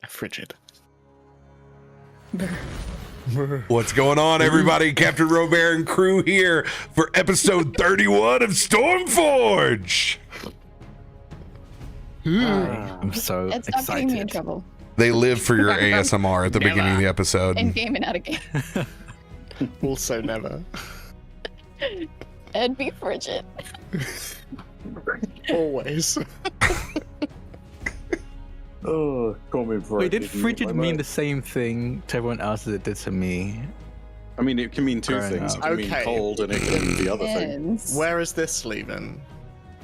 Frigid. What's going on, everybody? CaptainRoBear and crew here for episode 31 of Stormforge. I'm so It's excited. not getting me in trouble. They live for your ASMR at the beginning of the episode. In game and out of game. Also never. And be frigid. Always. Oh, call me for Wait, did frigid mean the same thing to everyone else as it did to me? I mean, it can mean two Fair things. enough. It can mean Okay. cold and it can mean the other thing. Where is this leaving?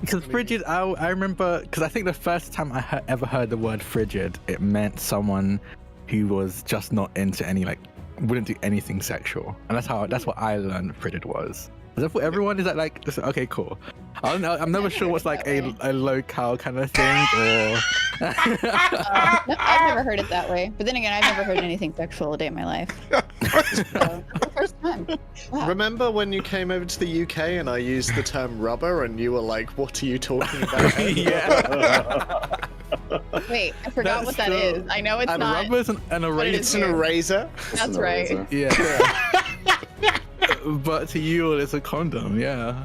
Because frigid, I remember, because I think the first time I ever heard the word frigid, it meant someone who was just not into any, like, wouldn't do anything sexual. And that's what I learned frigid was. Is that for everyone? Is that like, just, okay, cool. I don't know, I'm never sure what's like a locale kind of thing, or... No, I've never heard it that way. But then again, I've never heard anything sexual a day in my life. So, first time. Wow. Remember when you came over to the UK and I used the term rubber and you were like, what are you talking about? Yeah. Wait, I forgot what that is. I know it's And not. Rubber's an eraser. It's an eraser. That's right. Yeah. But to you, it's a condom, yeah.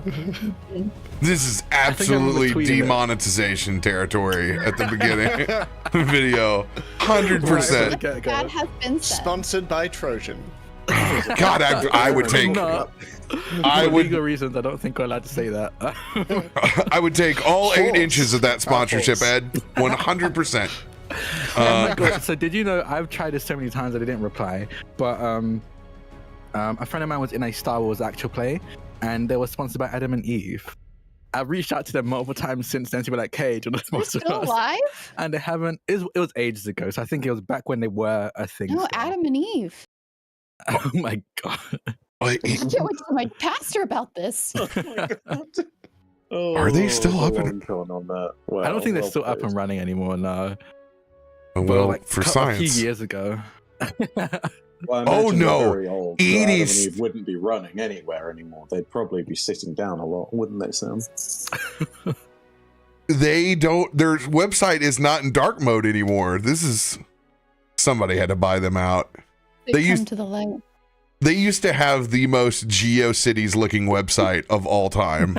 This is think I'm absolutely between it. demonetization territory at the beginning of the video. 100%. That has been said. Sponsored by Trojan. God, I would take... No. I For would legal reasons, I don't think we're allowed to say that. I would take all 8 False. inches of that sponsorship, False. Ed. 100%. Oh my god! So did you know I've tried this so many times that they didn't reply, but a friend of mine was in a Star Wars actual play, and they were sponsored by Adam and Eve. I've reached out to them multiple times since then to be like, "Hey, do you want to They're sponsor still us?" alive? And they haven't. It was ages ago, so I think it was back when they were a thing. No, still. Adam and Eve. Oh my god! I can't wait to tell my pastor about this. Oh, Are they still up and- on that? Wow, I don't think they're well still up and played. running anymore now. Well, But, for a science. few years ago. Well, I Oh, imagine no. they're very old, so 80s. Adam and Eve wouldn't be running anywhere anymore. They'd probably be sitting down a lot, wouldn't they, Sam? They don't, their website is not in dark mode anymore. This is, somebody had to buy them out. They They used- come to the light. They used to have the most GeoCities looking website of all time.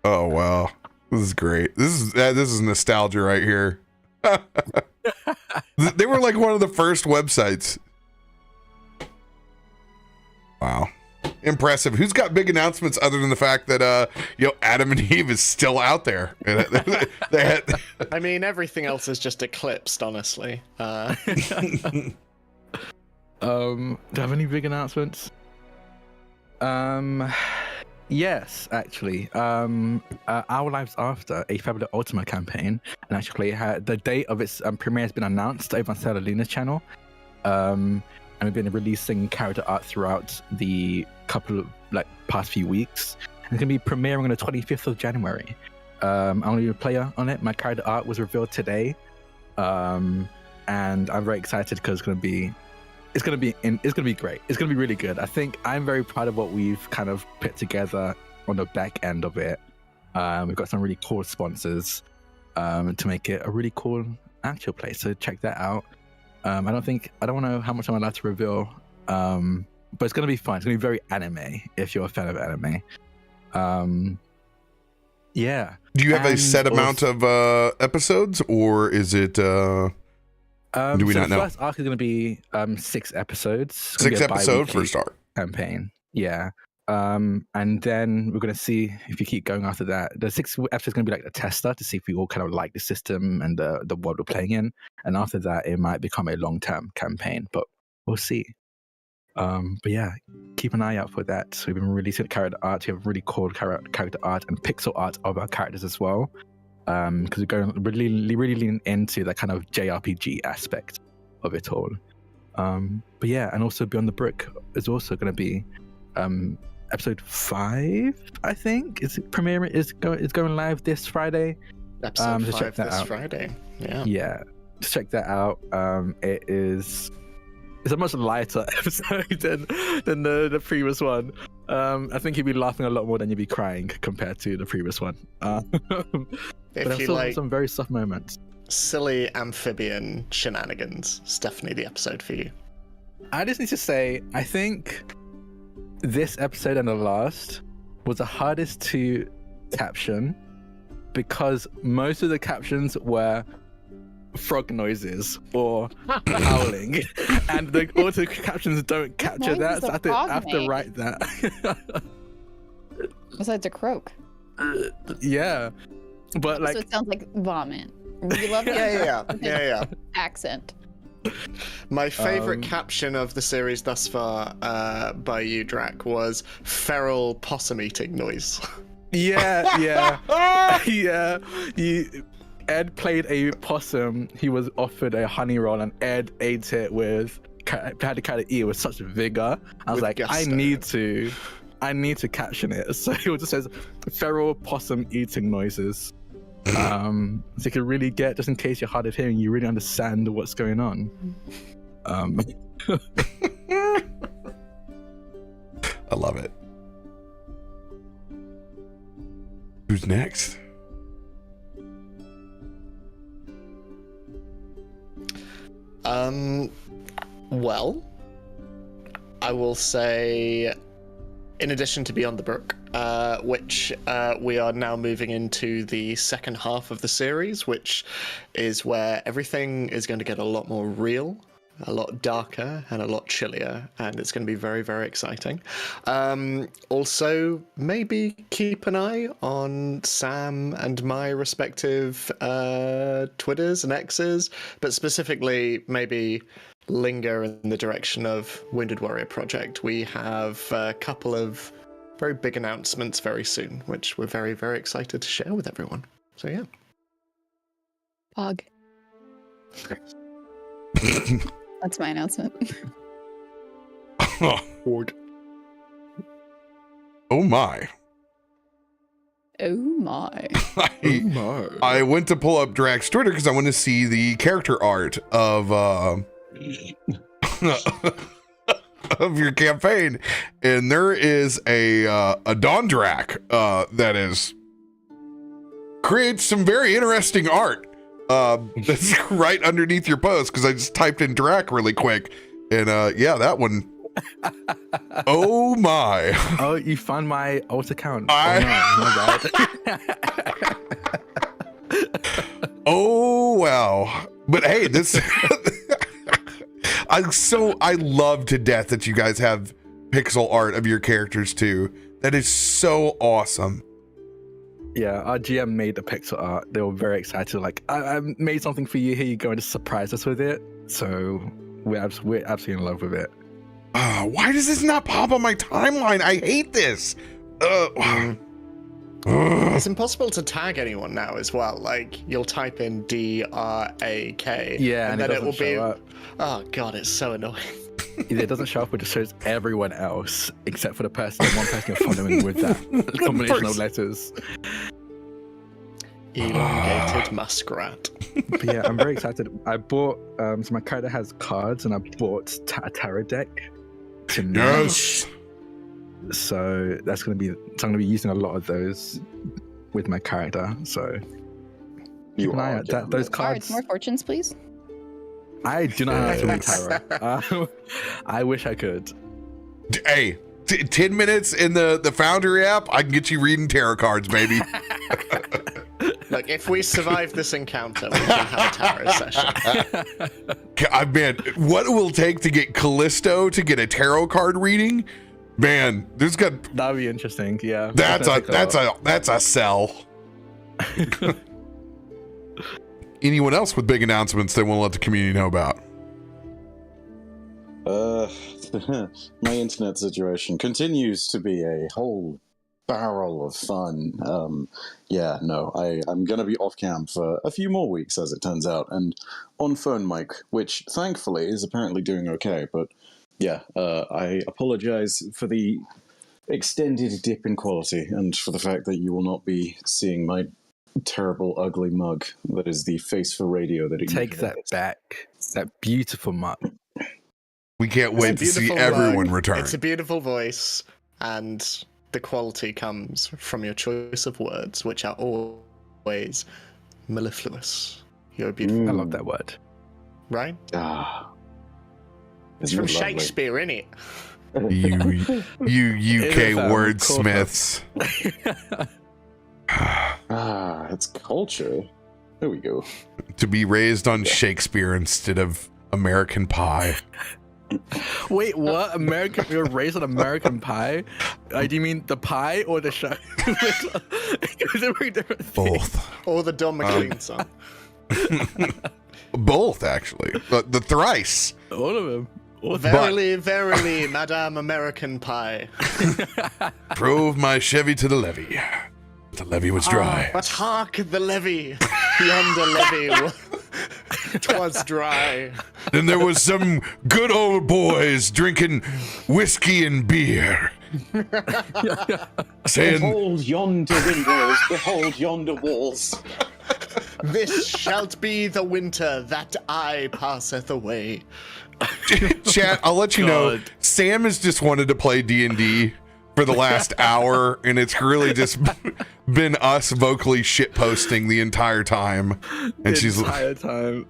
Oh wow, this is great. This is nostalgia right here. They were like one of the first websites. Wow, impressive. Who's got big announcements other than the fact that Adam and Eve is still out there? They had, I mean, everything else is just eclipsed, honestly. Do I have any big announcements? Yes, actually. Our Lives After, a Fabulous Ultima campaign, and actually the date of its premiere has been announced over on Sarah Luna's channel. And we've been releasing character art throughout the couple of past few weeks. And it's gonna be premiering on the 25th of January. I'm gonna be a player on it. My character art was revealed today. And I'm very excited because it's gonna be great. It's gonna be really good. I think I'm very proud of what we've kind of put together on the back end of it. We've got some really cool sponsors to make it a really cool actual play. So check that out. I don't know how much I'm allowed to reveal, but it's gonna be fun. It's gonna be very anime if you're a fan of anime. Yeah. do you have a And set amount of episodes, or is it? Do we so not the know? first arc is going to be 6 episodes. It's gonna 6 be a episode bi-weekly first arc. campaign. Yeah. And then we're going to see if you keep going after that. The 6th episode is going to be like a tester to see if we all kind of like the system and the world we're playing in. And after that, it might become a long-term campaign, but we'll see. But yeah, keep an eye out for that. So we've been releasing character art. We have really cool character art and pixel art of our characters as well. Because we're going really lean into that kind of JRPG aspect of it all. But yeah, and also Beyond the Brick is also going to be episode 5, I think. Is going live this Friday. Episode so 5 check that this out. Friday. Yeah. Yeah, just check that out. It's a much lighter episode than the previous one. I think you'd be laughing a lot more than you'd be crying compared to the previous one. But If there's you still like, some very soft moments. silly amphibian shenanigans. It's definitely the episode for you. I just need to say, I think this episode and the last was the hardest to caption because most of the captions were frog noises or howling, and the auto captions don't capture that, so I have to write that. Besides a croak. Yeah, but like, so it sounds like vomit. We love it. Yeah. Accent. My favorite caption of the series thus far by you, Drak, was feral possum eating noise. yeah. Ed played a possum. He was offered a honey roll, and Ed ate it had to kind of eat it with such vigor. I was With like, gusto. I need to caption it. So it just says feral possum eating noises. So you can really get, just in case you're hard of hearing, you really understand what's going on. I love it. Who's next? Well, I will say, in addition to Beyond the Brook, which we are now moving into the second half of the series, which is where everything is going to get a lot more real, a lot darker, and a lot chillier, and it's going to be very, very exciting. Also, maybe keep an eye on Sam and my respective Twitters and X's, but specifically maybe linger in the direction of Wounded Warrior Project. We have a couple of very big announcements very soon, which we're very, very excited to share with everyone. So yeah. Pog. That's my announcement. Oh my. Oh my. I went to pull up Drak's Twitter because I want to see the character art of of your campaign, and there is a Dawn Drak that is creates some very interesting art. That's right underneath your post because I just typed in Drak really quick, and yeah, that one. Oh my! Oh, you found my alt account. Oh wow! But hey, this. I love to death that you guys have pixel art of your characters too. That is so awesome. Yeah, our GM made the pixel art. They were very excited. Like, I made something for you. Here you go, and just surprise us with it. So we're absolutely in love with it. Why does this not pop on my timeline? I hate this. It's impossible to tag anyone now as well. Like, you'll type in DRAK. Yeah, and then it will be. Up. Oh god, it's so annoying. It doesn't show up, it just shows everyone else except for the one person you're following with that combination of letters. Elongated muskrat. But yeah, I'm very excited. I bought so my character has cards, and I bought a tarot deck. Yes. So I'm gonna be using a lot of those with my character. So keep an eye out. Those cards. More fortunes, please. I do not have to read tarot. I wish I could. Hey, 10 minutes in the Foundry app, I can get you reading tarot cards, baby. Look, if we survive this encounter, we can have a tarot session. Man, what it will take to get Kallisto to get a tarot card reading? Man, that'd be interesting. Yeah, that's a sell. Anyone else with big announcements they want to let the community know about? My internet situation continues to be a whole barrel of fun. I'm gonna be off cam for a few more weeks, as it turns out, and on phone mic, which thankfully is apparently doing okay. But yeah, I apologize for the extended dip in quality and for the fact that you will not be seeing my terrible, ugly mug that is the face for radio that it take that is. back. That beautiful mug. We can't wait to see everyone return. It's a beautiful voice, and the quality comes from your choice of words, which are always mellifluous. You're beautiful, I love that word. right? Ah. It's Isn't from it lovely? Shakespeare, innit? You UK It is, wordsmiths. It's culture. There we go. To be raised on Shakespeare instead of American Pie. Wait, what? American? You were raised on American Pie? Do you mean the pie or the show? It's a very different thing. Both. Or the Don McLean song. Both, actually. But the thrice. All of them. Verily, verily, Madame American Pie. Drove my Chevy to the levee. The levee was dry. But hark the levee, yonder levee, 'twas dry. Then there was some good old boys drinking whiskey and beer. Saying, Behold yonder windows, behold yonder walls. This shalt be the winter that I passeth away. chat, I'll let you know, God. Sam has just wanted to play D&D for the last hour, and it's really just been us vocally shitposting the entire time. And The entire time.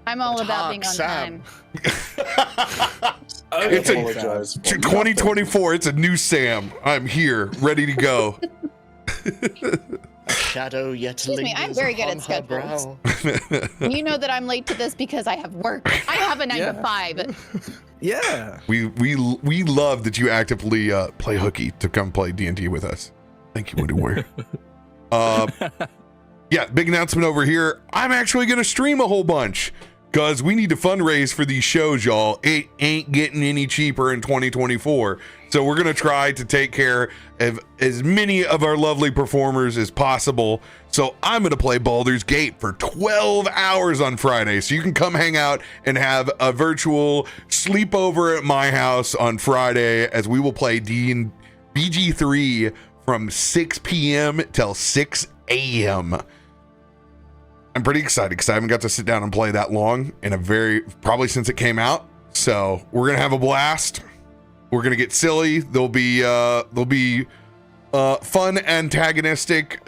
I'm all about being on Sam. time. It's a Apologize for 2024. It's a new Sam. I'm here, ready to go. A shadow yet Excuse me, I'm lingers very good upon at her schedules. brow. You know that I'm late to this because I have work. I have a 9 to 5. Yeah. We love that you actively play hooky to come play D&D with us. Thank you, Woody Warrior. Yeah, big announcement over here. I'm actually going to stream a whole bunch because we need to fundraise for these shows, y'all. It ain't getting any cheaper in 2024. So we're going to try to take care of as many of our lovely performers as possible. So I'm going to play Baldur's Gate for 12 hours on Friday. So you can come hang out and have a virtual sleepover at my house on Friday as we will play BG3 from 6 p.m. till 6 a.m. I'm pretty excited because I haven't got to sit down and play that long probably since it came out. So we're going to have a blast. We're going to get silly. There'll be fun antagonistic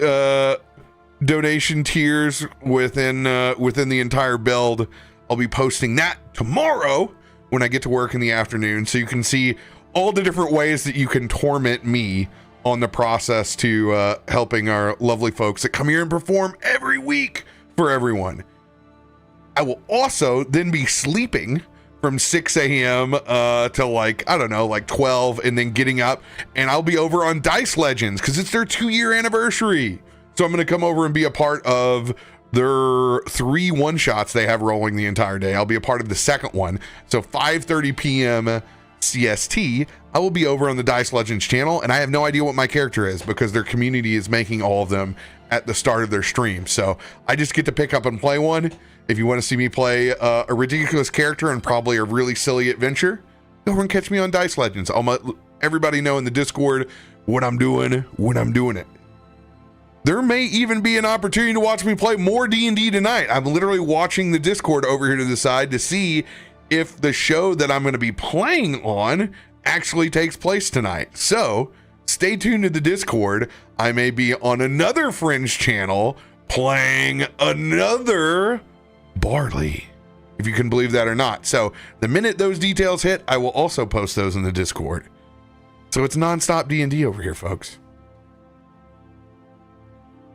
donation tiers within the entire build. I'll be posting that tomorrow when I get to work in the afternoon, so you can see all the different ways that you can torment me on the process to helping our lovely folks that come here and perform every week for everyone. I will also then be sleeping from 6 a.m. till like 12, and then getting up, and I'll be over on Dice Legends because it's their 2-year anniversary. So I'm going to come over and be a part of their 3 one-shots they have rolling the entire day. I'll be a part of the second one. So 5:30 p.m. CST, I will be over on the Dice Legends channel, and I have no idea what my character is because their community is making all of them at the start of their stream. So I just get to pick up and play one. If you want to see me play a ridiculous character and probably a really silly adventure, go over and catch me on Dice Legends. I'll let everybody know in the Discord what I'm doing when I'm doing it. There may even be an opportunity to watch me play more D&D tonight. I'm literally watching the Discord over here to the side to see if the show that I'm going to be playing on actually takes place tonight. So stay tuned to the Discord. I may be on another Fringe channel playing another Barley, if you can believe that or not. So the minute those details hit, I will also post those in the Discord. So it's nonstop D&D over here, folks.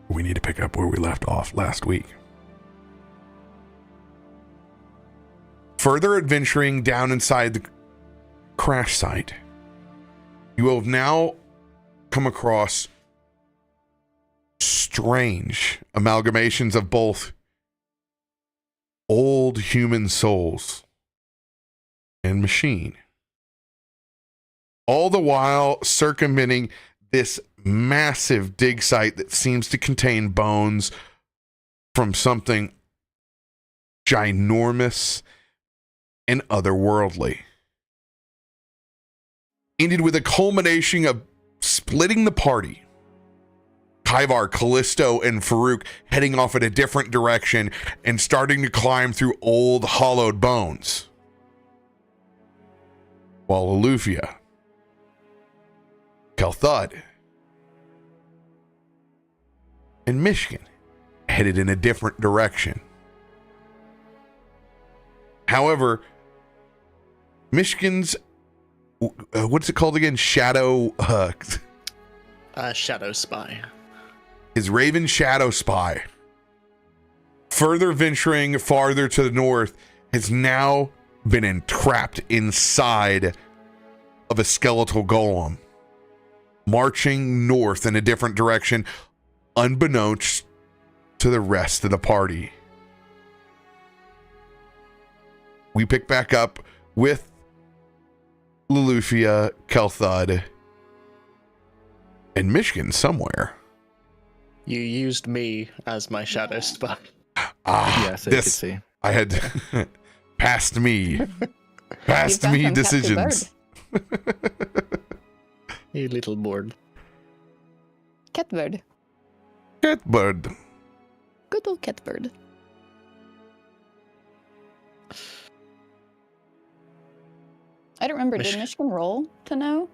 We need to pick up where we left off last week. Further adventuring down inside the crash site, you will have now come across strange amalgamations of both old human souls and machine, all the while circumventing this massive dig site that seems to contain bones from something ginormous and otherworldly. Ended with a culmination of splitting the party. Kaivar, Kallisto, and Faroük heading off in a different direction and starting to climb through old hollowed bones. While Loluphia, Kelthud, and Myshkin headed in a different direction. However, Myshkin's what's it called again? Shadow Shadow Spy. His Raven Shadow Spy, further venturing farther to the north, has now been entrapped inside of a skeletal golem, marching north in a different direction, unbeknownst to the rest of the party. We pick back up with Loluphia, Kelthud, and Myshkin somewhere. You used me as my shadow spy. Yes, I could see. I had past me decisions. You little board. Catbird. Catbird. Good old catbird. I don't remember. Did Myshkin roll to know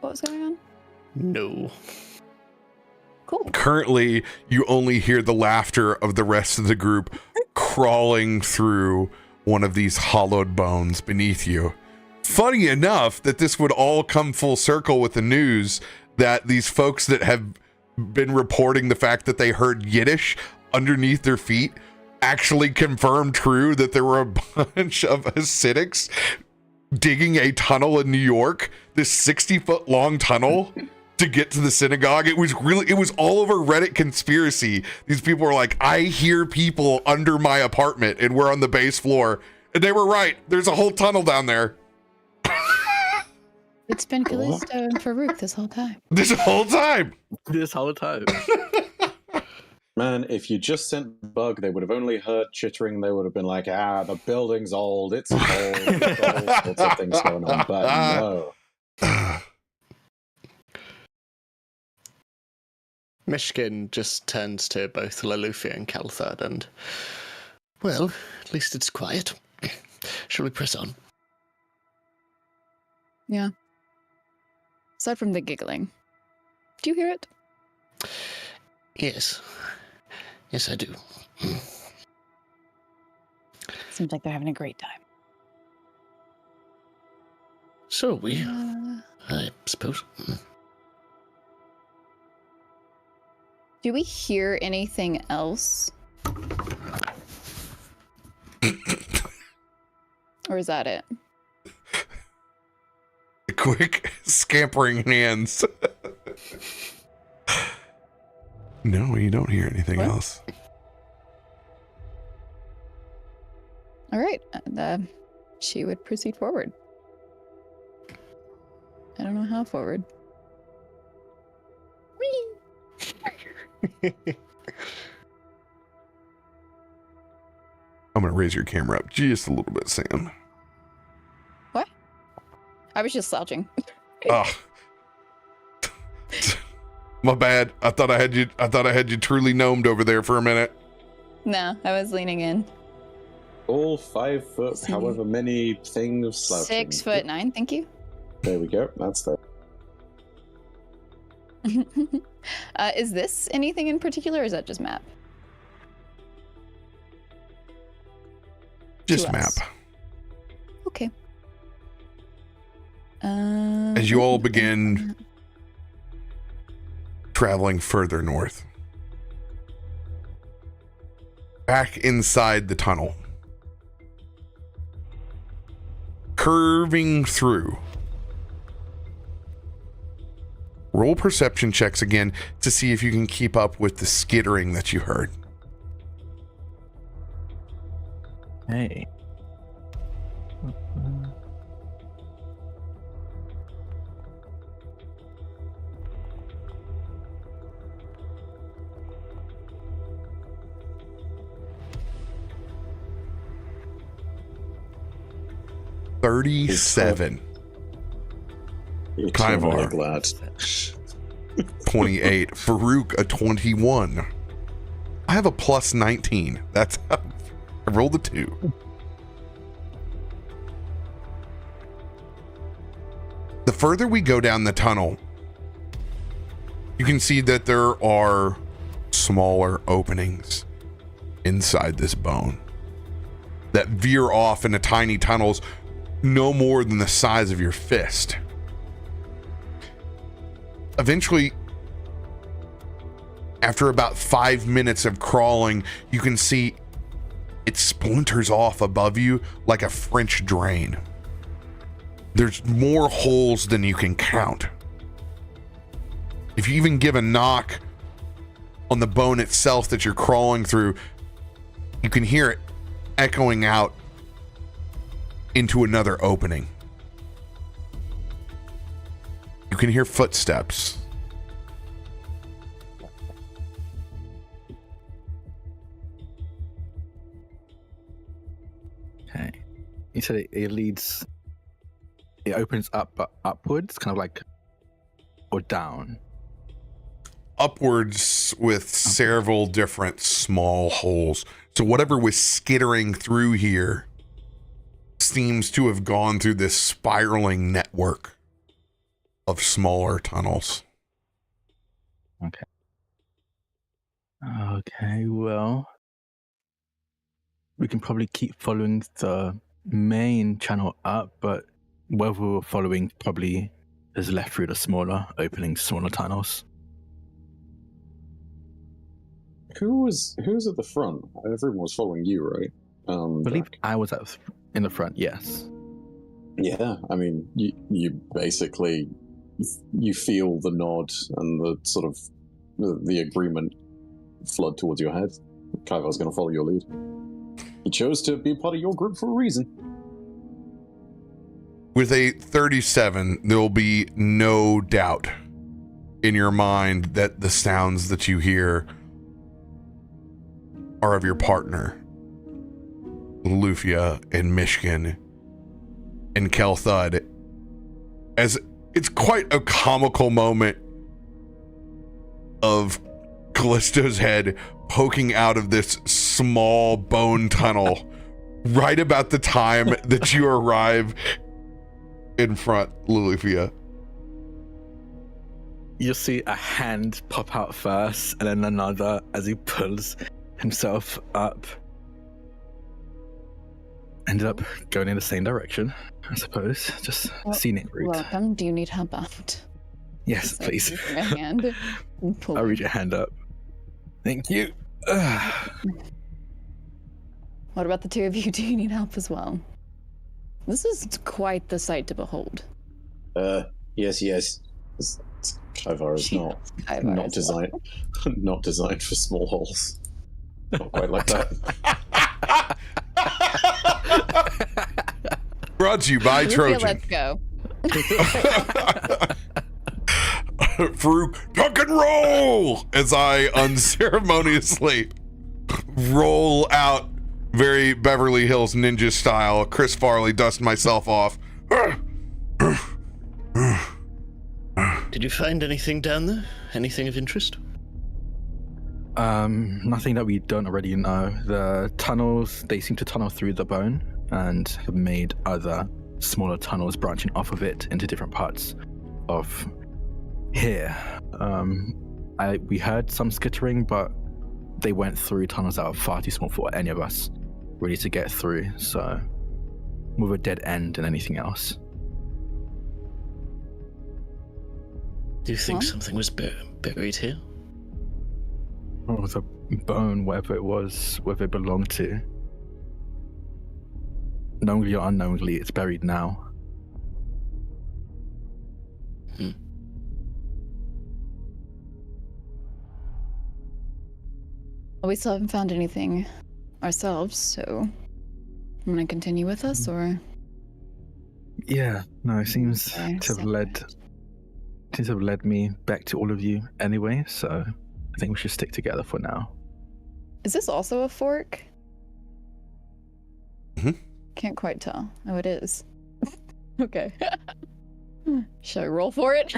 what was going on? No. Cool. Currently, you only hear the laughter of the rest of the group crawling through one of these hollowed bones beneath you. Funny enough that this would all come full circle with the news that these folks that have been reporting the fact that they heard Yiddish underneath their feet actually confirmed true, that there were a bunch of Hasidics digging a tunnel in New York, this 60-foot long tunnel to get to the synagogue. It was all over Reddit conspiracy. These people were like, I hear people under my apartment and we're on the base floor. And they were right. There's a whole tunnel down there. It's been Kallisto and Farouk this whole time. This whole time. Man, if you just sent the bug, they would have only heard chittering. They would have been like, the building's old, it's cold, all sorts of things going on. But no. Myshkin just turns to both Loluphia and Kelthud and, well, at least it's quiet. Shall we press on? Yeah. Aside from the giggling. Do you hear it? Yes. Yes, I do. Seems like they're having a great time. So are we, I suppose. Do we hear anything else? Or is that it? Quick scampering hands. No, you don't hear anything else. All right. She would proceed forward. I don't know how forward. Whee! I'm going to raise your camera up just a little bit, Sam. What? I was just slouching. Oh. My bad. I thought I had you truly gnomed over there for a minute. No, I was leaning in. All 5 foot, however many things slouching. 6'9", thank you. There we go. That's that. Is this anything in particular, or is that just map? Just map. Okay. As you all begin traveling further north, back inside the tunnel, curving through. Roll perception checks again to see if you can keep up with the skittering that you heard. Hey. $37. Kaivar. Glad. 28. Farouk, a 21. I have a plus 19. That's how I rolled a 2. The further we go down the tunnel, you can see that there are smaller openings inside this bone that veer off into tiny tunnels no more than the size of your fist. Eventually, after about 5 minutes of crawling, you can see it splinters off above you like a French drain. There's more holes than you can count. If you even give a knock on the bone itself that you're crawling through, you can hear it echoing out into another opening. You can hear footsteps. Okay. You said it leads, it opens up, upwards, kind of like, or down? Upwards with several different small holes. So whatever was skittering through here seems to have gone through this spiraling network of smaller tunnels. Okay. Okay, well, we can probably keep following the main channel up, but whether we're following probably is left through the smaller openings, smaller tunnels. Who was at the front? Everyone was following you, right? I believe Drak. I was in the front, yes. Yeah, I mean, you basically you feel the nod and the sort of the agreement flood towards your head. Kaivar's going to follow your lead. He chose to be part of your group for a reason. With a 37, there'll be no doubt in your mind that the sounds that you hear are of your partner, Loluphia and Myshkin and Kelthud, as it's quite a comical moment of Kallisto's head poking out of this small bone tunnel right about the time that you arrive in front, Loluphia. You'll see a hand pop out first, and then another as he pulls himself up. Ended up going in the same direction, I suppose. Just scenic route. Welcome. Do you need help out? Yes, please. My hand. I'll reach your hand up. Thank you. What about the two of you? Do you need help as well? This is quite the sight to behold. Yes. Kaivar is not designed not designed for small holes. Not quite like that. Brought to you by Trojan. Let's go. Faroük, tuck and roll as I unceremoniously roll out very Beverly Hills Ninja style. Chris Farley, dust myself off. Did you find anything down there? Anything of interest? Nothing that we don't already know. The tunnels, they seem to tunnel through the bone and have made other smaller tunnels branching off of it into different parts of here. We heard some skittering, but they went through tunnels that are far too small for any of us really to get through, so with a dead end and anything else. Do you think something was buried here? Or was a bone, wherever it was, wherever it belonged to. Knowingly or unknowingly, it's buried now. Well, we still haven't found anything ourselves, so I'm gonna continue with us, or? Yeah, no, it seems Okay, to have led me back to all of you anyway, so I think we should stick together for now. Is this also a fork? Mm-hmm. Can't quite tell. Oh, it is. Okay. Should I roll for it?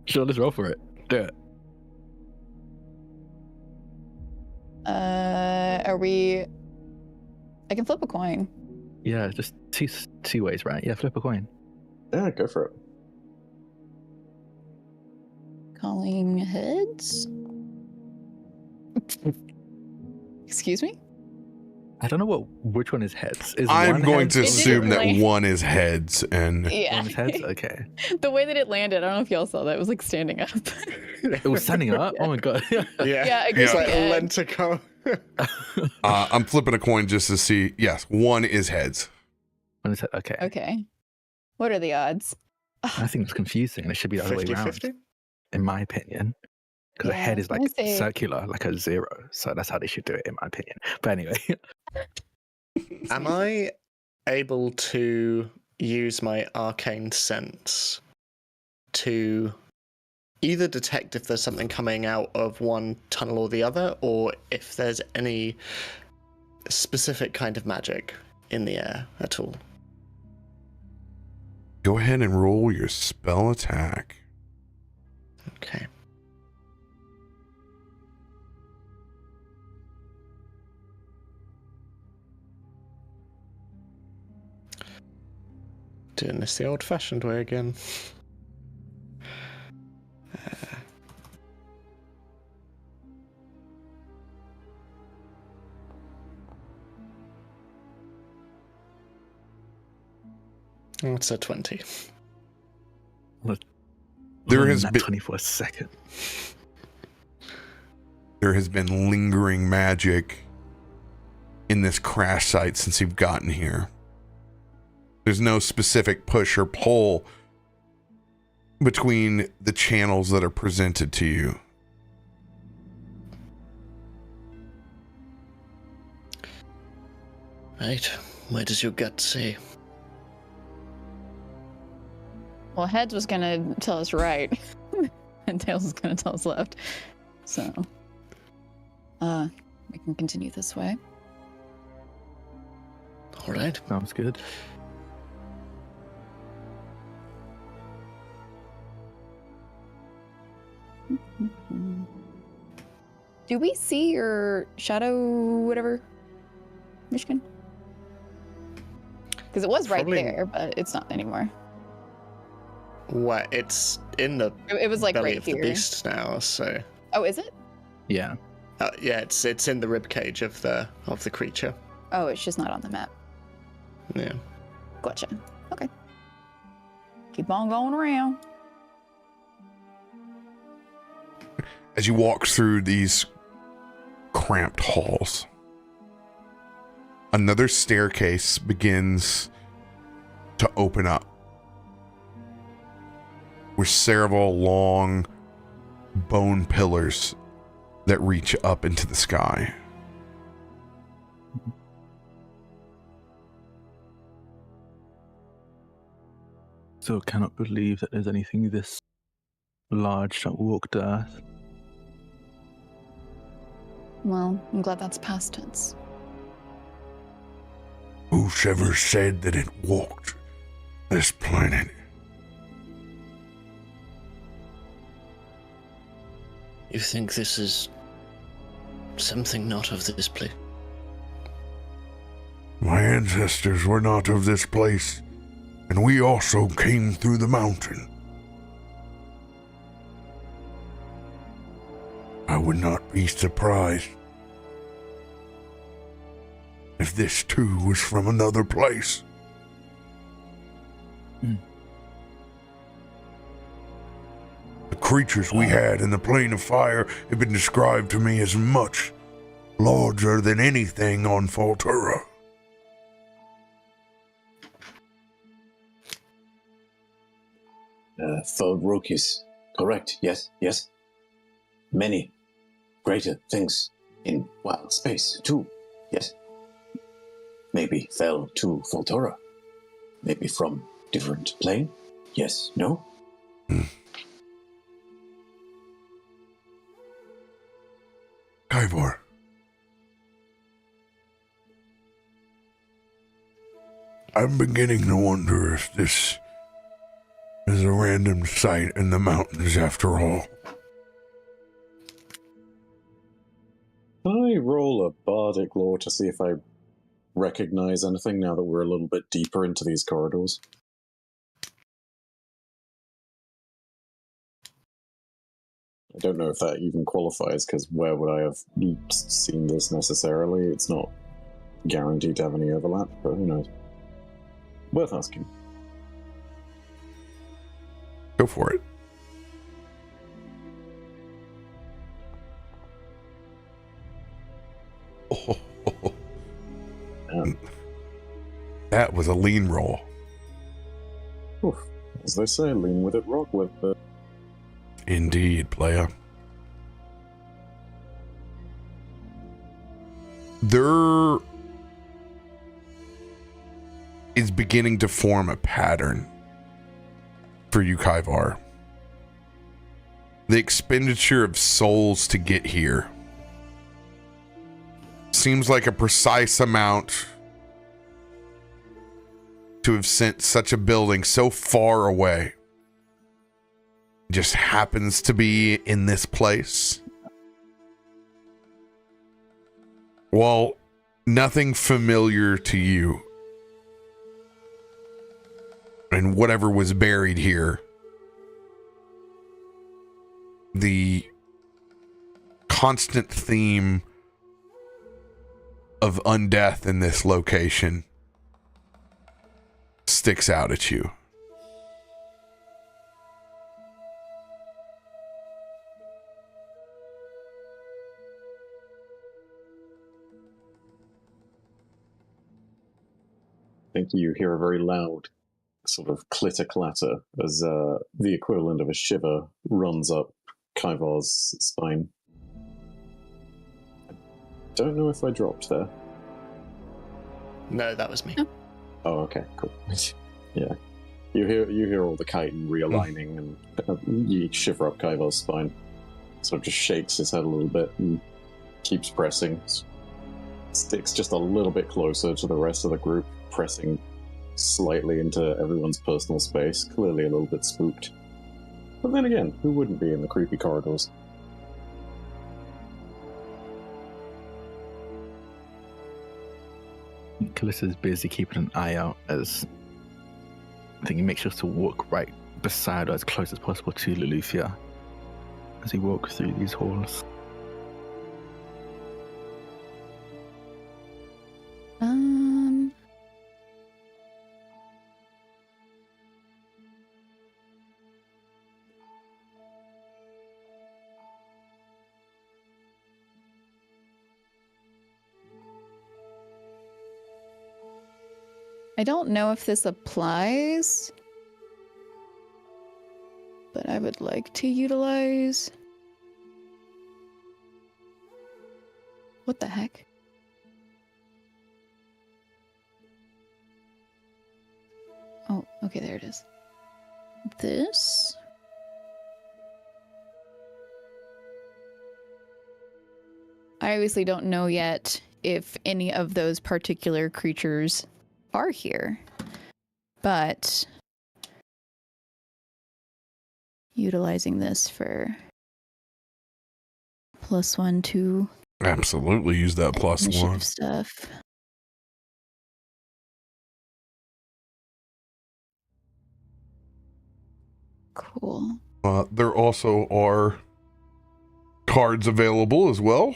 Sure, let's roll for it. Do it. Are we... I can flip a coin. Yeah, just two ways, right? Yeah, flip a coin. Yeah, go for it. Calling heads. Excuse me? I don't know which one is heads. Is I'm one going heads to or assume that really- one is heads and Yeah. one is heads? Okay. The way that it landed, I don't know if y'all saw that. It was like standing up. It was standing up? Oh my god. Yeah. Yeah, it It's goes like to the edge. lenticle. I'm flipping a coin just to see. Yes, one is heads. One is head. Okay. Okay. What are the odds? I think it's confusing and it should be the other way around, 50-50? in my opinion. Because a Yeah, head is I'm like gonna say- circular, like a 0. So that's how they should do it, in my opinion. But anyway. Am I able to use my arcane sense to either detect if there's something coming out of one tunnel or the other, or if there's any specific kind of magic in the air at all? Go ahead and roll your spell attack. Okay. Doing this the old-fashioned way again. It's a 20. There has that been- 24 second. There has been lingering magic in this crash site since you've gotten here. There's no specific push or pull between the channels that are presented to you. Right. Where does your gut say? Well, heads was gonna tell us right, and tails is gonna tell us left. So, we can continue this way. All right. Sounds good. Do we see your shadow, whatever, Myshkin? Because it was right Probably- there, but it's not anymore. What? It's in the It was like belly right of here. the beast now, so Oh, is it? Yeah. yeah, it's in the rib cage of the creature. Oh, it's just not on the map. Yeah. Gotcha. Okay. Keep on going around. As you walk through these cramped halls, another staircase begins to open up, with several long bone pillars that reach up into the sky. Still cannot believe that there's anything this large that walked Earth. Well, I'm glad that's past tense. Whoever said that it walked this planet? You think this is something not of this place? My ancestors were not of this place, and we also came through the mountain. I would not be surprised if this too was from another place. The creatures we had in the plane of fire have been described to me as much larger than anything on Faltura. Faroük is correct. Yes, yes. Many greater things in wild space, too. Yes. Maybe fell to Faltura. Maybe from different plane. Yes, no? Kyvor. I'm beginning to wonder if this is a random sight in the mountains after all. Can I roll a bardic lore to see if I recognize anything now that we're a little bit deeper into these corridors? I don't know if that even qualifies, because where would I have seen this necessarily? It's not guaranteed to have any overlap, but who knows? Worth asking. Go for it. That was a lean roll. Oof. As they say, lean with it, rock with it. Indeed, playa. There is beginning to form a pattern for you, Kaivar. The expenditure of souls to get here seems like a precise amount to have sent such a building so far away. Just happens to be in this place. While nothing familiar to you and whatever was buried here, the constant theme of undeath in this location sticks out at you. I think you hear a very loud sort of clitter-clatter as the equivalent of a shiver runs up Kaivar's spine. I don't know if I dropped there. No, that was me. Oh, okay, cool. Yeah. You hear all the chitin realigning, and you shiver up Kaivar's spine. Sort of just shakes his head a little bit and keeps pressing. Sticks just a little bit closer to the rest of the group, pressing slightly into everyone's personal space, clearly a little bit spooked. But then again, who wouldn't be in the creepy corridors? Kallisto's busy keeping an eye out as I think he makes sure to walk right beside or as close as possible to Loluphia as he walks through these halls. I don't know if this applies, but I would like to utilize... What the heck? Oh, okay, there it is. This? I obviously don't know yet if any of those particular creatures are here, but utilizing this for +1 to Absolutely use that +1 stuff. Cool. There also are cards available as well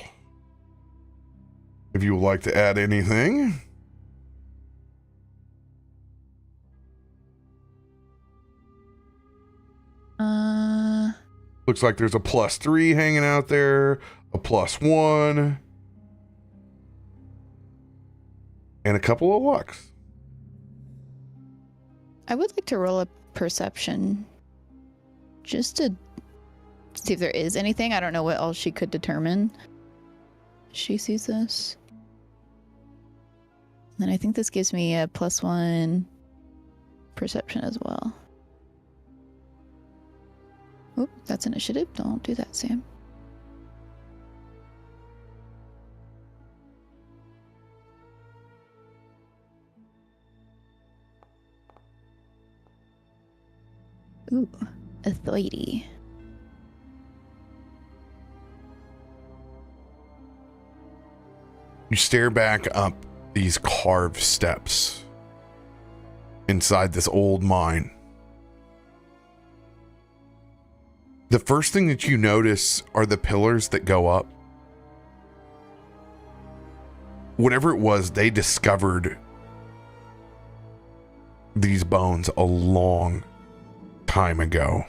if you would like to add anything. Looks like there's a +3 hanging out there, a +1, and a couple of lucks. I would like to roll a perception just to see if there is anything. I don't know what else she could determine. She sees this. And then I think this gives me a +1 perception as well. Oop, that's initiative. Don't do that, Sam. Ooh, a 30. You stare back up these carved steps inside this old mine. The first thing that you notice are the pillars that go up. Whatever it was, they discovered these bones a long time ago.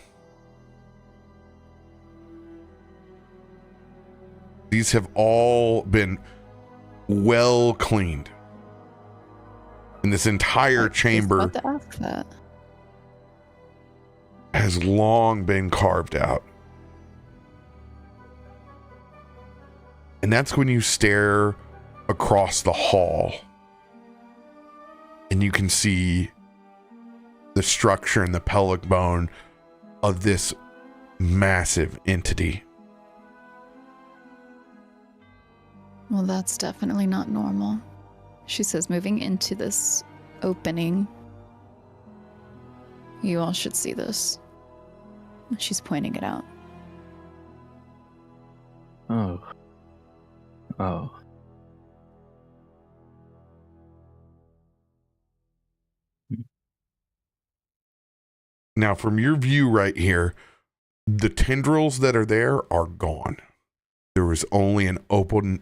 These have all been well cleaned. And this entire chamber I was about to ask that. has long been carved out. And that's when you stare across the hall and you can see the structure and the pelvic bone of this massive entity. Well, that's definitely not normal. She says, moving into this opening. You all should see this. She's pointing it out. Oh. Oh. Now, from your view right here, the tendrils that are there are gone. There was only an open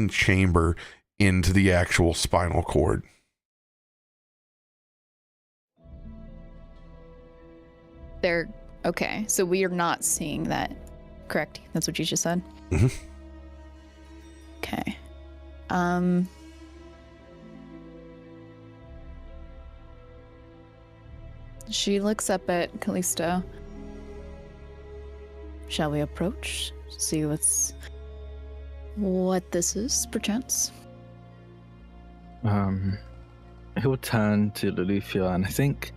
chamber into the actual spinal cord. They're okay. So we are not seeing that, correct? That's what you just said? Mm-hmm. Okay. She looks up at Kallisto. Shall we approach? See what this is, perchance? He'll turn to Loluphia, and I think,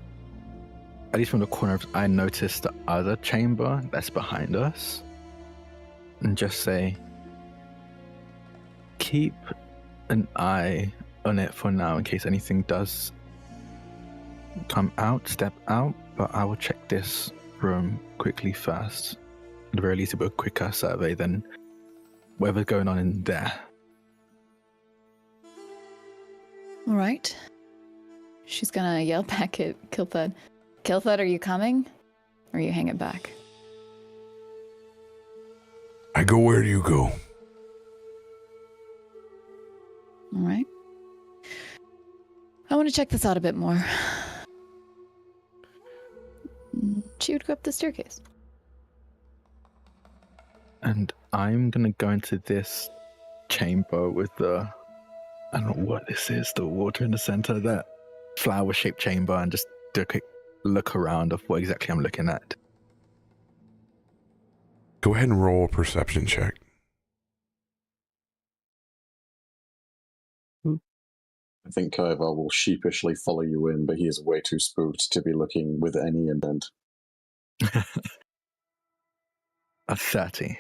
at least from the corner of his eye, notice the other chamber that's behind us, and just say, keep an eye on it for now in case anything does step out, but I will check this room quickly first. At the very least, it'll be a quicker survey than whatever's going on in there. All right. She's gonna yell back at Kilthud. Kilthud, are you coming? Or are you hanging back? I go where you go. All right. I want to check this out a bit more. She would go up the staircase. And I'm gonna go into this chamber with the, I don't know what this is, the water in the center, that flower-shaped chamber, and just do a quick look around of what exactly I'm looking at. Go ahead and roll a perception check. I think Kaivar will sheepishly follow you in, but he is way too spooked to be looking with any intent. A 30.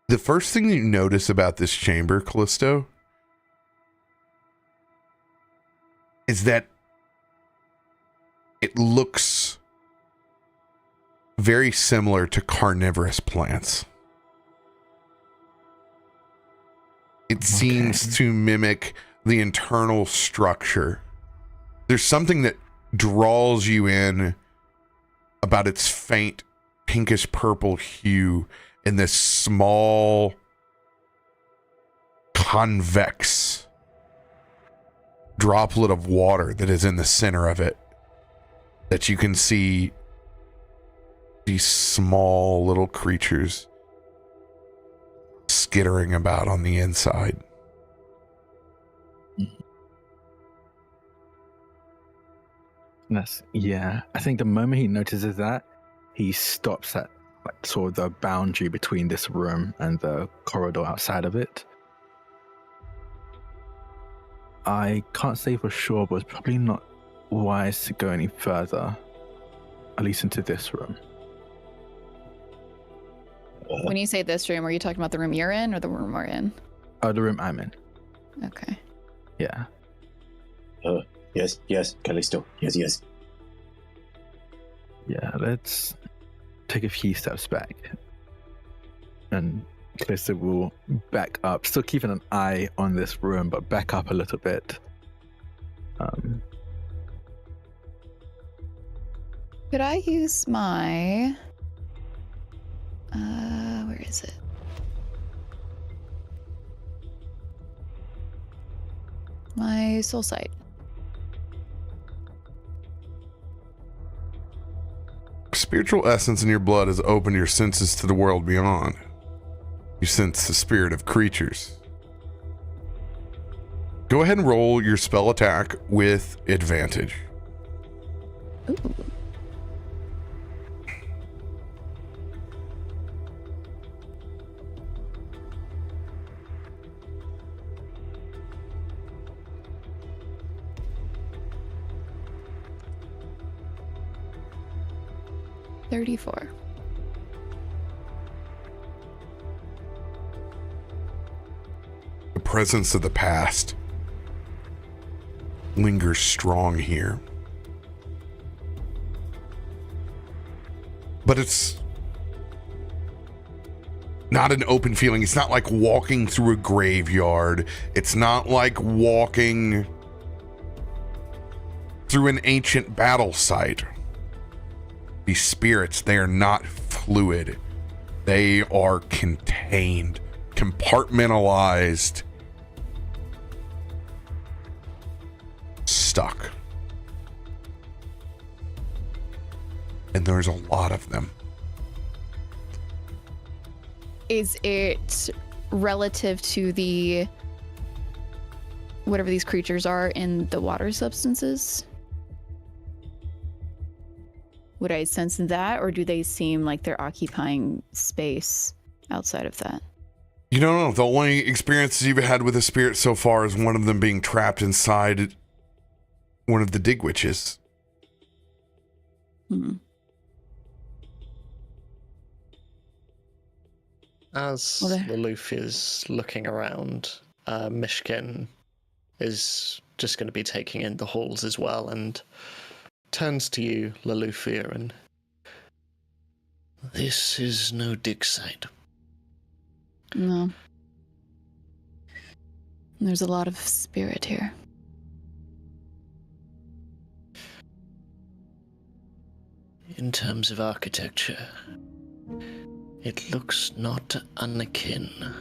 The first thing that you notice about this chamber, Kallisto, is that it looks very similar to carnivorous plants. It seems to mimic the internal structure. There's something that draws you in about its faint pinkish purple hue and this small convex droplet of water that is in the center of it, that you can see these small little creatures skittering about on the inside. Yeah. I think the moment he notices that, he stops at like sort of the boundary between this room and the corridor outside of it. I can't say for sure, but it's probably not wise to go any further, at least into this room. When you say this room, are you talking about the room you're in or the room we're in? Oh, the room I'm in. Okay. Yeah. Yes, Kallisto. Yes. Yeah, let's take a few steps back. And Kallisto will back up, still keeping an eye on this room, but back up a little bit. Could I use my... where is it? My soul sight. Spiritual essence in your blood has opened your senses to the world beyond. You sense the spirit of creatures. Go ahead and roll your spell attack with advantage. Ooh. $34. The presence of the past lingers strong here. But it's not an open feeling. It's not like walking through a graveyard. It's not like walking through an ancient battle site. These spirits, they are not fluid. They are contained, compartmentalized, stuck. And there's a lot of them. Is it relative to the whatever these creatures are in the water substances? Would I sense that, or do they seem like they're occupying space outside of that? You don't know. The only experiences you've had with a spirit so far is one of them being trapped inside one of the dig witches. Hmm. As Loluphia is looking around, Myshkin is just going to be taking in the halls as well and turns to you, Loluphia, and this is no dig site. No. There's a lot of spirit here. In terms of architecture, it looks not unakin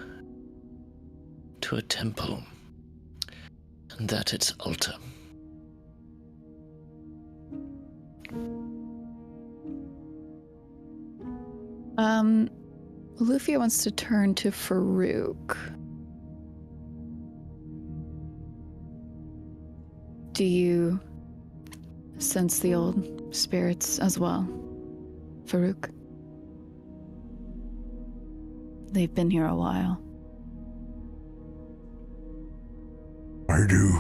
to a temple, and that its altar. Loluphia wants to turn to Farouk. Do you sense the old spirits as well, Farouk? They've been here a while. I do.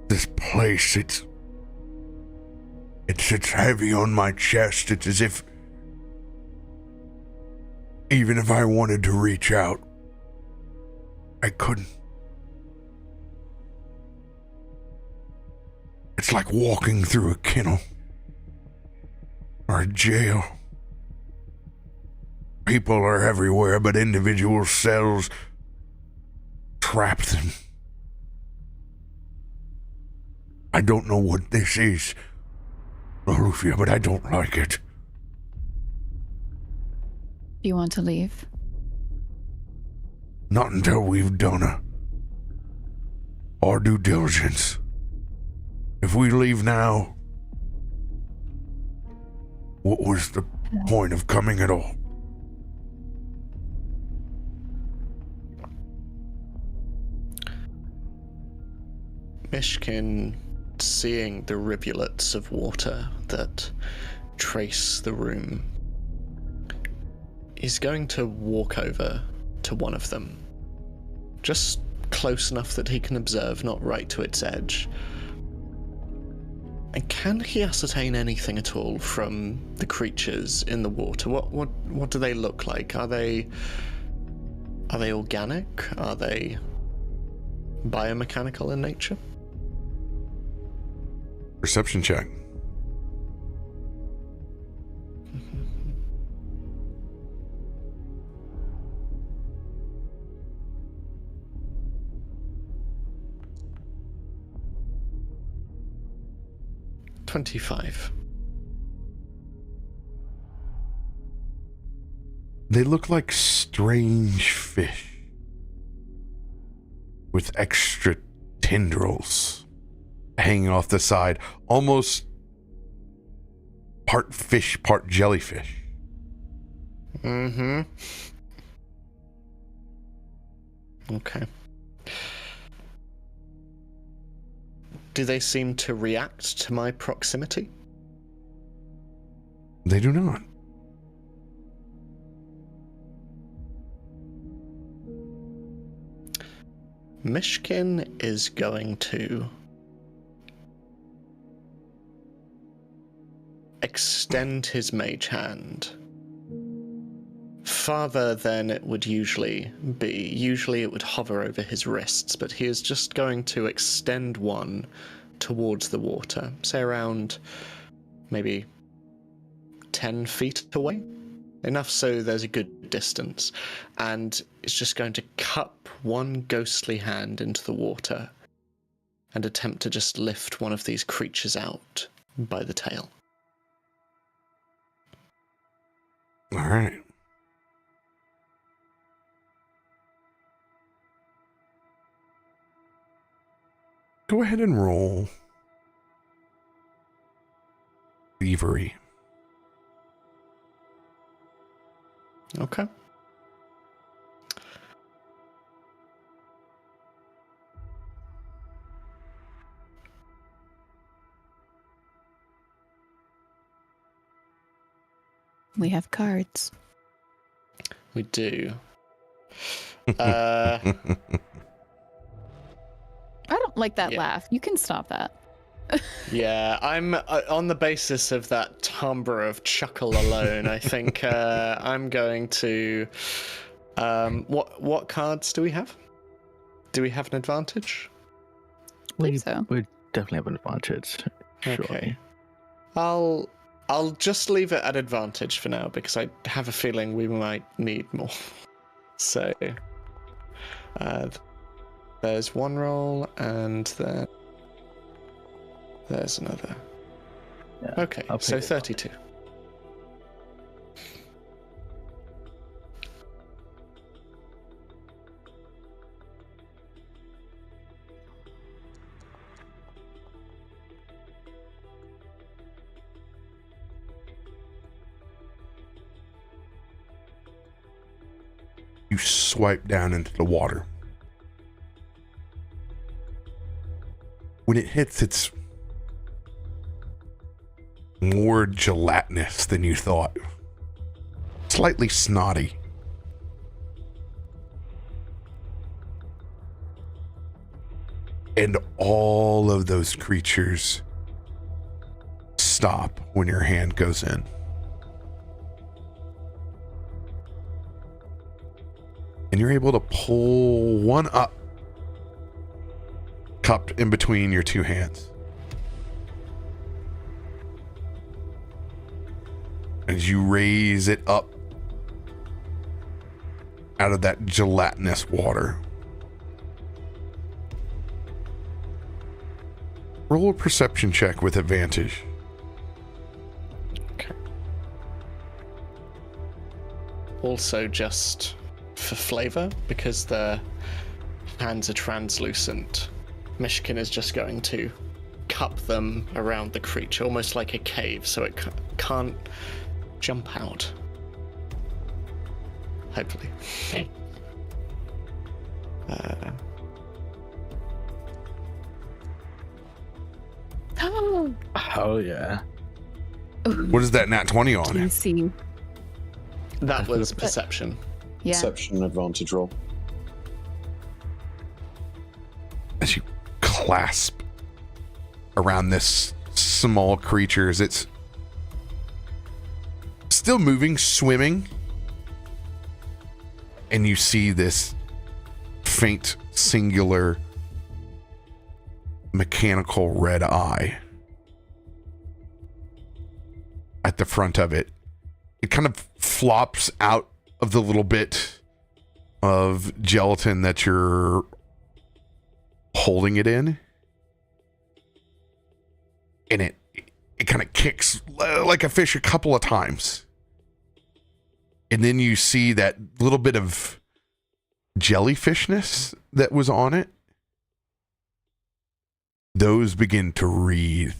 This place, it sits heavy on my chest. It's as if even if I wanted to reach out, I couldn't. It's like walking through a kennel or a jail. People are everywhere, but individual cells trap them. I don't know what this is, Loluphia, but I don't like it. Do you want to leave? Not until we've done our due diligence. If we leave now, what was the point of coming at all? Myshkin, seeing the rivulets of water that trace the room, is going to walk over to one of them, just close enough that he can observe, not right to its edge. And can he ascertain anything at all from the creatures in the water? What do they look like? Are they organic? Are they biomechanical in nature? Perception check. 25. They look like strange fish with extra tendrils hanging off the side, almost part fish, part jellyfish. Mm-hmm. Okay. Do they seem to react to my proximity? They do not. Myshkin is going to extend his mage hand farther than it would usually be. Usually it would hover over his wrists, but he is just going to extend one towards the water, say around maybe 10 feet away. Enough so there's a good distance. And it's just going to cup one ghostly hand into the water and attempt to just lift one of these creatures out by the tail. All right. Go ahead and roll thievery. Okay. We have cards. We do. I don't like that Yeah. laugh. You can stop that. Yeah, I'm on the basis of that timbre of chuckle alone. I think I'm going to. What cards do we have? Do we have an advantage? Believe so. We definitely have an advantage. Okay. Surely. I'll just leave it at advantage for now because I have a feeling we might need more. So there's one roll and then there's another. Yeah, Okay, I'll so pick it. 32. You swipe down into the water. When it hits, it's more gelatinous than you thought. Slightly snotty. And all of those creatures stop when your hand goes in. And you're able to pull one up, cupped in between your two hands. As you raise it up out of that gelatinous water. Roll a perception check with advantage. Okay. Also, just for flavor, because the hands are translucent, Myshkin is just going to cup them around the creature, almost like a cave, so it can't jump out. Hopefully. Oh yeah. What is that nat 20 on? You see. That was perception. Yeah. Perception advantage roll. As you clasp around this small creature, as it's still moving, swimming, and you see this faint, singular, mechanical red eye at the front of it. It kind of flops out of the little bit of gelatin that you're holding it in, and it kicks like a fish a couple of times. And then you see that little bit of jellyfishness that was on it. Those begin to wreathe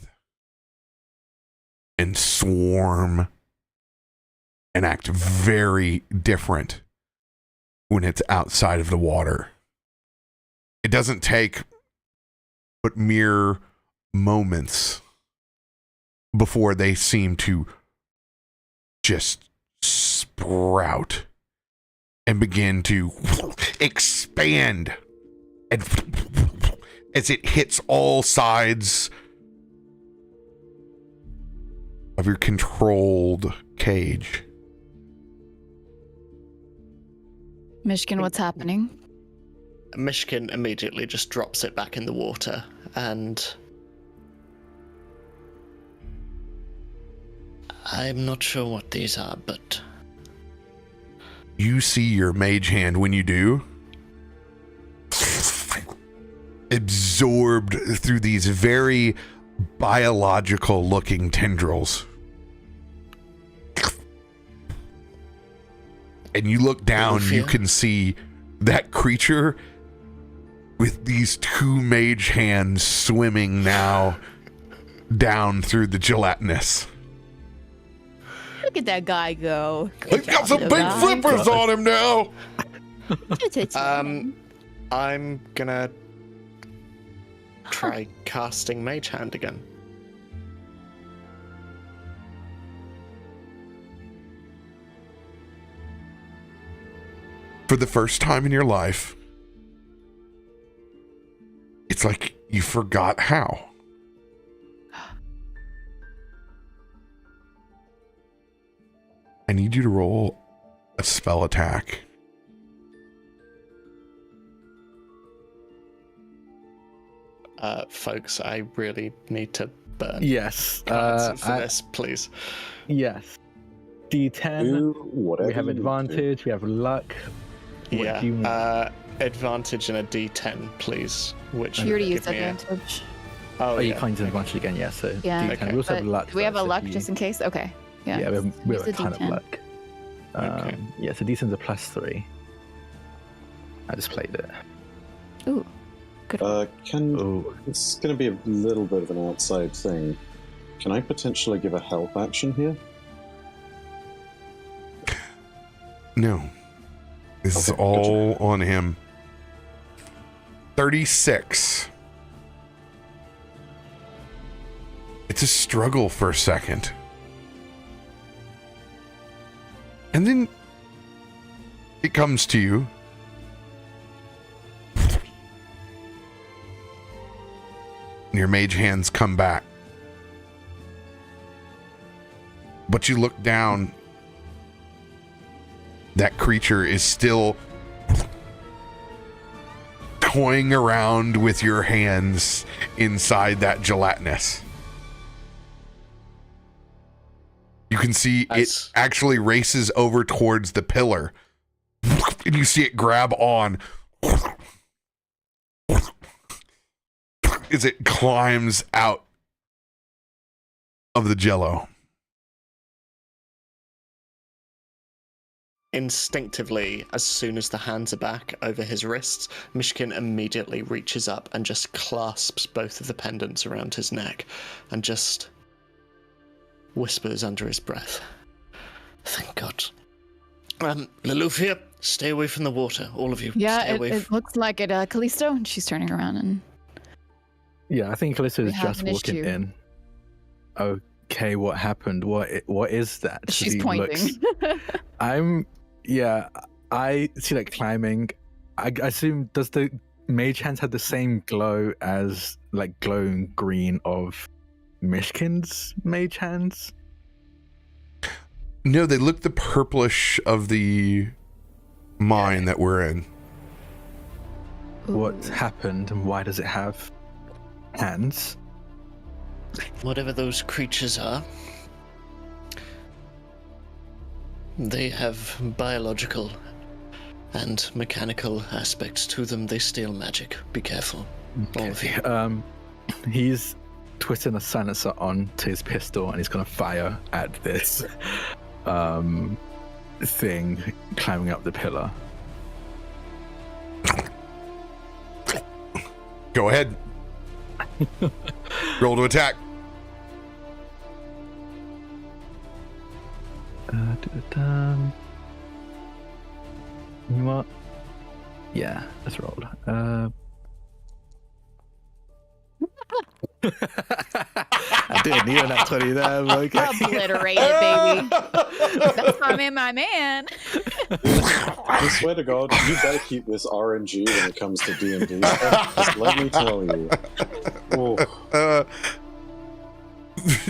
and swarm and act very different when it's outside of the water. It doesn't take but mere moments before they seem to just sprout and begin to expand and as it hits all sides of your controlled cage. Myshkin, what's happening? Myshkin immediately just drops it back in the water, and I'm not sure what these are, but you see your mage hand when you do absorbed through these very biological looking tendrils. And you look down, Loluphia? you can see that creature with these two mage hands swimming now down through the gelatinous. Look at that guy go. He's got some big flippers on him now. I'm gonna try casting Mage Hand again. For the first time in your life, it's like you forgot how. I need you to roll a spell attack. Folks, I really need to burn Yes. cards for this, please. Yes. D10. Do whatever We have you need to. advantage. We have luck. What do you want? Advantage and a D10, please. Which You already give used me a- advantage. Oh, you yeah. can't use an advantage again, yeah. So Yeah. D10. Okay. We also have But luck. do we have a though, so luck if you- just in case? Okay. Yeah. Yeah, we have use a the ton of D10. luck. Okay. Yeah, so D10's a +3. I just played it. Ooh. Good. Oh, It's going to be a little bit of an outside thing. Can I potentially give a help action here? No. This is Okay, all on him. 36. It's a struggle for a second. And then it comes to you. And your mage hands come back. But you look down. That creature is still toying around with your hands inside that gelatinous. You can see That's- it actually races over towards the pillar. And you see it grab on as it climbs out of the jello. Instinctively, as soon as the hands are back over his wrists, Myshkin immediately reaches up and just clasps both of the pendants around his neck and just whispers under his breath, "Thank God. Loluphia, stay away from the water, all of you. Yeah, stay away it looks like it, Kallisto. And she's turning around and yeah, I think Kallisto We is have just an walking issue. in. Okay, what happened? What is that? So she's he pointing. I see like climbing. I assume, does the mage hands have the same glow as like glowing green of Myshkin's mage hands? No, they look the purplish of the mine that we're in. What happened and why does it have hands? Whatever those creatures are, they have biological and mechanical aspects to them. They steal magic. Be careful, all of you. He's twisting a silencer on to his pistol, and he's gonna fire at this thing climbing up the pillar. Go ahead. Roll to attack. You know what? Yeah, let's roll. I didn't need that 20 there, but okay. Obliterate it, baby. That's my man. I swear to God, you better keep this RNG when it comes to D&D stuff. Just let me tell you. Oh.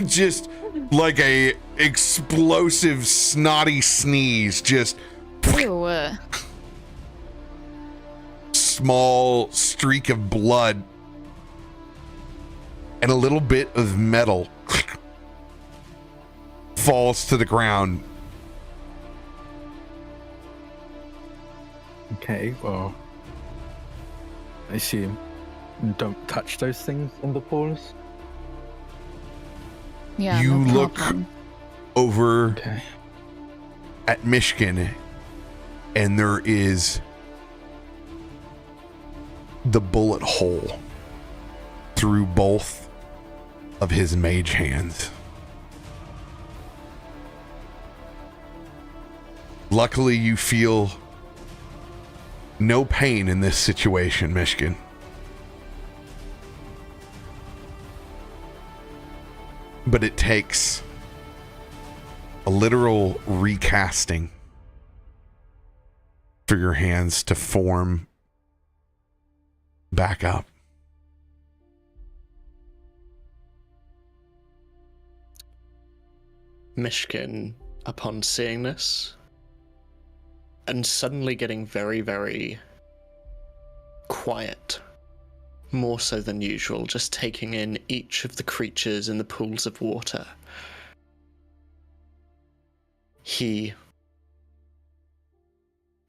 Just like a explosive snotty sneeze, just Ew. small streak of blood and a little bit of metal falls to the ground. Okay, well, I assume don't touch those things in the pools. Yeah. You no look problem. over Okay. at Myshkin, and there is the bullet hole through both of his mage hands. Luckily, you feel no pain in this situation, Myshkin. But it takes a literal recasting for your hands to form back up. Myshkin, upon seeing this, and suddenly getting very, very quiet, more so than usual, just taking in each of the creatures in the pools of water, he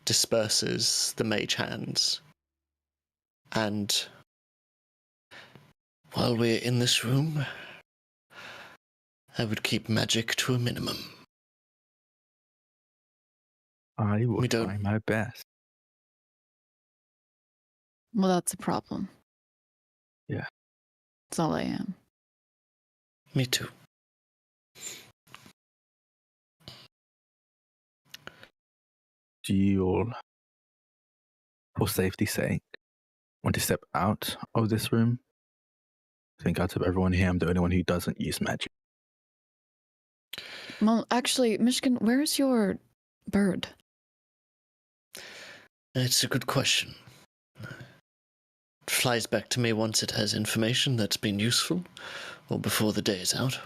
disperses the mage hands, and while we're in this room, I would keep magic to a minimum. I will We don't- try my best. Well, that's a problem. Yeah. That's all I am. Me too. Do you all, for safety's sake, want to step out of this room? I think out of everyone here, I'm the only one who doesn't use magic. Well, actually, Myshkin, where's your bird? It's a good question. It flies back to me once it has information that's been useful, or before the day is out.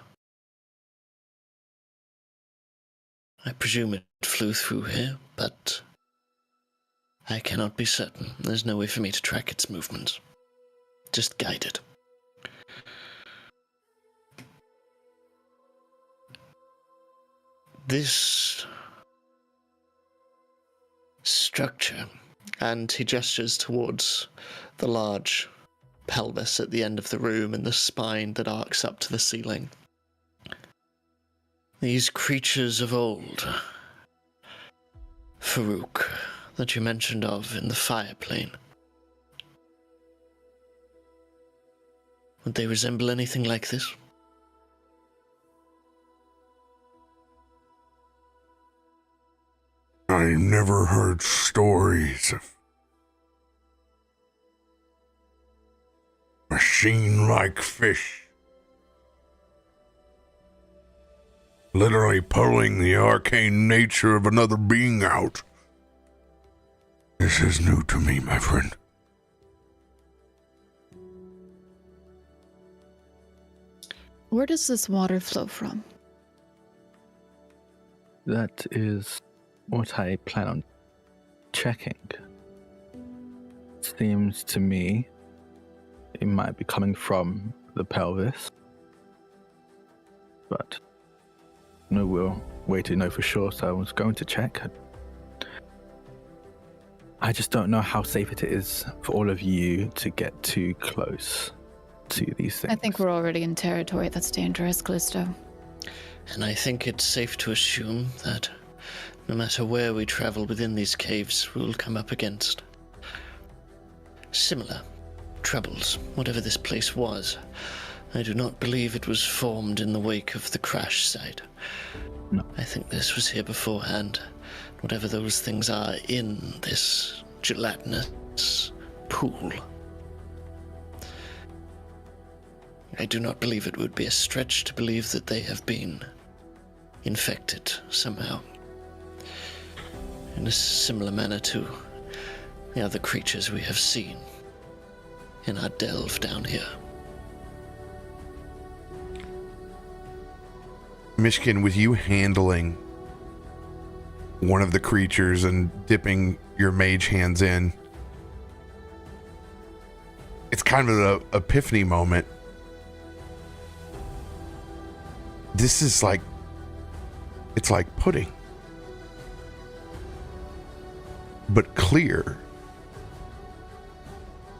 I presume it flew through here, but I cannot be certain. There's no way for me to track its movements. Just guide it. This structure, and he gestures towards the large pelvis at the end of the room and the spine that arcs up to the ceiling. These creatures of old, Farouk, that you mentioned of in the fire plane, would they resemble anything like this? I've never heard stories of machine-like fish literally pulling the arcane nature of another being out. This is new to me, my friend. Where does this water flow from? That is what I plan on checking. Seems to me it might be coming from the pelvis, but no real way to know for sure, so I was going to check. I just don't know how safe it is for all of you to get too close. see these things. I think we're already in territory that's dangerous, Kallisto. And I think it's safe to assume that no matter where we travel within these caves, we'll come up against similar troubles, whatever this place was. I do not believe it was formed in the wake of the crash site. No. I think this was here beforehand. Whatever those things are in this gelatinous pool. I do not believe it would be a stretch to believe that they have been infected somehow. In a similar manner to the other creatures we have seen in our delve down here. Myshkin, with you handling one of the creatures and dipping your mage hands in, it's kind of an epiphany moment. This is like, it's like pudding, but clear.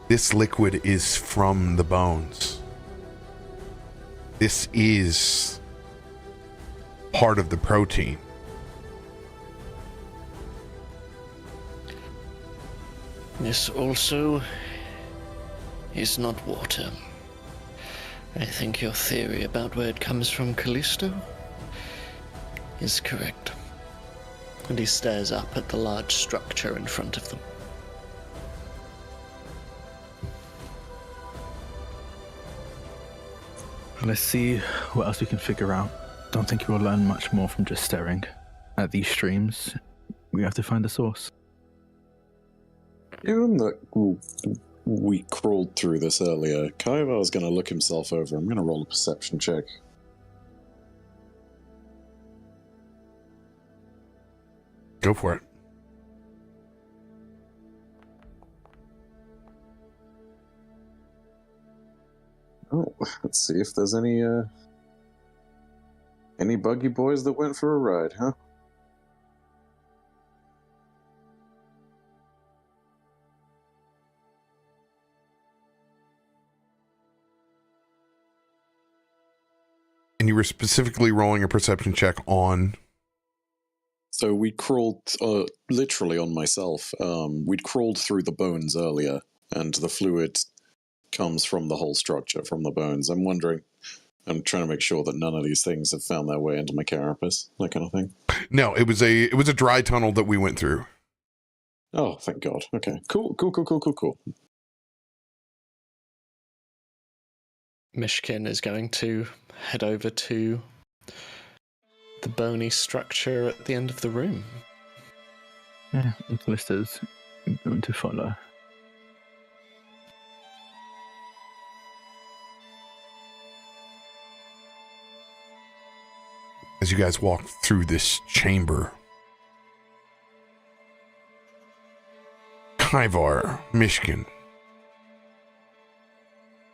This liquid is from the bones. This is part of the protein. This also is not water. I think your theory about where it comes from, Kallisto, is correct. And he stares up at the large structure in front of them. Let's see what else we can figure out. Don't think we'll learn much more from just staring at these streams. We have to find the source. Given that we crawled through this earlier, Kaivar's going to look himself over. I'm going to roll a perception check. Go for it. Oh, let's see if there's any buggy boys that went for a ride, huh? And you were specifically rolling a perception check on... So we crawled, literally on myself, we'd crawled through the bones earlier, and the fluid comes from the whole structure, from the bones. I'm trying to make sure that none of these things have found their way into my carapace, that kind of thing. No, it was a dry tunnel that we went through. Oh, thank God. Okay, cool. Myshkin is going to head over to the bony structure at the end of the room. Yeah, the Kallisto's going to follow. As you guys walk through this chamber, Kaivar, Myshkin,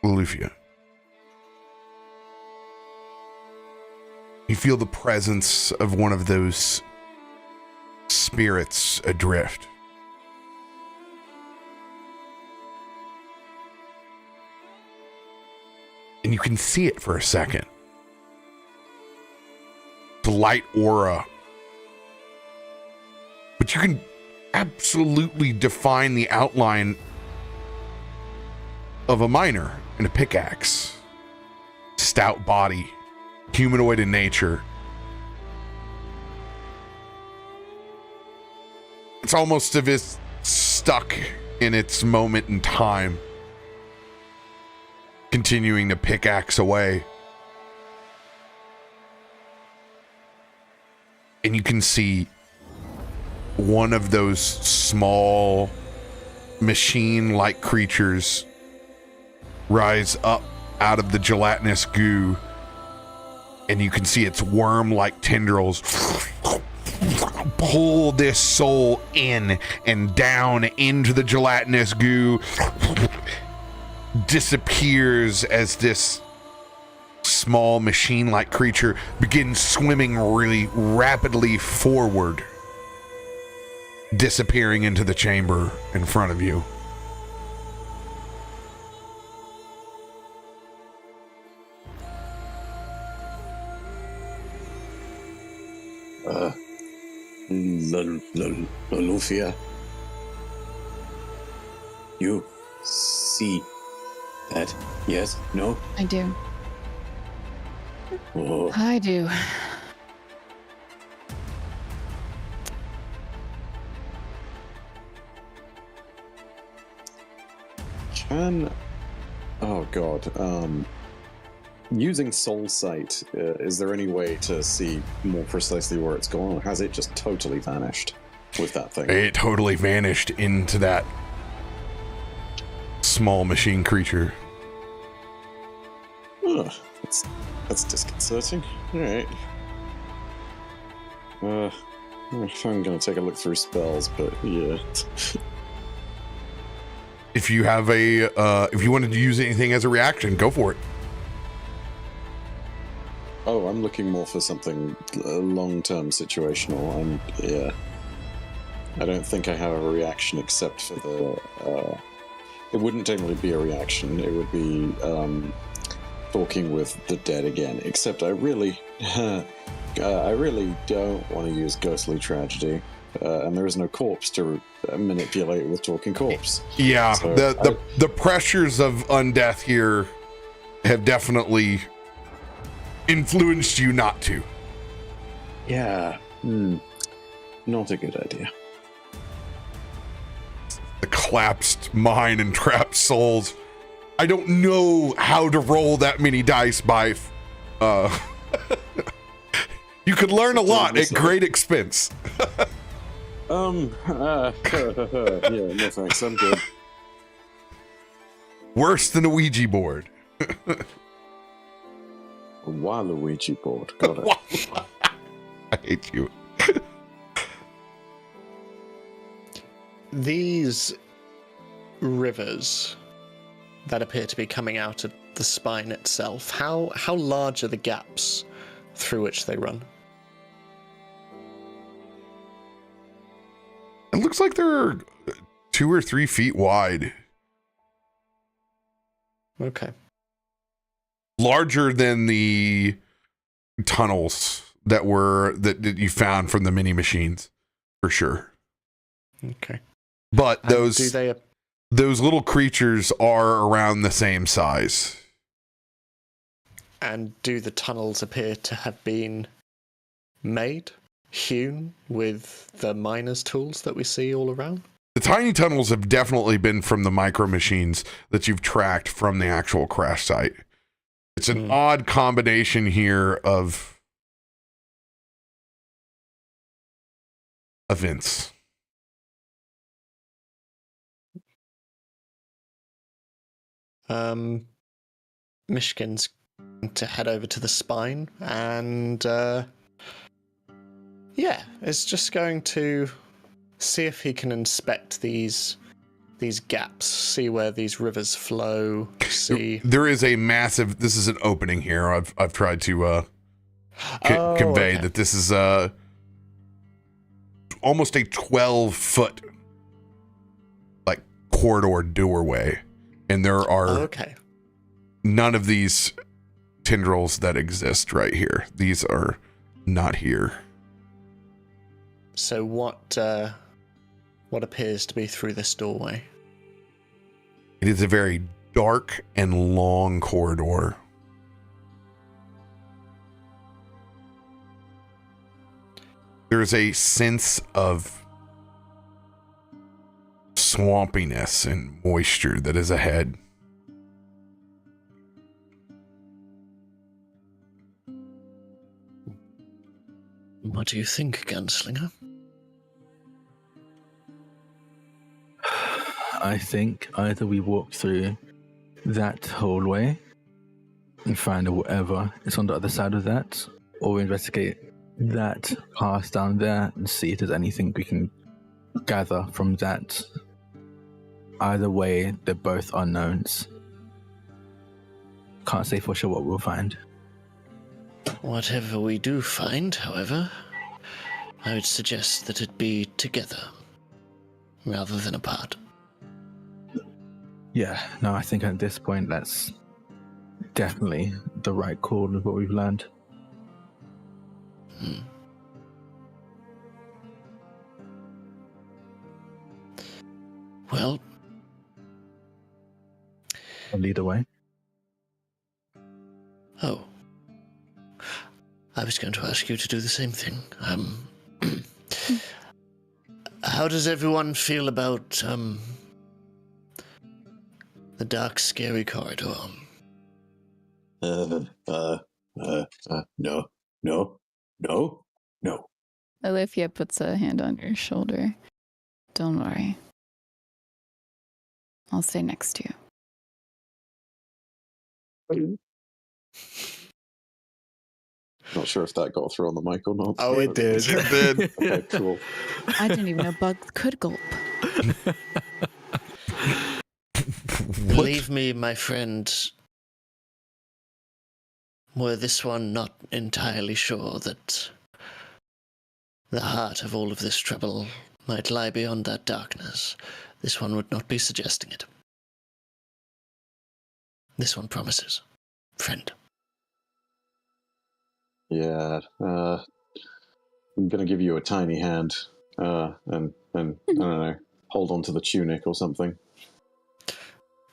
Loluphia, you feel the presence of one of those spirits adrift. And you can see it for a second. The light aura. But you can absolutely define the outline of a miner in a pickaxe. Stout body. Humanoid in nature. It's almost as if it's stuck in its moment in time, continuing to pickaxe away. And you can see one of those small machine-like creatures rise up out of the gelatinous goo. And you can see its worm-like tendrils pull this soul in and down into the gelatinous goo, disappears as this small machine-like creature begins swimming really rapidly forward, disappearing into the chamber in front of you. Loluphia. You see that? Yes? No? I do. Oh. I do. Oh god. Using Soul Sight, is there any way to see more precisely where it's gone, or has it just totally vanished with that thing? It totally vanished into that small machine creature. Ugh, that's disconcerting. Alright. I'm gonna take a look through spells, but yeah. If you have if you wanted to use anything as a reaction, go for it. Oh, I'm looking more for something long-term situational. Yeah. I don't think I have a reaction except for the... it wouldn't technically be a reaction. It would be talking with the dead again. Except I really... I really don't want to use Ghostly Tragedy. And there is no corpse to manipulate with Talking Corpse. Yeah, So the pressures of undeath here have definitely influenced you not to. Yeah. Not a good idea. The collapsed mind and trapped souls. I don't know how to roll that many dice by. You could learn a lot at great expense. Yeah, no thanks, I'm good. Worse than a Ouija board. A Waluigi board, got it. I hate you. These rivers that appear to be coming out of the spine itself, how large are the gaps through which they run? It looks like they're 2 or 3 feet wide. Okay. Larger than the tunnels that you found from the mini machines, for sure. Okay. But And those little creatures are around the same size. And do the tunnels appear to have been hewn with the miner's tools that we see all around? The tiny tunnels have definitely been from the micro machines that you've tracked from the actual crash site. It's an odd combination here of events. Myshkin's going to head over to the spine and is just going to see if he can inspect these gaps, see where these rivers flow, see. There is a massive, this is an opening here. I've tried to convey that this is almost a 12-foot like corridor doorway, and there are none of these tendrils that exist right here. These are not here. So what appears to be through this doorway? It is a very dark and long corridor. There's a sense of swampiness and moisture that is ahead. What do you think, Gunslinger? I think either we walk through that hallway and find whatever is on the other side of that, or we investigate that path down there and see if there's anything we can gather from that. Either way, they're both unknowns. Can't say for sure what we'll find. Whatever we do find, however, I would suggest that it be together rather than apart. Yeah, no, I think at this point that's definitely the right call with what we've learned. Well, I'll lead the way. oh. I was going to ask you to do the same thing. How does everyone feel about, the dark, scary corridor? No. Loluphia puts a hand on your shoulder. Don't worry. I'll stay next to you. Not sure if that got through on the mic or not. Oh, it did. It did. Okay, cool. I didn't even know bugs could gulp. Believe me, my friend, were this one not entirely sure that the heart of all of this trouble might lie beyond that darkness, this one would not be suggesting it. This one promises. Friend. Yeah, I'm gonna give you a tiny hand, and I don't know, hold on to the tunic or something.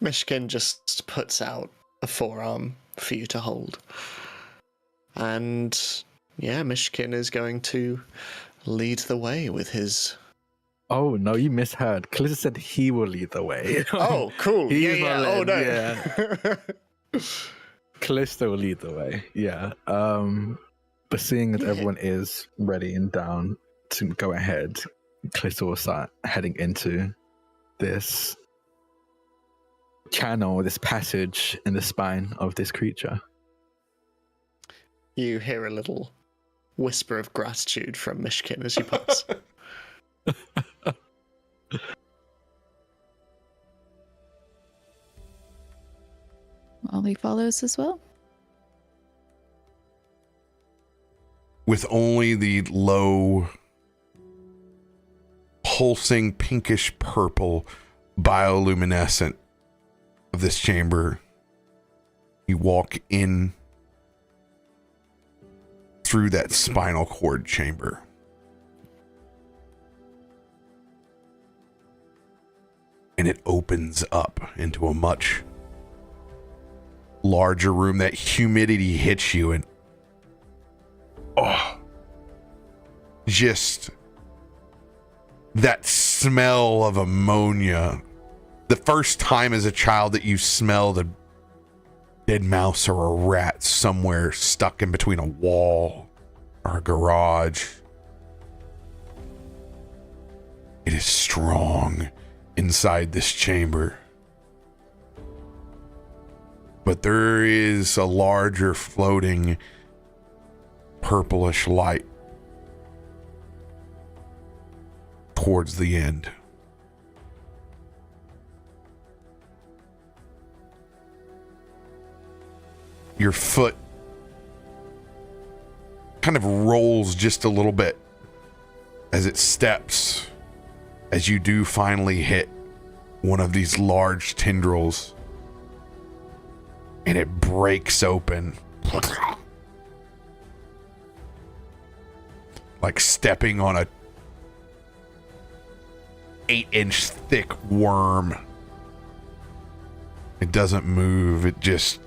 Myshkin just puts out a forearm for you to hold. And yeah, Myshkin is going to lead the way with his... Oh, no, you misheard. Kallisto said he will lead the way. Oh, cool. He's yeah. not Oh, no. Yeah. Kallisto will lead the way, yeah. But seeing as everyone is ready and down to go ahead, Kallisto will start heading into this channel, this passage in the spine of this creature. You hear a little whisper of gratitude from Myshkin as you pass. Molly follows as well. With only the low, pulsing pinkish purple bioluminescent of this chamber, you walk in through that spinal cord chamber. And it opens up into a much larger room. That humidity hits you and just that smell of ammonia. The first time as a child that you smelled a dead mouse or a rat somewhere stuck in between a wall or a garage. It is strong inside this chamber. But there is a larger floating purplish light towards the end. Your foot kind of rolls just a little bit as it steps, as you do finally hit one of these large tendrils, and it breaks open. Like stepping on a 8-inch thick worm. It doesn't move, it just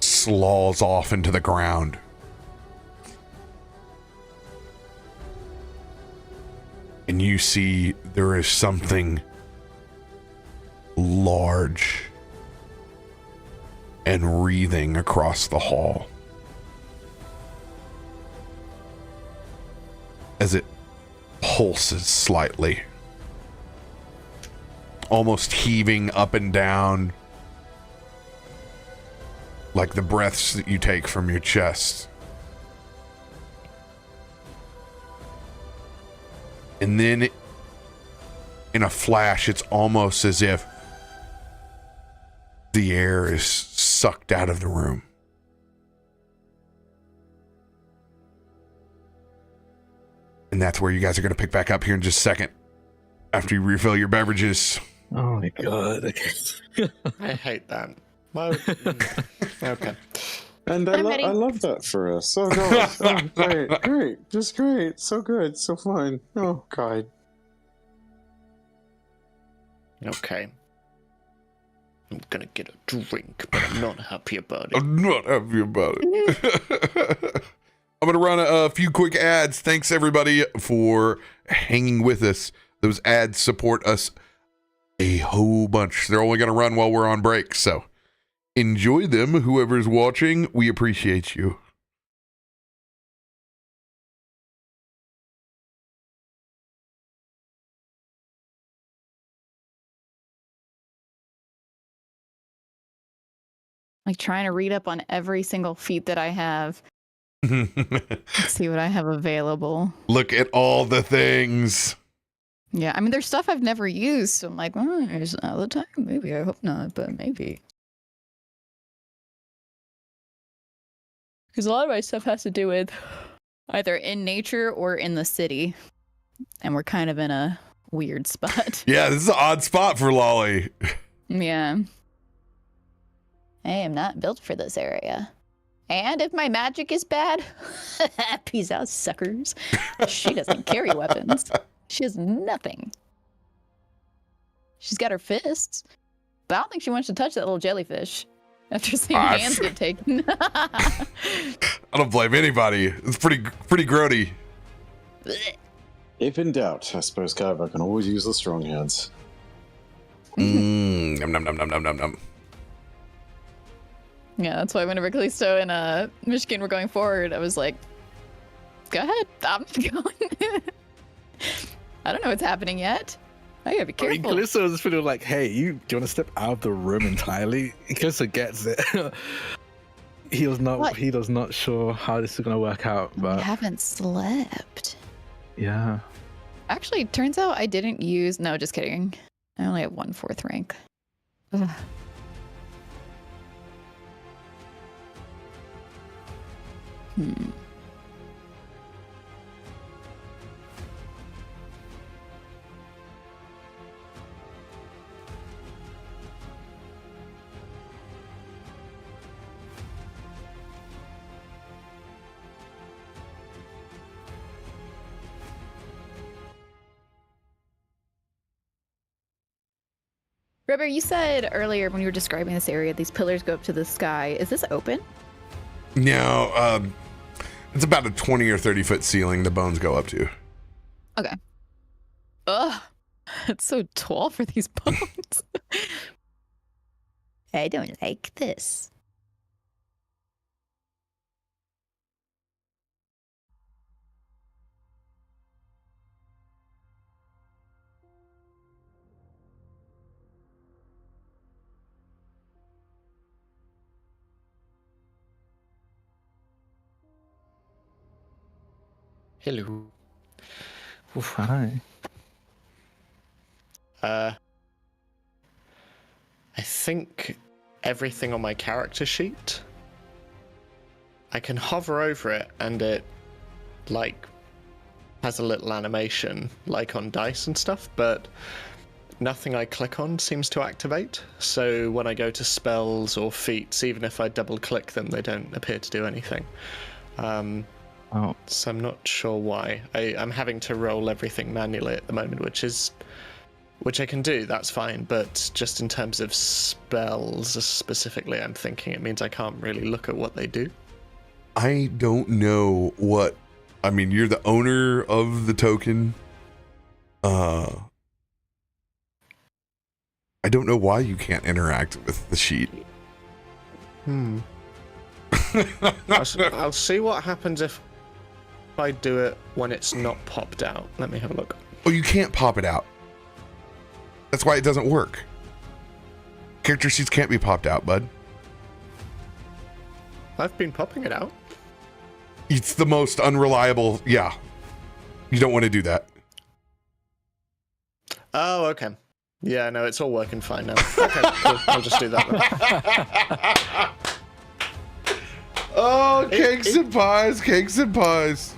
slaws off into the ground. And you see there is something large and wreathing across the hall. As it pulses slightly, almost heaving up and down like the breaths that you take from your chest. And then in a flash, it's almost as if the air is sucked out of the room. And that's where you guys are going to pick back up here in just a second after you refill your beverages. Oh my god, okay. I hate that. Well, okay. And I'm ready. I love that for us. Oh god. Oh, great. Just great. So good. So fun. Oh god. Okay. I'm gonna get a drink, but I'm not happy about it. I'm not happy about it. I'm going to run a few quick ads. Thanks, everybody, for hanging with us. Those ads support us a whole bunch. They're only going to run while we're on break, so enjoy them. Whoever's watching, we appreciate you. Like trying to read up on every single feat that I have. Let's see what I have available. Look at all the things. Yeah, I mean, there's stuff I've never used, so I'm like, there's another time. Maybe, I hope not, but maybe. Because a lot of my stuff has to do with either in nature or in the city. And we're kind of in a weird spot. Yeah, this is an odd spot for Lolly. Yeah. I am not built for this area. And if my magic is bad, peace out, suckers. She doesn't carry weapons. She has nothing. She's got her fists, but I don't think she wants to touch that little jellyfish after seeing hands get taken. I don't blame anybody. It's pretty grody. If in doubt, I suppose Kaiba can always use the strong hands. Nom nom nom nom nom nom nom. Yeah, that's why whenever Kallisto and Myshkin were going forward, I was like, go ahead, I'm going. I don't know what's happening yet. I gotta be careful. I mean, Kallisto was feeling like, hey, do you want to step out of the room entirely? Kallisto gets it. He does not sure how this is gonna work out, but I haven't slept. Yeah. Actually, it turns out I didn't use. No, just kidding. I only have 1/4 rank. Ugh. RoBear, you said earlier when you were describing this area, these pillars go up to the sky. Is this open? No, it's about a 20 or 30 foot ceiling the bones go up to. Okay. Ugh. It's so tall for these bones. I don't like this. Hello. Oof. Hi. I think everything on my character sheet, I can hover over it and it, like, has a little animation, like on dice and stuff, but nothing I click on seems to activate. So when I go to spells or feats, even if I double click them, they don't appear to do anything. Oh. So I'm not sure why. I'm having to roll everything manually at the moment, which I can do, that's fine, but just in terms of spells specifically, I'm thinking it means I can't really look at what they do. I don't know what, I mean, you're the owner of the token. I don't know why you can't interact with the sheet. I'll see what happens if I do it when it's not popped out. Let me have a look. Oh, you can't pop it out. That's why it doesn't work. Character sheets can't be popped out, bud. I've been popping it out. It's the most unreliable. Yeah. You don't want to do that. Oh, okay. Yeah, no, it's all working fine now. Okay, cool. I'll just do that then. Oh, cakes and pies.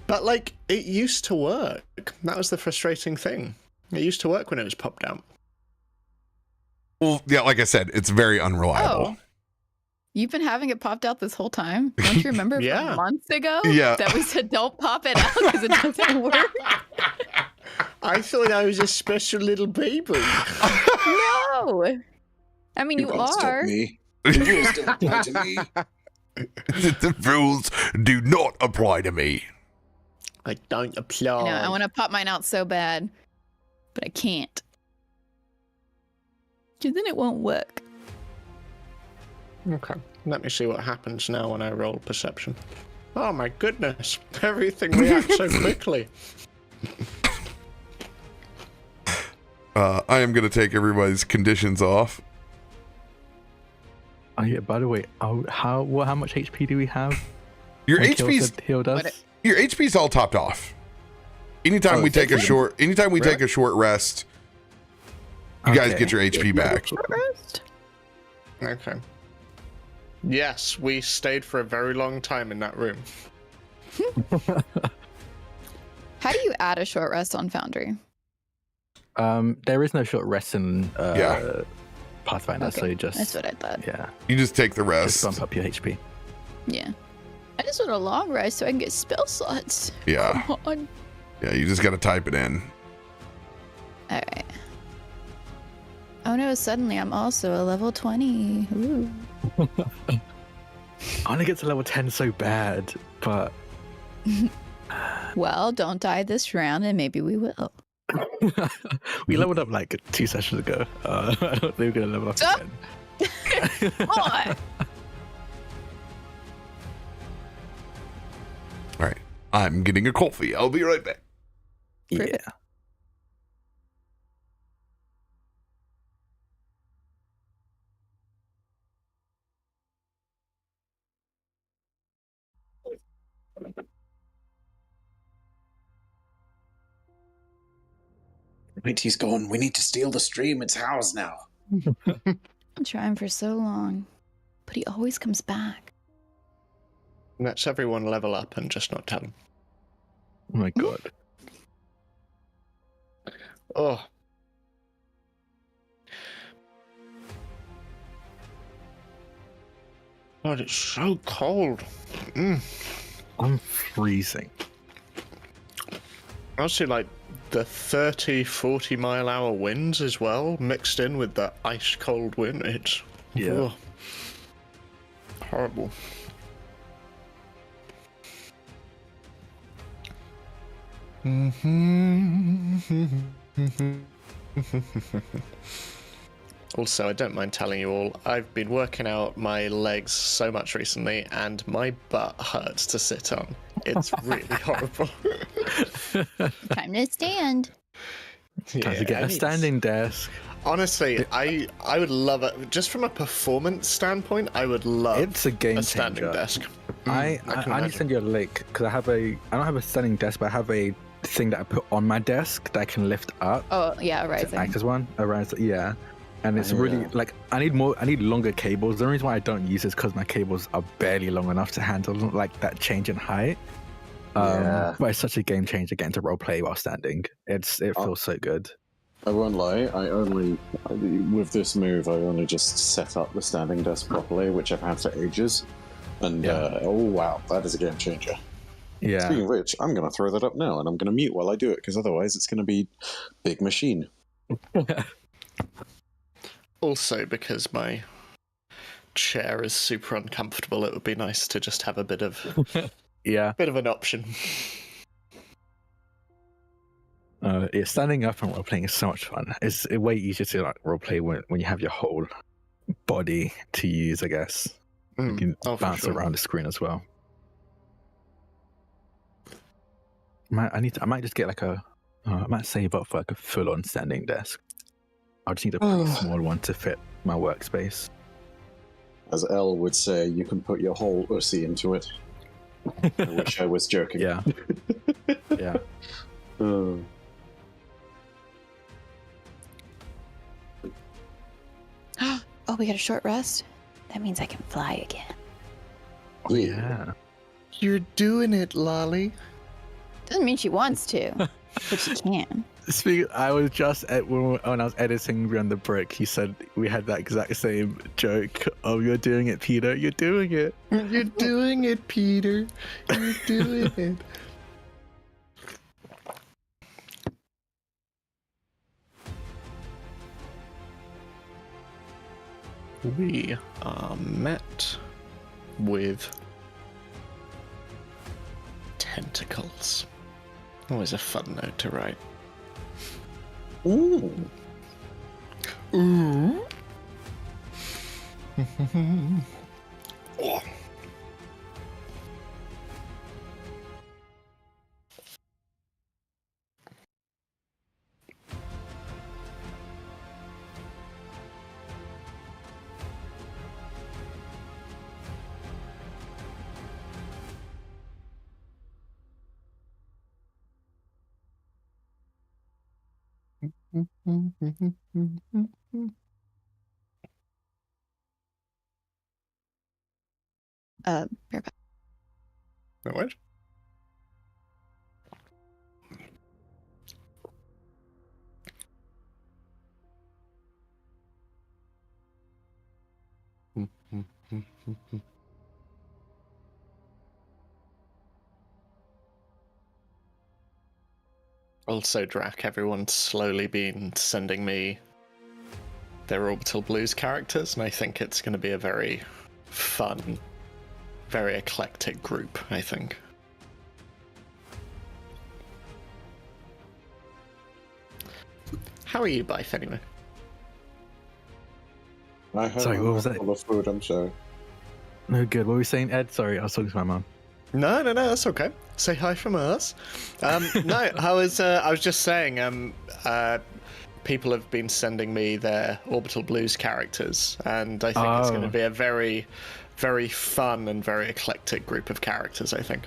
But, like, it used to work. That was the frustrating thing. It used to work when it was popped out. Well, yeah, like I said, it's very unreliable. Oh. You've been having it popped out this whole time? Don't you remember Yeah. from months ago Yeah. that we said don't pop it out because it doesn't work? I thought I was a special little baby. No. I mean, you can't stop are. me. The rules don't apply to me. The rules do not apply to me. I don't apply. I want to pop mine out so bad, but I can't. Because then it won't work. Okay, let me see what happens now when I roll perception. Oh my goodness, everything reacts so quickly. I am going to take everybody's conditions off. Oh yeah. By the way, how much HP do we have? Your When Kill HP's said healed us. your HP's all topped off. Anytime we take a short rest, you guys get your HP back. Okay. Yes, we stayed for a very long time in that room. How do you add a short rest on Foundry? There is no short rest in Pathfinder, Okay, so you just that's what I thought. You just take the just rest. bump up your HP. Yeah. I just want a long rest so I can get spell slots. Yeah. Come on. Yeah, you just got to type it in. All right. Oh no, suddenly I'm also a level 20. Ooh. I want to get to level 10 so bad, but Well, don't die this round and maybe we will. we leveled up like 2 sessions ago. I don't think we're going to level up Stop. again. Come on. All right. I'm getting a coffee. I'll be right back. Yeah. Wait, he's gone. We need to steal the stream. It's ours now. I'm trying for so long, but he always comes back. Let's everyone level up and just not tell him. Oh my god. Oh. God, it's so cold. I'm freezing. Honestly, like the 30, 40 mile hour winds as well, mixed in with the ice cold wind. It's horrible. Also, I don't mind telling you all, I've been working out my legs so much recently, and my butt hurts to sit on. It's really horrible. Time to stand. Time to get a standing desk. Honestly, I would love it. Just from a performance standpoint, I would love It's a game a standing changer. desk. I can need to imagine. send you a link because I don't have a standing desk, but I have a thing that I put on my desk that I can lift up. Oh, yeah, To rising. act as one. A riser, yeah. And it's Oh, really yeah. like I need longer cables. The reason why I don't use it is because my cables are barely long enough to handle like that change in height. Yeah. But it's such a game changer getting to roleplay while standing. It feels so good. I won't lie, with this move, I only just set up the standing desk properly, which I've had for ages. And, oh wow, that is a game changer. Yeah. Speaking of which, I'm going to throw that up now, and I'm going to mute while I do it, because otherwise it's going to be big machine. Also, because my chair is super uncomfortable, it would be nice to just have a bit of Yeah. an option. Yeah, standing up and roleplaying is so much fun. It's way easier to like roleplay when you have your whole body to use, I guess. You can Oh, for bounce sure. around the screen as well. I might just get like I might save up for like a full-on standing desk. I just need a pretty small one to fit my workspace. As Elle would say, you can put your whole ussy into it. I wish I was joking. Yeah. Yeah. Oh, we got a short rest? That means I can fly again. Yeah. You're doing it, Lolly. Doesn't mean she wants to, but she can. I was just when I was editing Beyond the Brick, he said we had that exact same joke. Oh, you're doing it, Peter. You're doing it. You're doing it, Peter. You're doing it. we are met with tentacles. Always a fun note to write. Ooh. Ooh. Oh. You're back. No what? Also, Drak, everyone's slowly been sending me their Orbital Blues characters, and I think it's going to be a very fun, very eclectic group, I think. How are you, Bife, anyway? I have Sorry, what was that? full of food, I'm sorry. No good. What were we saying, Ed? Sorry, I was talking to my mum. No, that's okay. Say hi from us. No, I was just saying, people have been sending me their Orbital Blues characters, and I think it's going to be a very, very fun and very eclectic group of characters, I think.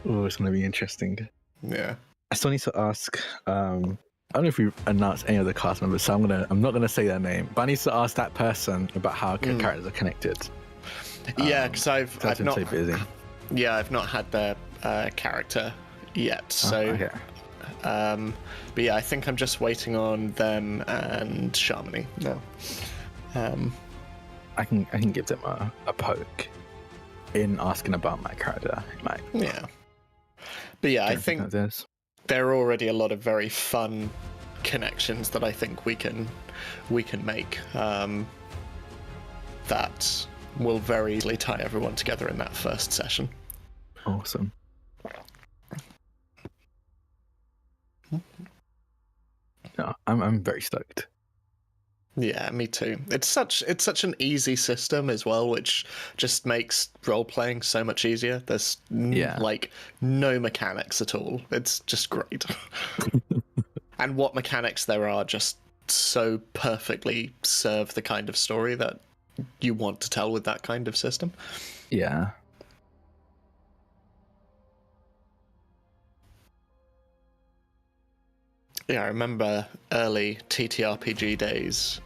Oh, it's going to be interesting. Yeah. I still need to ask. I don't know if we announced any of the cast members, so I'm not going to say their name. But I need to ask that person about how characters are connected. Yeah, because I've been not. so busy. Yeah, I've not had their character yet. So, Okay. but yeah, I think I'm just waiting on them and Shamini now. I can give them a poke in asking about my character. Yeah. But yeah, I think there's. there are already a lot of very fun connections that I think we can make that will very easily tie everyone together in that first session. Awesome. No, I'm very stoked. Yeah, me too. It's such an easy system as well, which just makes role playing so much easier. There's like no mechanics at all. It's just great. And what mechanics there are just so perfectly serve the kind of story that you want to tell with that kind of system. Yeah. Yeah, I remember early TTRPG days,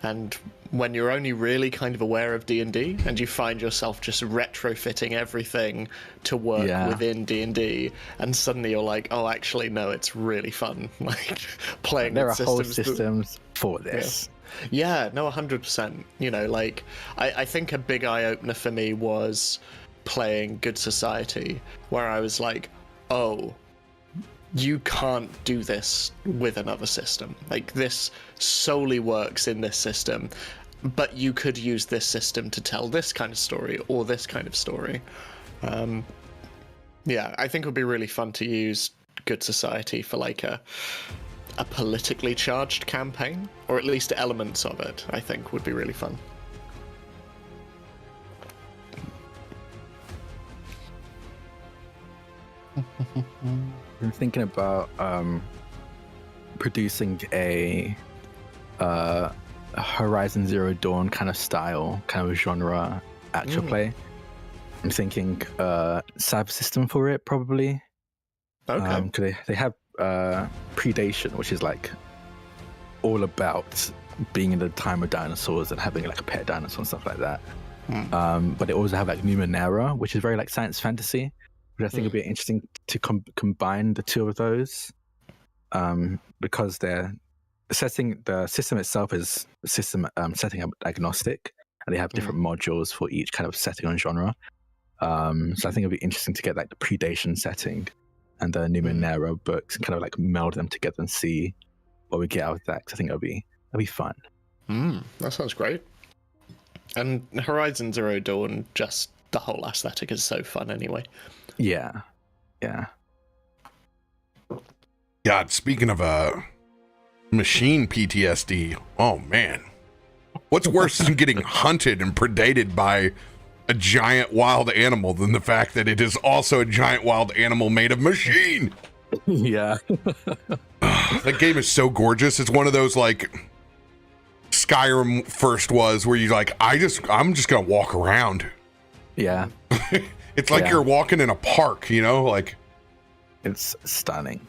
and when you're only really kind of aware of D&D, and you find yourself just retrofitting everything to work within D&D, and suddenly you're like, oh, actually, no, it's really fun. Like, playing there are with whole systems for this. Yeah, no, 100%. You know, like, I think a big eye-opener for me was playing Good Society, where I was like, oh, you can't do this with another system. Like, this solely works in this system, but you could use this system to tell this kind of story or this kind of story. Yeah, I think it would be really fun to use Good Society for like a politically charged campaign, or at least elements of it, I think would be really fun. I'm thinking about producing a Horizon Zero Dawn kind of style, kind of genre actual play. I'm thinking cyber system for it, probably. Okay. Because they have Predation, which is like all about being in the time of dinosaurs and having like a pet dinosaur and stuff like that. But they also have like Numenera, which is very like science fantasy, which I think would be interesting to combine the two of those, because the system itself is system setting up agnostic, and they have different modules for each kind of setting and genre. So I think it'd be interesting to get like the Predation setting and the Numenera books and kind of like meld them together and see what we get out of that. 'Cause I think that'd be fun. That sounds great. And Horizon Zero Dawn, just the whole aesthetic is so fun anyway. Yeah. God, speaking of machine PTSD, oh man. What's worse than getting hunted and predated by a giant wild animal than the fact that it is also a giant wild animal made of machine? Yeah. That game is so gorgeous. It's one of those like Skyrim first was where you're like, I'm just gonna walk around. Yeah. It's like you're walking in a park, you know, like it's stunning.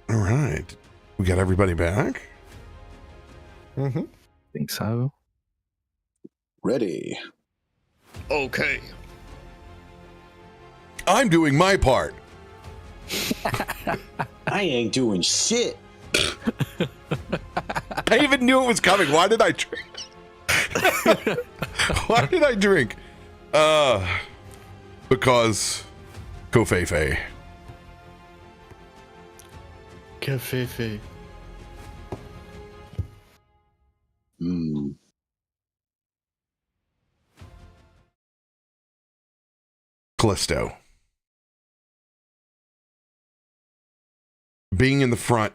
all right. We got everybody back. Mm-hmm. Think so. Ready. Okay. I'm doing my part. I ain't doing shit. I even knew it was coming. Why did I drink? Why did I drink? Because Kofefe. Kofefe. Kallisto. Being in the front,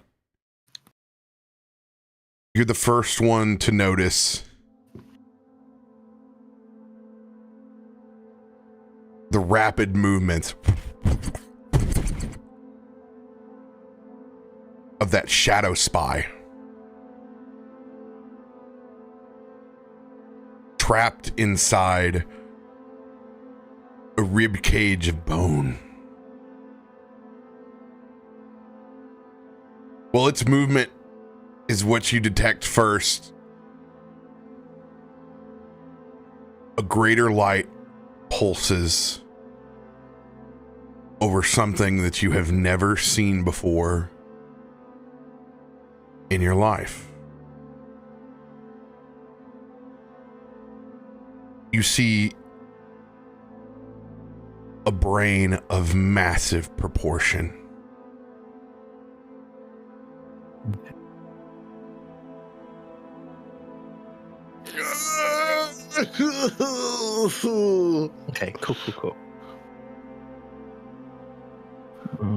you're the first one to notice the rapid movement of that shadow spy. Trapped inside a rib cage of bone. Well, its movement is what you detect first. A greater light pulses over something that you have never seen before in your life. You see a brain of massive proportion. Okay, cool.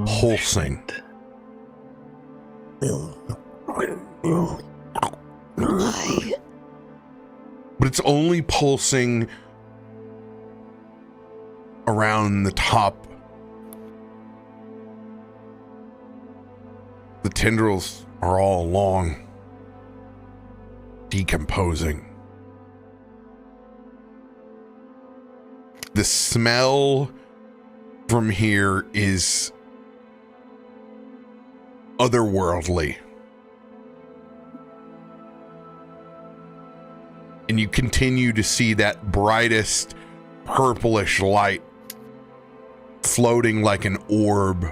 Pulsing. Why? But it's only pulsing around the top. The tendrils are all long, decomposing. The smell from here is otherworldly. And you continue to see that brightest purplish light floating like an orb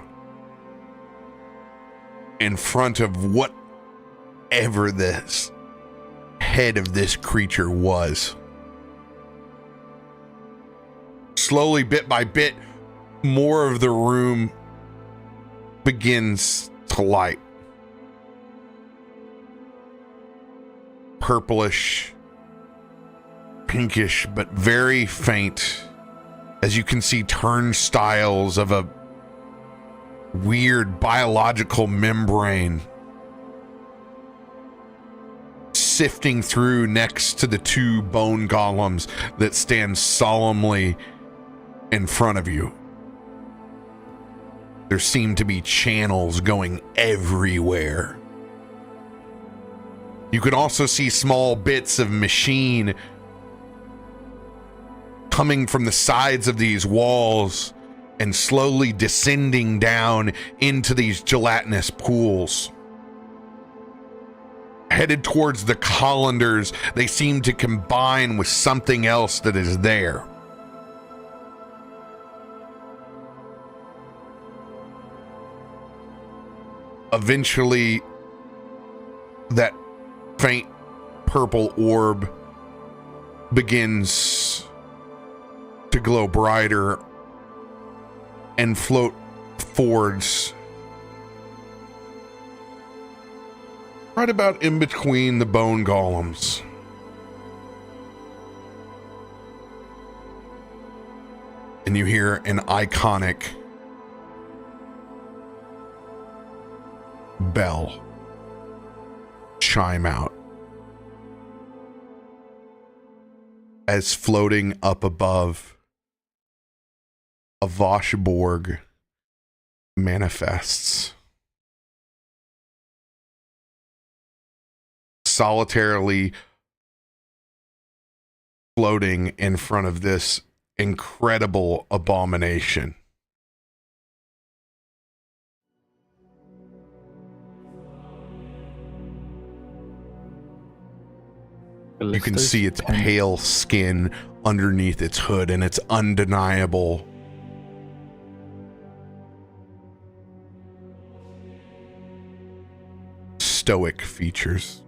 in front of whatever this head of this creature was. Slowly, bit by bit, more of the room begins to light. Purplish, pinkish, but very faint, as you can see turnstiles of a weird biological membrane sifting through next to the two bone golems that stand solemnly in front of you. There seem to be channels going everywhere. You can also see small bits of machine coming from the sides of these walls and slowly descending down into these gelatinous pools. Headed towards the colanders, they seem to combine with something else that is there. Eventually, that faint purple orb begins to glow brighter and float forwards right about in between the bone golems. And you hear an iconic bell chime out as floating up above, a Voshborg manifests, solitarily floating in front of this incredible abomination. You can see its pale skin underneath its hood and its undeniable stoic features.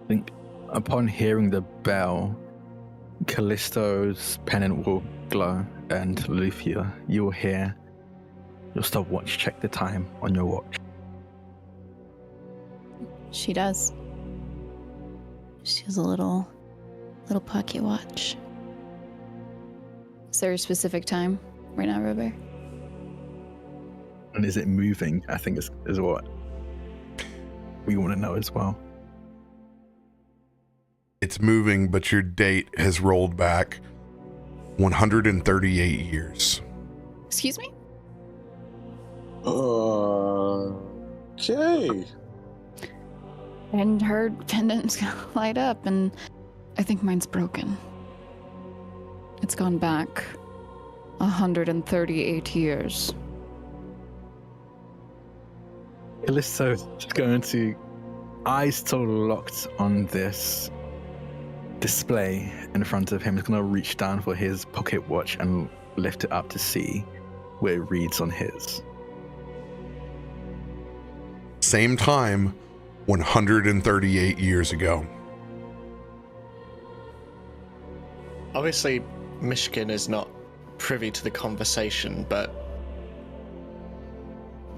I think upon hearing the bell, Kallisto's pennant will glow, and Loluphia, you'll hear your stopwatch check the time on your watch. She does. She has a little pocket watch. Is there a specific time right now, RoBear? And is it moving? I think is what we want to know as well. It's moving, but your date has rolled back 138 years. Excuse me? Okay. And her pendant's gonna light up, and I think mine's broken. It's gone back 138 years. Kallisto is going to, eyes still locked on this display in front of him, is going to reach down for his pocket watch and lift it up to see where it reads on his. Same time, 138 years ago. Obviously, Myshkin is not privy to the conversation, but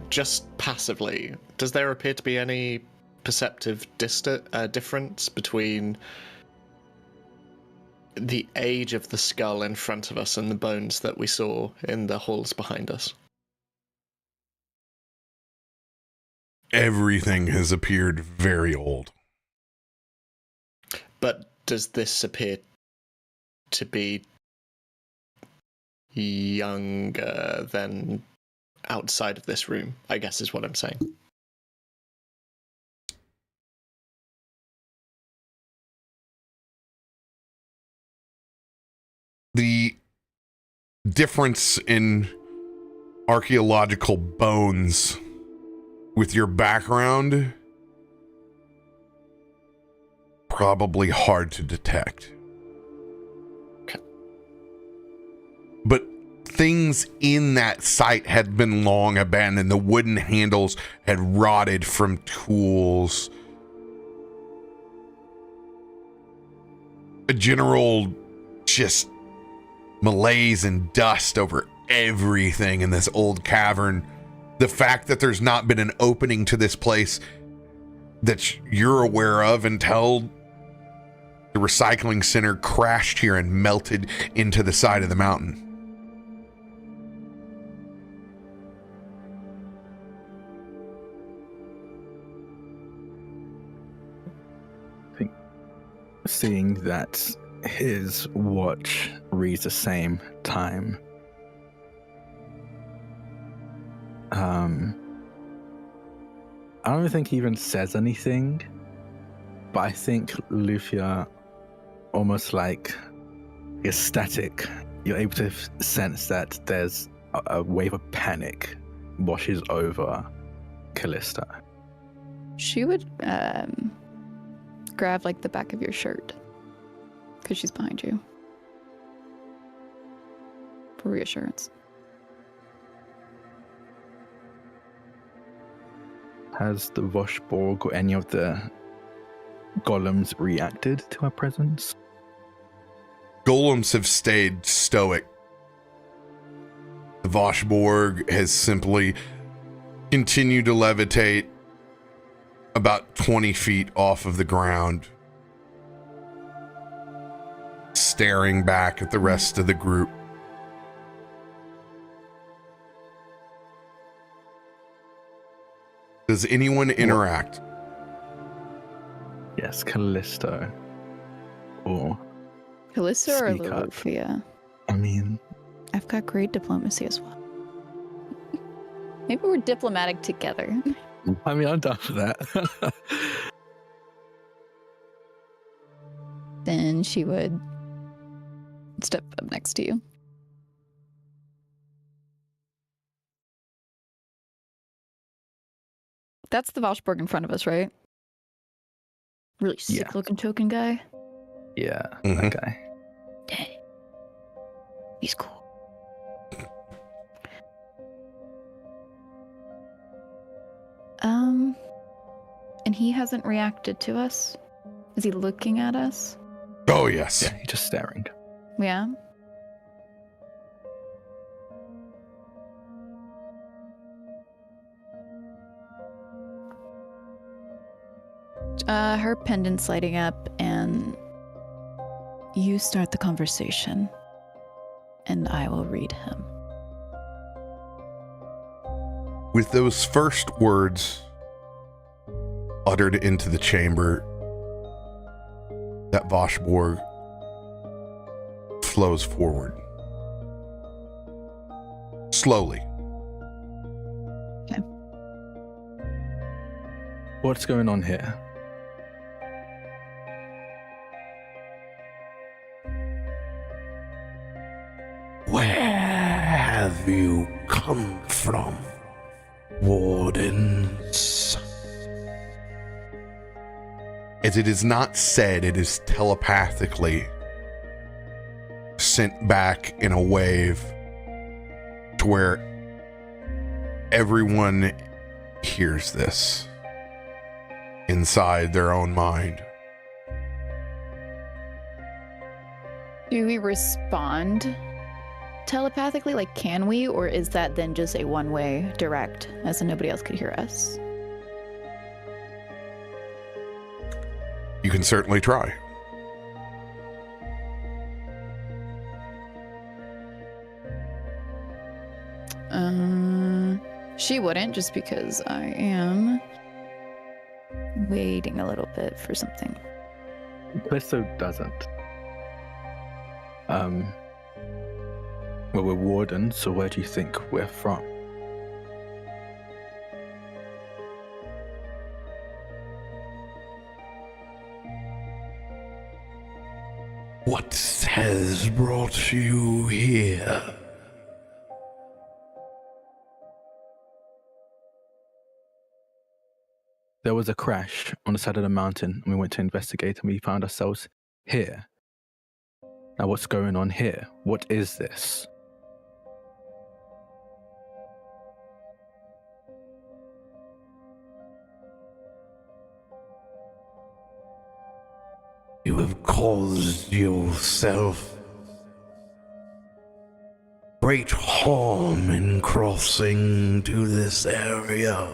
just passively, does there appear to be any perceptive difference between the age of the skull in front of us and the bones that we saw in the halls behind us? Everything has appeared very old. But does this appear to be younger than outside of this room, I guess is what I'm saying. The difference in archaeological bones with your background, probably hard to detect. Okay. But things in that site had been long abandoned. The wooden handles had rotted from tools. A general just malaise and dust over everything in this old cavern. The fact that there's not been an opening to this place that you're aware of until the recycling center crashed here and melted into the side of the mountain. I think seeing that his watch reads the same time, I don't think he even says anything, but I think Loluphia, almost like ecstatic, you're able to sense that there's a wave of panic washes over Kallisto. She would grab like the back of your shirt because she's behind you for reassurance. Has the Voshborg or any of the golems reacted to her presence? Golems have stayed stoic. The Voshborg has simply continue to levitate about 20 feet off of the ground, staring back at the rest of the group. Does anyone interact? Yes, Kallisto. Or Kallisto or Speak up. Loluphia? I mean, I've got great diplomacy as well. Maybe we're diplomatic together. I'm down for that. Then she would step up next to you. That's the Valsborg in front of us, right? Really sick looking token guy. Yeah, Mhm. that guy. Dang. He's cool. And he hasn't reacted to us? Is he looking at us? Oh, yes. Yeah, he's just staring. Yeah. Her pendant's lighting up, and you start the conversation, and I will read him. With those first words uttered into the chamber, that Vashborg flows forward. Slowly. Okay. What's going on here? Where have you come from, wardens? As it is not said, it is telepathically sent back in a wave to where everyone hears this inside their own mind. Do we respond telepathically? Like, can we? Or is that then just a one-way direct, as in nobody else could hear us? You can certainly try. She wouldn't, just because I am waiting a little bit for something. Kallisto doesn't. Well, we're wardens, so where do you think we're from? What has brought you here? There was a crash on the side of the mountain, and we went to investigate, and we found ourselves here. Now, what's going on here? What is this? You have caused yourself great harm in crossing to this area.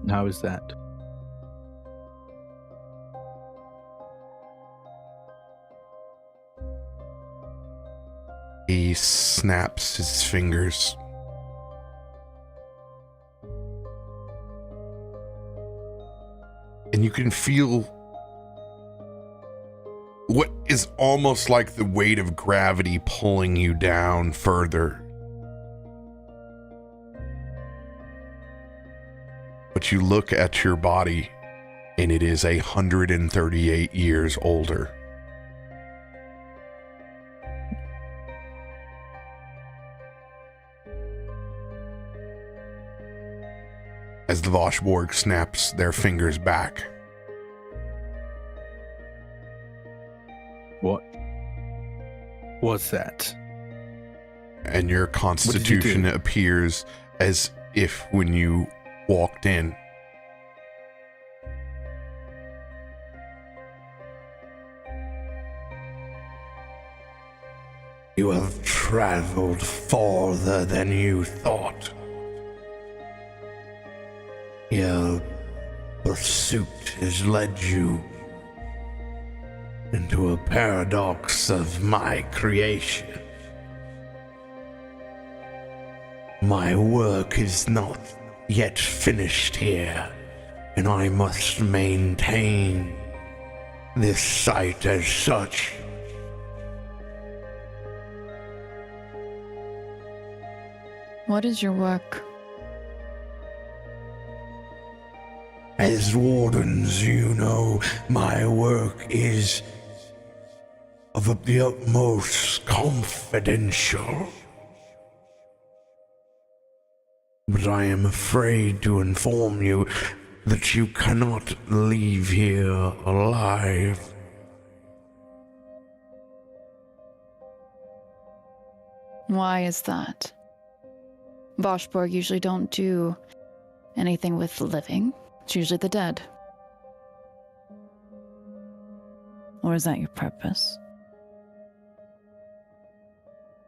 How is that? He snaps his fingers. And you can feel what is almost like the weight of gravity pulling you down further. But you look at your body, and it is 138 years older. As the Vashborg snaps their fingers back. What was that? And your constitution appears as if when you walked in. You have traveled farther than you thought. Your pursuit has led you into a paradox of my creation. My work is not yet finished here, and I must maintain this site as such. What is your work? As wardens, you know, my work is of the utmost confidential. But I am afraid to inform you that you cannot leave here alive. Why is that? Voshborg usually don't do anything with the living. It's usually the dead. Or is that your purpose?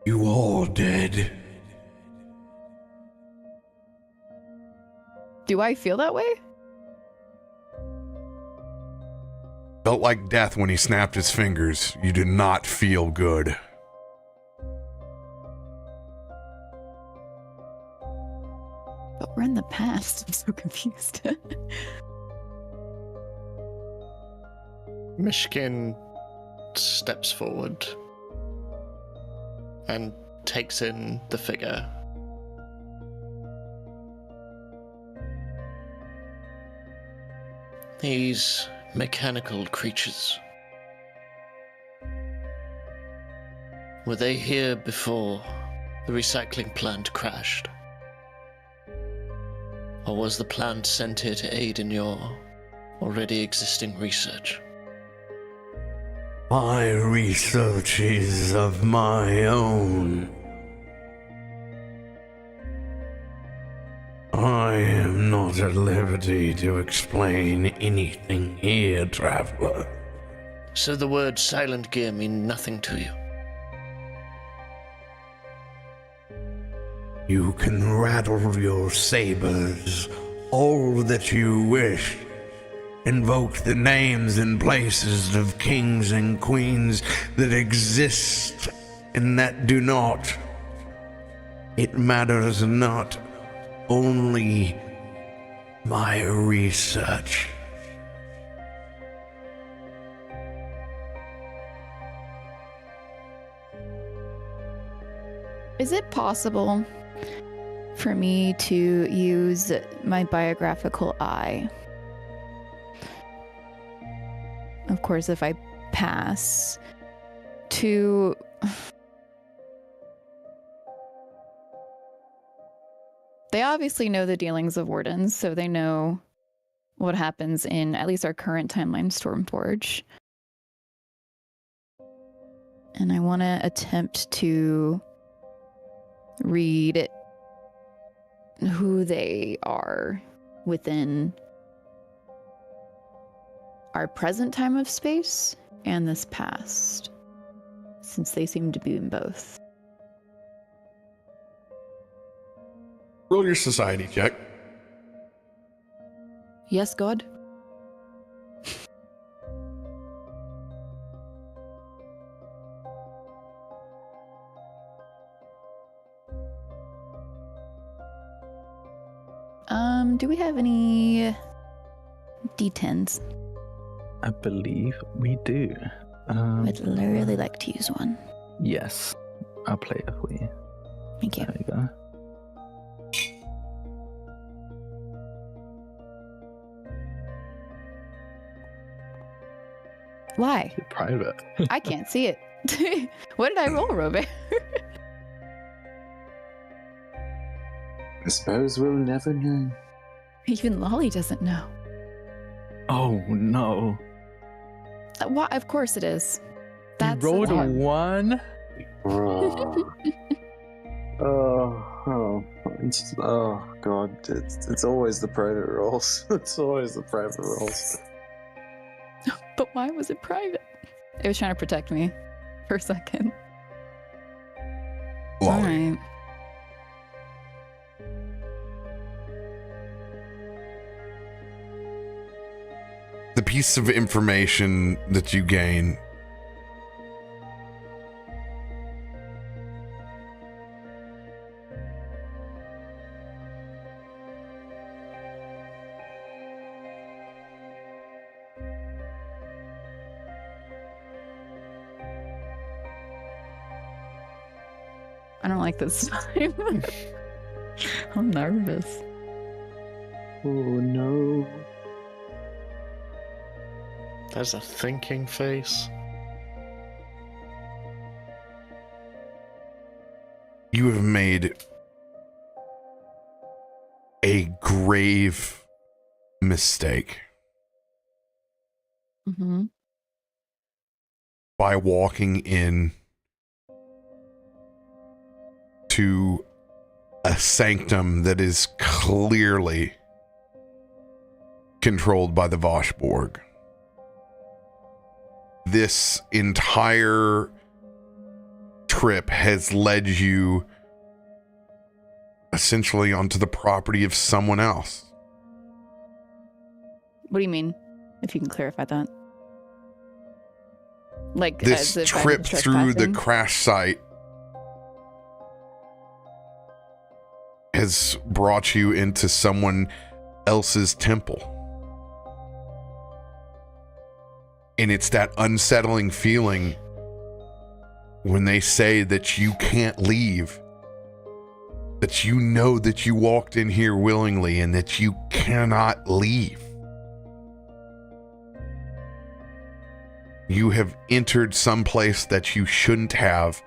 You are dead. Do I feel that way? Felt like death when he snapped his fingers. You did not feel good. But we're in the past. I'm so confused. Myshkin steps forward and takes in the figure. These mechanical creatures, were they here before the recycling plant crashed? Or was the plant sent here to aid in your already existing research? My research is of my own. I am not at liberty to explain anything here, traveler. So the words silent gear mean nothing to you? You can rattle your sabers all that you wish. Invoke the names and places of kings and queens that exist and that do not. It matters not. Only my research. Is it possible for me to use my biographical eye? Of course, if I pass, to they obviously know the dealings of wardens, so they know what happens in at least our current timeline, Stormforge. And I want to attempt to read who they are within our present time of space and this past, since they seem to be in both. Roll your society check. Yes, God? Do we have any D10s? I believe we do. I'd really like to use one. Yes, I'll play it for you. Thank you. There you go. Why? It's private. I can't see it. What did I roll, RoBear? I suppose we'll never know. Even Lolly doesn't know. Oh no! Why? Of course it is. You rolled a why. 1. Oh God! It's always the private rolls. It's always the private rolls. But why was it private? It was trying to protect me for a second. All Lolly. right. The piece of information that you gain I don't like this time. I'm nervous. Oh no. There's a thinking face. you have made a grave mistake Mm-hmm. by walking in to a sanctum that is clearly controlled by the Voshborg. This entire trip has led you essentially onto the property of someone else. What do you mean? If you can clarify that. Like This as if I'm trip through the trespassing? crash site has brought you into someone else's temple. And it's that unsettling feeling when they say that you can't leave, that you know that you walked in here willingly and that you cannot leave. You have entered some place that you shouldn't have,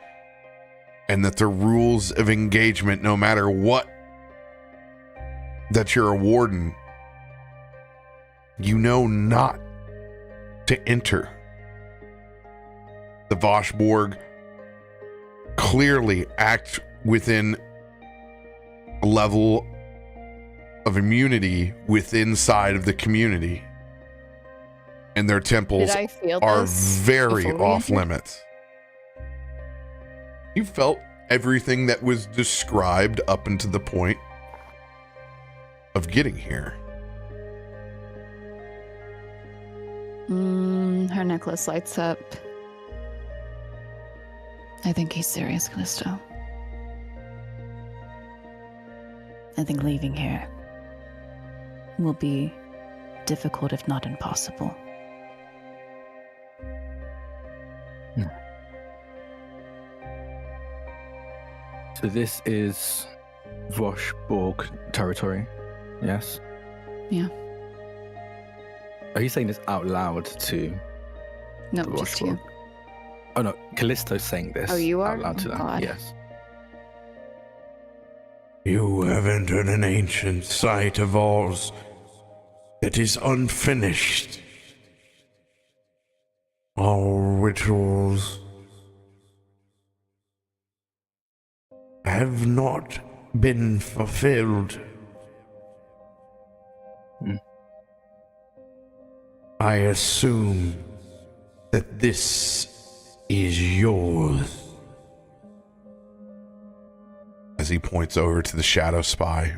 and that the rules of engagement, no matter what, that you're a warden, you know not to enter. The Voshborg clearly act within a level of immunity within side of the community, and their temples Did I feel are this very before we off entered? limits. You felt everything that was described up until the point of getting here. Her necklace lights up. I think he's serious, Kallisto. I think leaving here will be difficult, if not impossible. So this is Voshborg territory, yes? Yeah. Are you saying this out loud to No, the just you. Voshborg? Oh no, Kallisto's saying this Oh, you are? out loud to Oh, them. God. Yes. You have entered an ancient site of ours that is unfinished. Our rituals have not been fulfilled. I assume that this is yours. As he points over to the shadow spy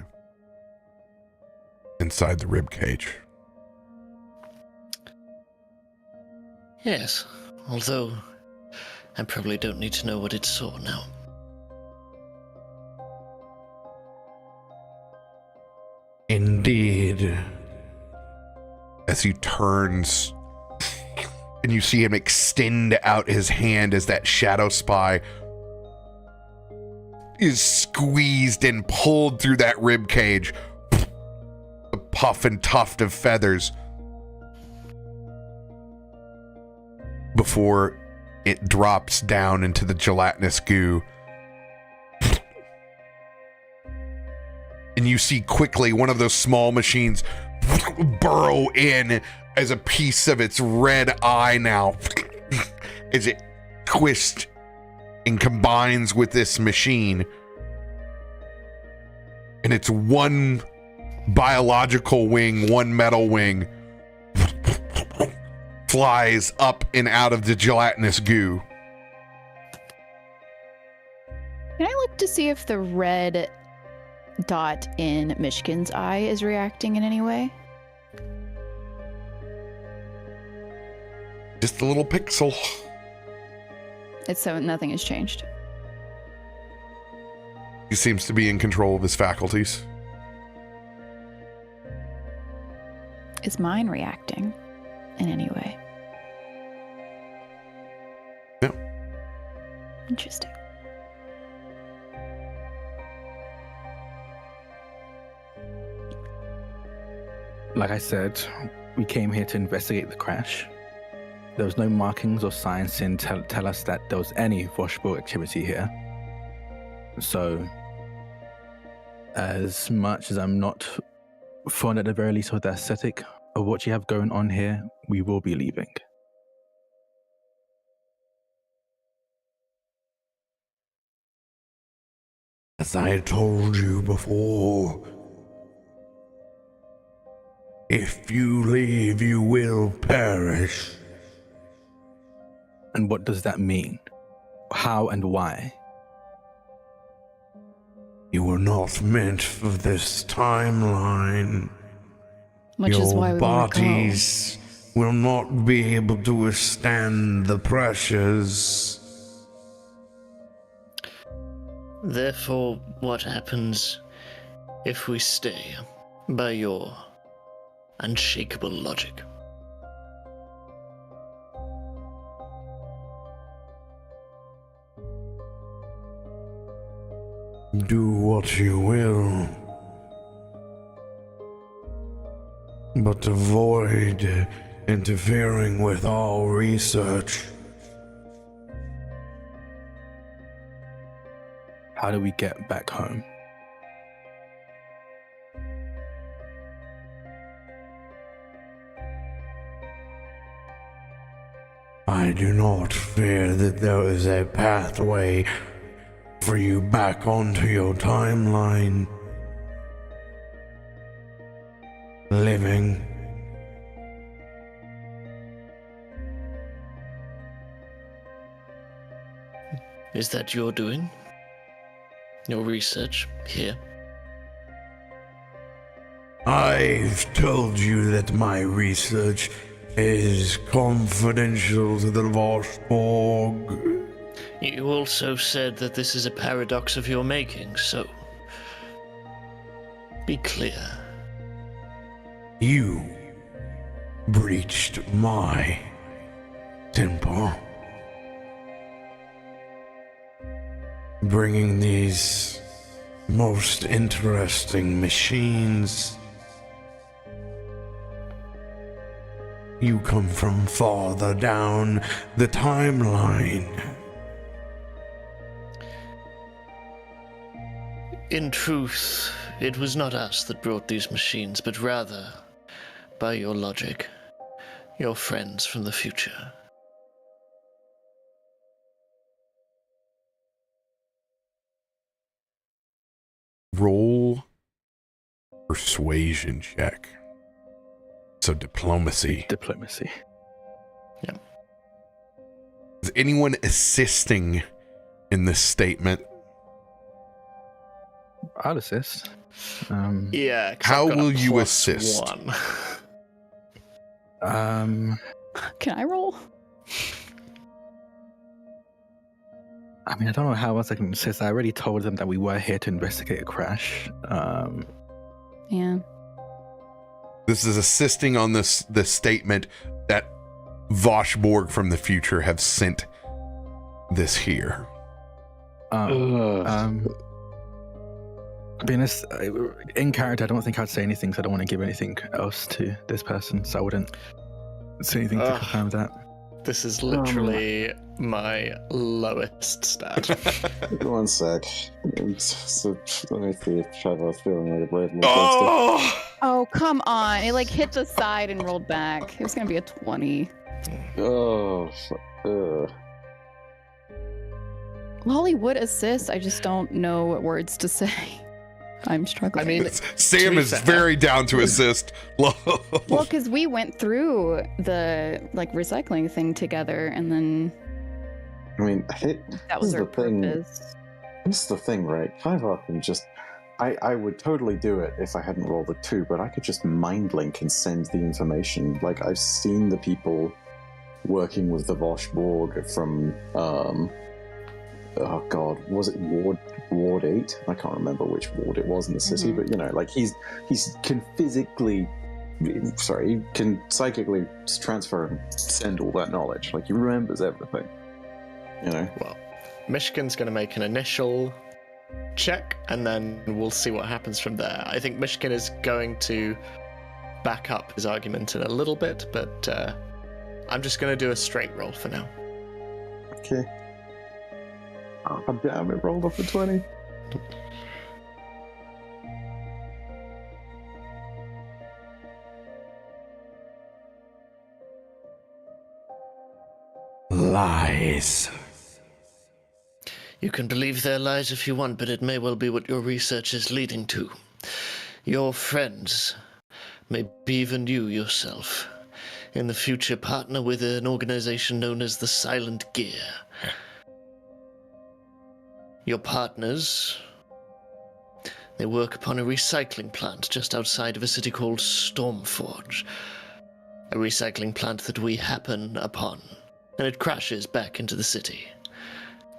inside the ribcage. Yes, although I probably don't need to know what it saw now. Indeed. As he turns and you see him extend out his hand as that shadow spy is squeezed and pulled through that rib cage. A puff and tuft of feathers before it drops down into the gelatinous goo. And you see quickly one of those small machines burrow in as a piece of its red eye now as it twists and combines with this machine. And it's one biological wing, one metal wing flies up and out of the gelatinous goo. Can I look check to see if the red dot in Myshkin's eye is reacting in any way? Just a little pixel. It's so nothing has changed. He seems to be in control of his faculties. Is mine reacting in any way? No. Interesting. Like I said, we came here to investigate the crash. There was no markings or signs to tell us that there was any washboard activity here. So, as much as I'm not fond at the very least with the aesthetic of what you have going on here, we will be leaving. As I told you before, if you leave, you will perish. And what does that mean? How and why? You were not meant for this timeline. Which is why we want to go. bodies will not be able to withstand the pressures. Therefore, what happens if we stay by your unshakable logic? Do what you will, but avoid interfering with our research. How do we get back home? I do not fear that there is a pathway for you back onto your timeline. Living. Is that your doing? Your research here? I've told you that my research is confidential to the Voshborg. You also said that this is a paradox of your making, so be clear. You breached my temple, bringing these most interesting machines. You come from farther down the timeline. In truth, it was not us that brought these machines, but rather, by your logic, your friends from the future. Roll persuasion check. So diplomacy. Diplomacy. Is anyone assisting in this statement? I'll assist. Yeah. 'cause How I've got a will you +1. assist? Can I roll? I mean, I don't know how else I can assist. I already told them that we were here to investigate a crash. Yeah. This is assisting on this statement that Voshborg from the future have sent this here. Being honest, in character, I don't think I'd say anything, so I don't want to give anything else to this person, so I wouldn't say anything to confirm that. This is literally my lowest stat. One sec. So, let me see if Trevor's feeling like a brave man. Oh, come on. It like hit the side and rolled back. It was going to be a 20. Oh, Lolly would assist. I just don't know what words to say. I'm struggling. I mean, Sam is very down to assist. well, because we went through the like recycling thing together, and then I mean, I think that was this our is the thing. purpose. This is the thing, right? Kaivar can just... I would totally do it if I hadn't rolled a 2, but I could just mind link and send the information. Like, I've seen the people working with the Voshborg from, oh god, was it Ward 8? I can't remember which ward it was in the city, but you know, like he can physically, sorry, he can psychically transfer and send all that knowledge. Like, he remembers everything, you know? Well, Myshkin's going to make an initial check, and then we'll see what happens from there. I think Myshkin is going to back up his argument in a little bit, but I'm just going to do a straight roll for now. Okay. Oh, damn, it rolled off a 20. Lies. You can believe their lies if you want, but it may well be what your research is leading to. Your friends, maybe even you yourself, in the future partner with an organization known as the Silent Gear. Your partners, they work upon a recycling plant just outside of a city called Stormforge. A recycling plant that we happen upon, and it crashes back into the city.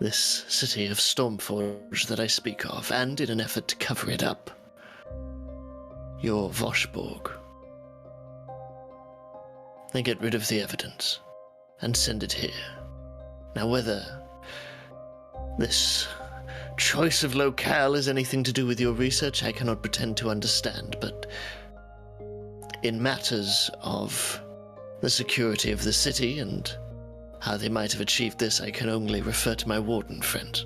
This city of Stormforge that I speak of, and in an effort to cover it up, your Voshborg, they get rid of the evidence and send it here. Now, whether this choice of locale is anything to do with your research, I cannot pretend to understand, but in matters of the security of the city and how they might have achieved this, I can only refer to my warden friend.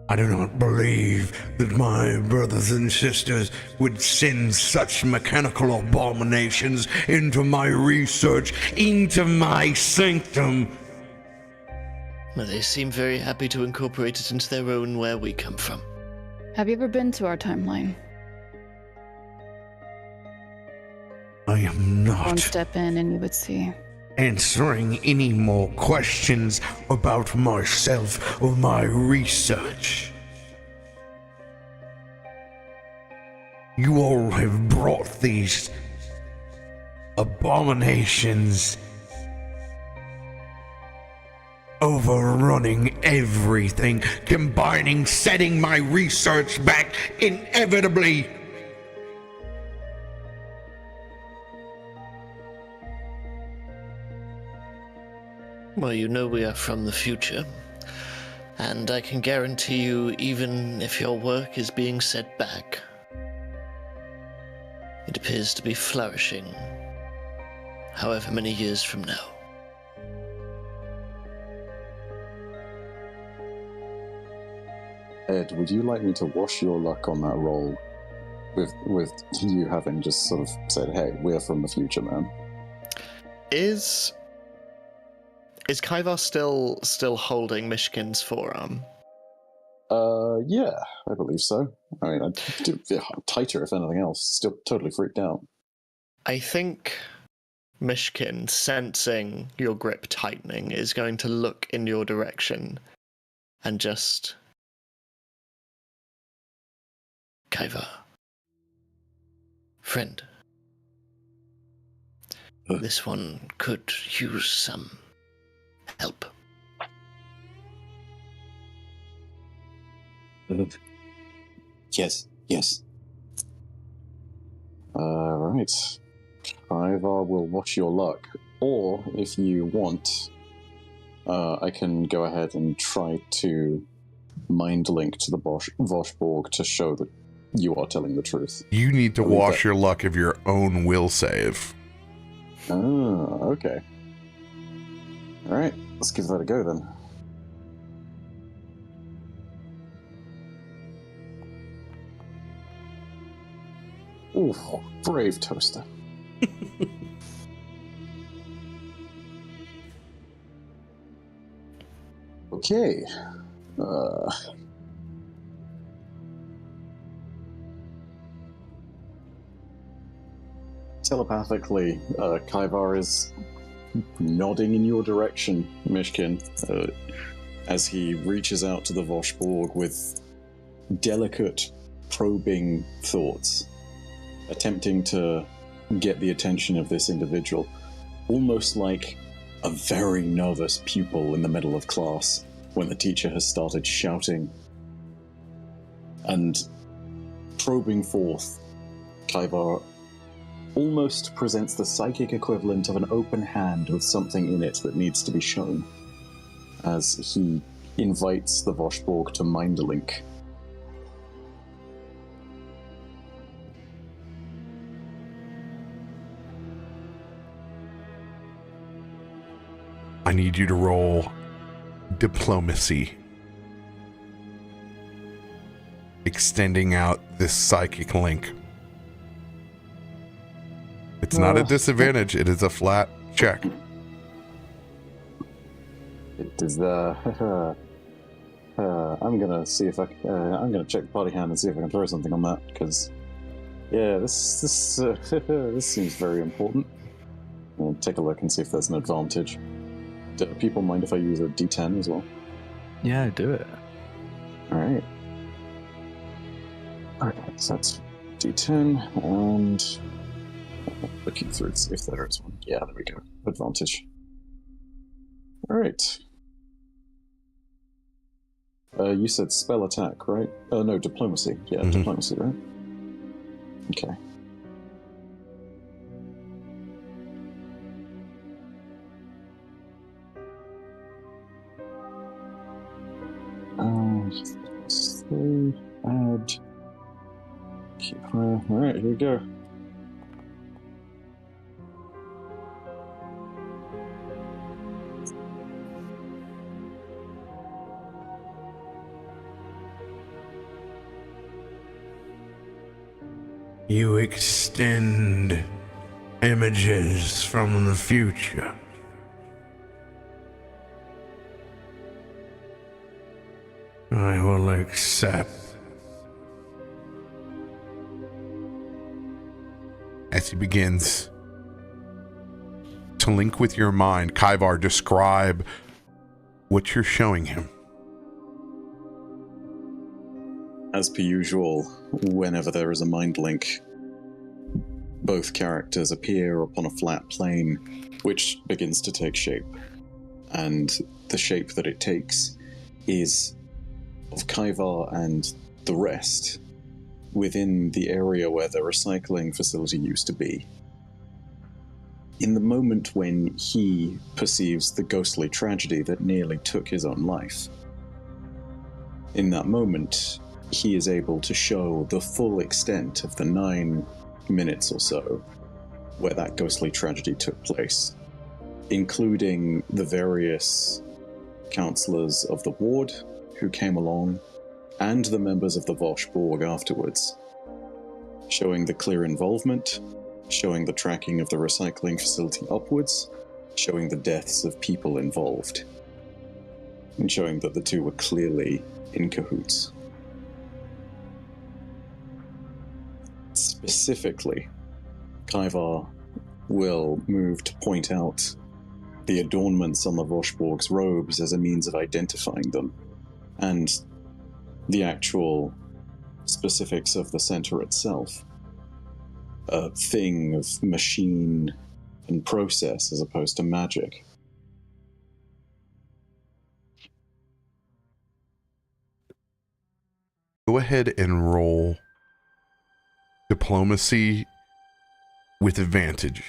I do not believe that my brothers and sisters would send such mechanical abominations into my research, into my sanctum. Well, they seem very happy to incorporate it into their own where we come from. Have you ever been to our timeline? I am One not step in and you would see. answering any more questions about myself or my research. You all have brought these abominations, overrunning everything, combining, setting my research back inevitably. Well, you know we are from the future, and I can guarantee you, even if your work is being set back, it appears to be flourishing, however many years from now. Ed, would you like me to wash your luck on that roll with you having just sort of said, hey, we're from the future, man? Is Kaivar still holding Myshkin's forearm? Yeah, I believe so. I mean, tighter if anything else. Still totally freaked out. I think Myshkin, sensing your grip tightening, is going to look in your direction and just... Kaivar. Friend. This one could use some help. Yes. Right. Kaivar will watch your luck. Or, if you want, I can go ahead and try to mind link to the Voshborg to show that you are telling the truth. You need to wash your luck of your own will save. Oh, okay. Alright, let's give that a go then. Ooh, brave toaster. Okay. Telepathically, Kaivar is nodding in your direction, Myshkin, as he reaches out to the Voshborg with delicate, probing thoughts, attempting to get the attention of this individual, almost like a very nervous pupil in the middle of class when the teacher has started shouting. And probing forth, Kaivar almost presents the psychic equivalent of an open hand with something in it that needs to be shown, as he invites the Voshborg to mind link. I need you to roll diplomacy. Extending out this psychic link. It's not a disadvantage, it is a flat check. It is the... I'm gonna see if I'm gonna check the party hand and see if I can throw something on that, because... Yeah, this seems very important. I'll take a look and see if there's an advantage. Do people mind if I use a D10 as well? Yeah, do it. Alright. Okay, so that's D10, and... looking through to see if there is one. Yeah, there we go. Advantage. Alright. You said spell attack, right? Oh, no, diplomacy. Yeah, diplomacy, right? Okay. So, add... Keep higher. Alright, here we go. You extend images from the future. I will accept. As he begins to link with your mind, Kaivar, describe what you're showing him. As per usual, whenever there is a mind link, both characters appear upon a flat plane, which begins to take shape. And the shape that it takes is of Kaivar and the rest within the area where the recycling facility used to be. In the moment when he perceives the ghostly tragedy that nearly took his own life, in that moment, he is able to show the full extent of the 9 minutes or so where that ghostly tragedy took place, including the various counselors of the ward who came along, and the members of the Voshborg afterwards, showing the clear involvement, showing the tracking of the recycling facility upwards, showing the deaths of people involved, and showing that the two were clearly in cahoots. Specifically, Kaivar will move to point out the adornments on the Voshborg's robes as a means of identifying them, and the actual specifics of the center itself. A thing of machine and process as opposed to magic. Go ahead and roll diplomacy with advantage.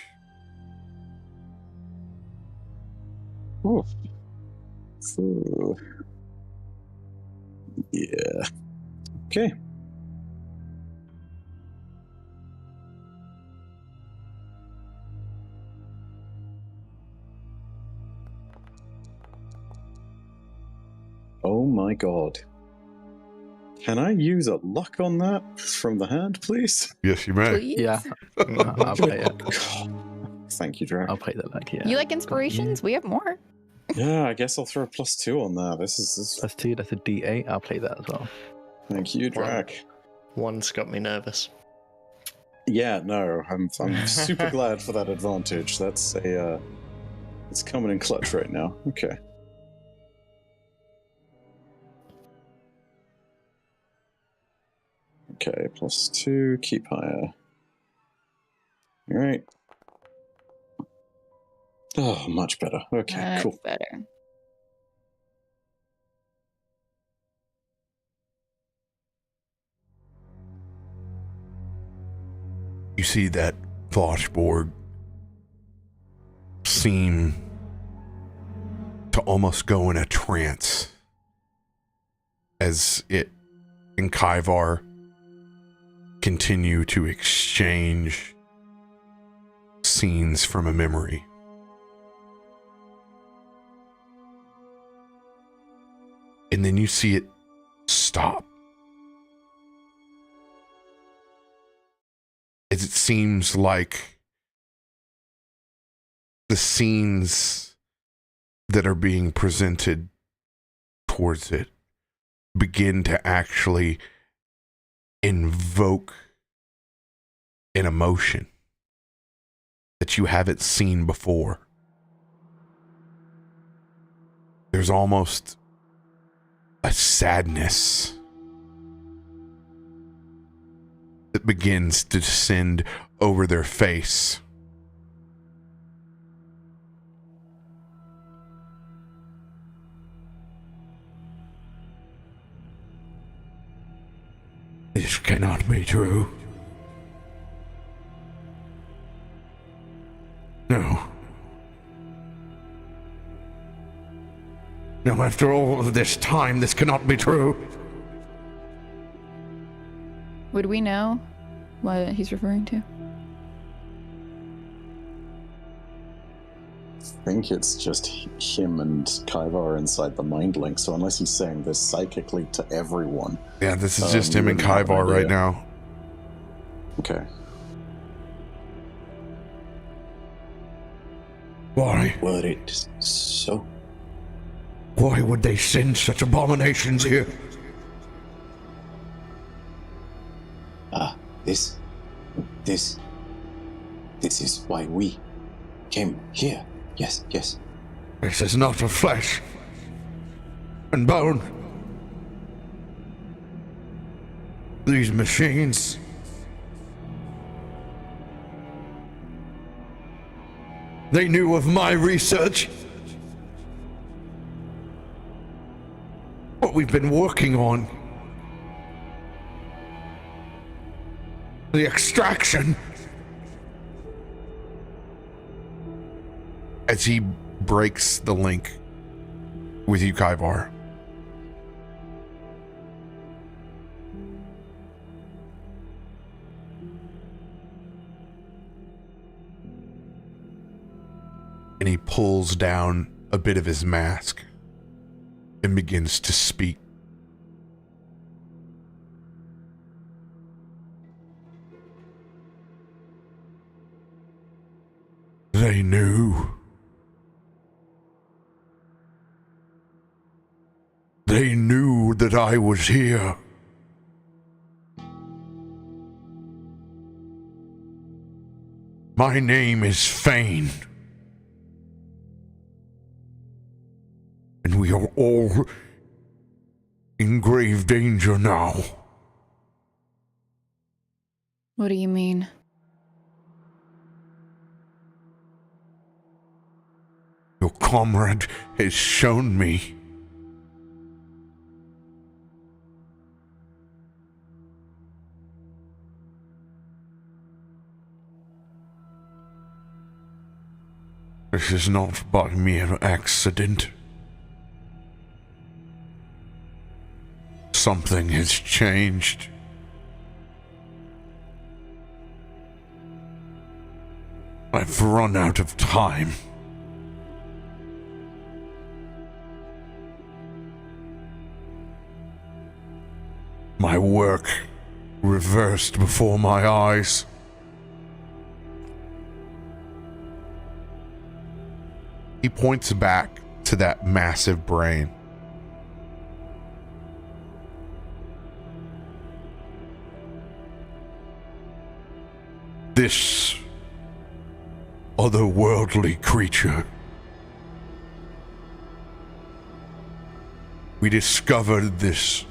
Oh. So, yeah. Okay. Oh my god. Can I use a luck on that from the hand, please? Yes, you may. Please? Yeah, I'll play it. Thank you, Drak. I'll play that like, yeah. You like inspirations? We have more. Yeah, I guess I'll throw a +2 on that. This is. That's 2, that's a D8. I'll play that as well. Thank you, Drak. One's got me nervous. Yeah, no, I'm super glad for that advantage. That's a. It's coming in clutch right now. Okay. Okay, +2, keep higher. Alright. Oh, much better. Okay, cool. Better. You see that Foshborg seem to almost go in a trance as it and Kaivar continue to exchange scenes from a memory. And then you see it stop. As it seems like the scenes that are being presented towards it begin to actually invoke an emotion that you haven't seen before. There's almost a sadness that begins to descend over their face. This cannot be true. No. No, after all of this time, this cannot be true. Would we know what he's referring to? I think it's just him and Kaivar inside the mind link, so unless he's saying this psychically to everyone. Yeah, this is just him and Kaivar right now. Okay. Why? Were it so? Why would they send such abominations here? This is why we came here. Yes. This is not of flesh and bone. These machines. They knew of my research. What we've been working on. The extraction. As he breaks the link with you, Kaivar. And he pulls down a bit of his mask and begins to speak. They knew. They knew that I was here. My name is Fane. And we are all in grave danger now. What do you mean? Your comrade has shown me. This is not by mere accident. Something has changed. I've run out of time. My work reversed before my eyes. He points back to that massive brain. This otherworldly creature. We discovered this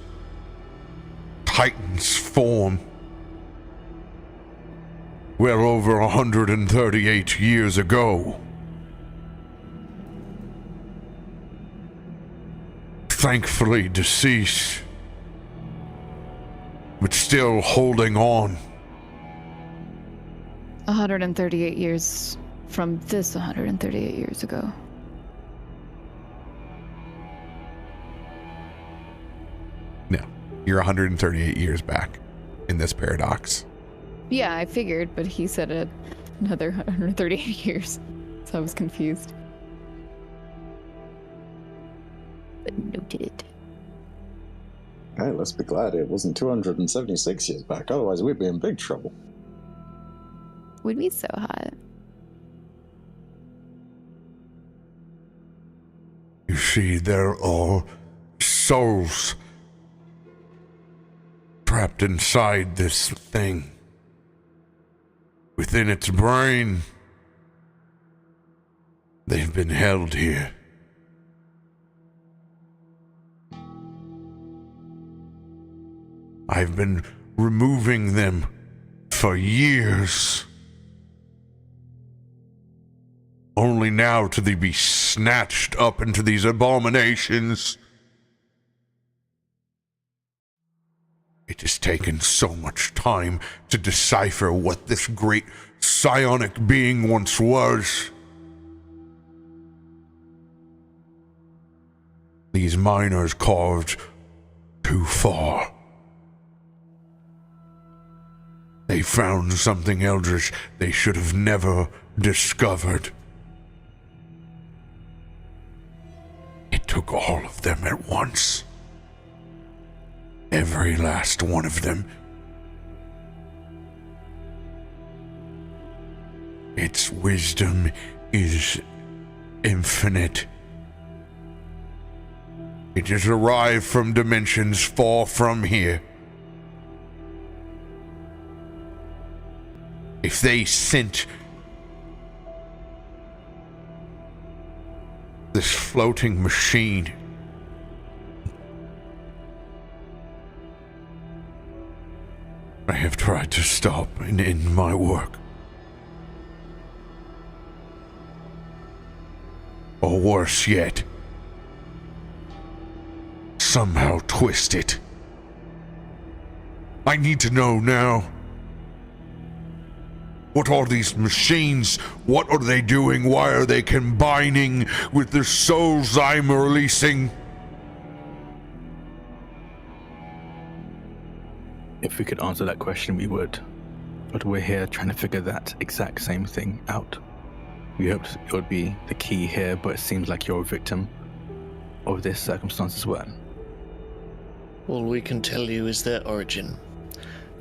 Titan's form. Well over 138 years ago. Thankfully deceased, but still holding on. 138 years from this 138 years ago. No, you're 138 years back in this paradox. Yeah, I figured, but he said another 138 years, so I was confused. But noted. Hey, let's be glad it wasn't 276 years back, otherwise we'd be in big trouble. Would be so hot. You see, there are souls trapped inside this thing. Within its brain, they've been held here. I've been removing them for years. Only now to they be snatched up into these abominations. It has taken so much time to decipher what this great psionic being once was. These miners carved too far. They found something eldritch they should have never discovered. It took all of them at once. Every last one of them. Its wisdom is infinite. It has arrived from dimensions far from here. If they sent this floating machine I have tried to stop and end my work. Or worse yet, somehow twist it. I need to know now. What are these machines? What are they doing? Why are they combining with the souls I'm releasing? If we could answer that question, we would. But we're here trying to figure that exact same thing out. We hoped it would be the key here, but it seems like you're a victim of this circumstance as well. All we can tell you is their origin.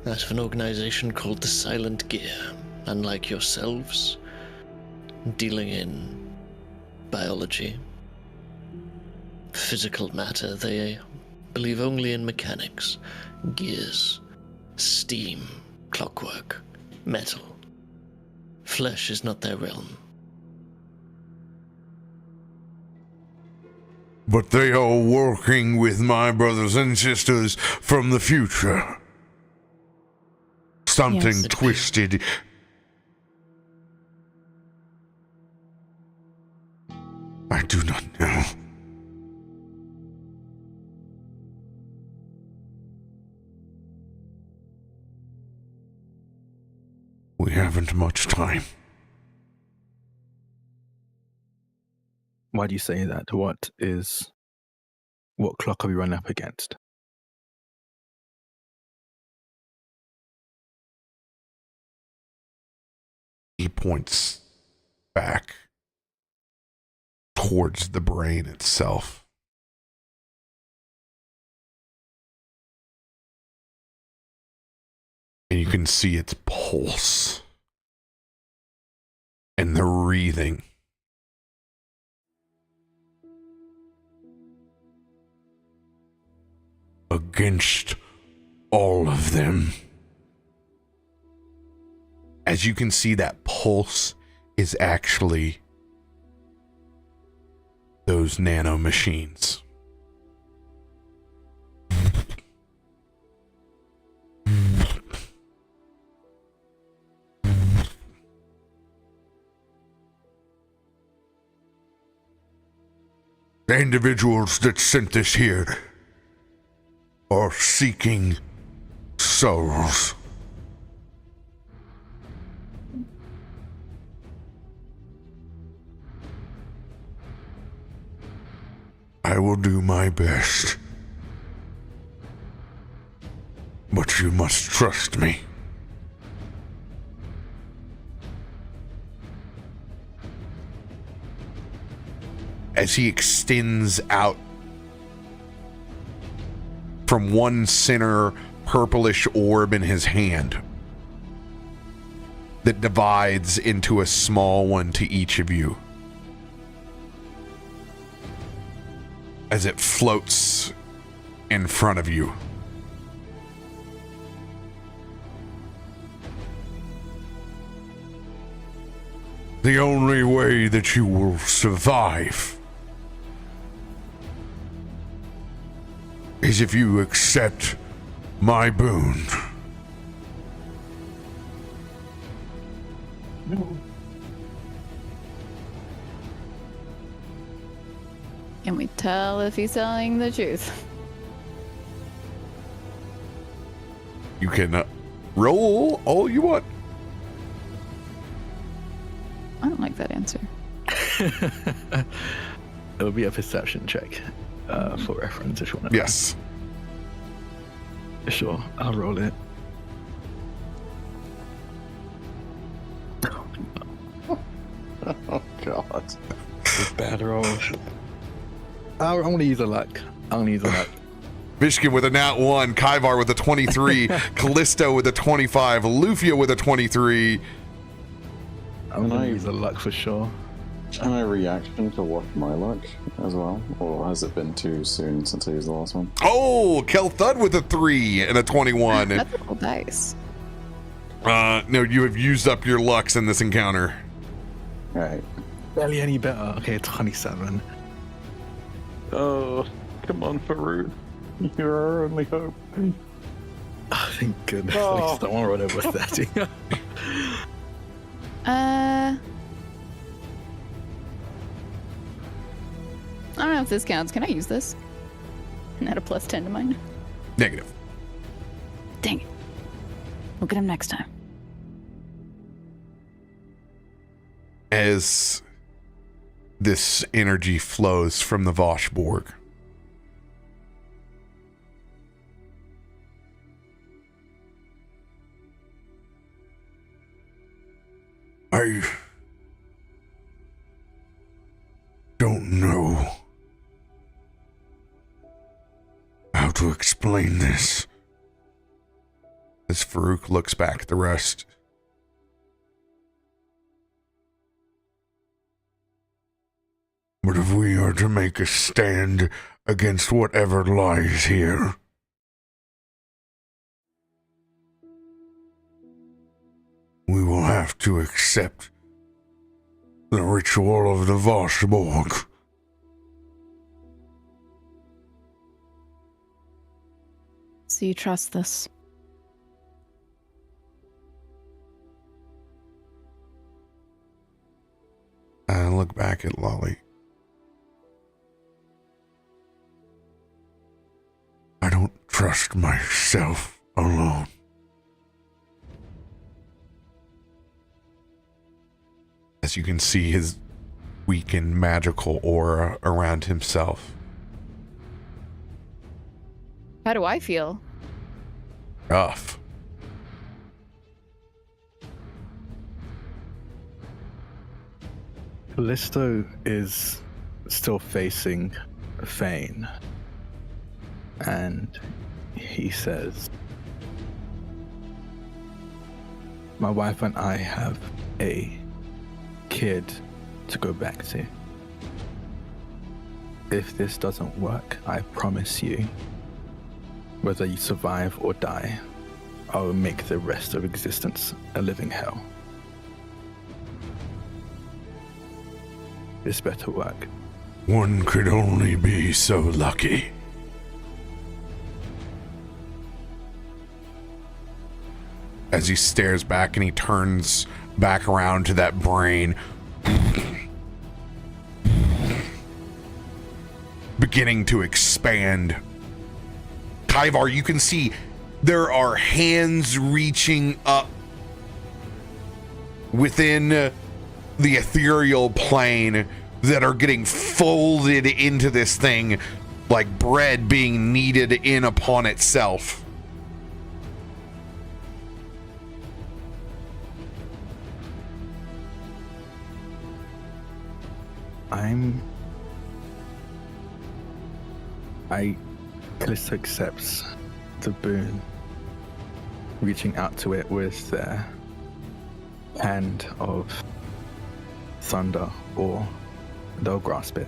That of an organization called the Silent Gear. Unlike yourselves, dealing in biology, physical matter, they believe only in mechanics, gears, steam, clockwork, metal. Flesh is not their realm. But they are working with my brothers and sisters from the future. Something Yes. twisted. I do not know. We haven't much time. Why do you say that? What clock are we running up against? He points back towards the brain itself. And you can see its pulse and the breathing. Against all of them. As you can see, that pulse is actually those nano machines. The individuals that sent this here are seeking souls. I will do my best, but you must trust me. As he extends out from one center purplish orb in his hand that divides into a small one to each of you. As it floats in front of you. The only way that you will survive is if you accept my boon. Can we tell if he's telling the truth? You can roll all you want. I don't like that answer. It'll be a perception check for reference if you want to. Yes. Sure, I'll roll it. Oh God. Bad roll. I'm gonna use a luck. Myshkin with a nat 1, Kaivar with a 23, Kallisto with a 25, Loluphia with a 23. I'm gonna use a luck for sure. Can I reaction to watch my luck as well? Or has it been too soon since I used the last one? Oh, Kelthud with a 3 and a 21. That's a cool dice. No, you have used up your lucks in this encounter. Right. Barely any better. Okay, 27. Oh, come on, Farouk. You're our only hope. Oh, thank goodness. Oh. At least I won't roll over 30. I don't know if this counts. Can I use this? And add a +10 to mine? Negative. Dang it. We'll get him next time. As this energy flows from the Voshborg, I don't know how to explain this. as Farouk looks back at the rest. But if we are to make a stand against whatever lies here, we will have to accept the ritual of the Voshborg. So you trust this? I look back at Lolly. I don't trust myself alone. As you can see his weakened magical aura around himself. How do I feel? Rough. Kallisto is still facing Fane, and he says, "My wife and I have a kid to go back to. If this doesn't work, I promise you, whether you survive or die, I will make the rest of existence a living hell. This better work." One could only be so lucky. As he stares back and he turns back around to that brain. beginning to expand. Kaivar, you can see there are hands reaching up within the ethereal plane that are getting folded into this thing like bread being kneaded in upon itself. Kallisto accepts the boon, reaching out to it with their hand of thunder, or they'll grasp it.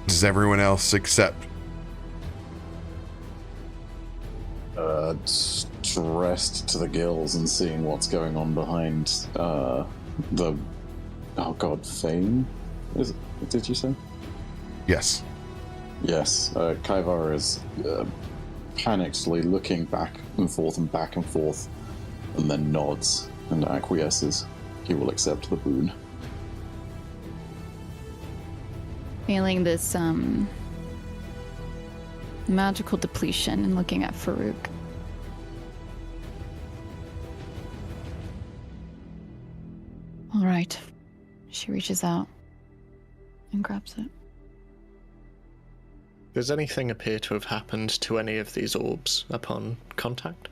Does everyone else accept? Stressed to the gills and seeing what's going on behind the Fane? Did you say? Yes. Yes. Kaivar is panickedly looking back and forth, and then nods and acquiesces. He will accept the boon. Feeling this magical depletion and looking at Farouk. All right. She reaches out and grabs it. Does anything appear to have happened to any of these orbs upon contact?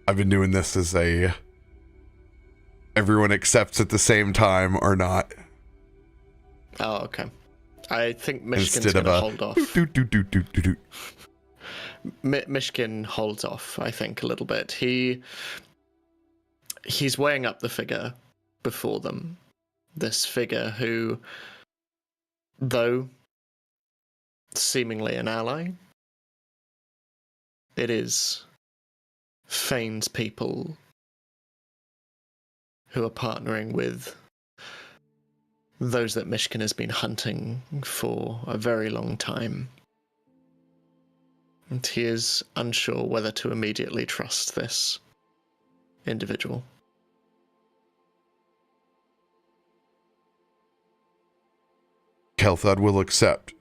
I've been doing this as everyone accepts at the same time or not. Oh, okay. I think Myshkin's going to hold off. Myshkin holds off, I think, a little bit. He's weighing up the figure before them. This figure who, though seemingly an ally, it is Fane's people who are partnering with those that Myshkin has been hunting for a very long time. And he is unsure whether to immediately trust this individual. Kel'Thuzad will accept.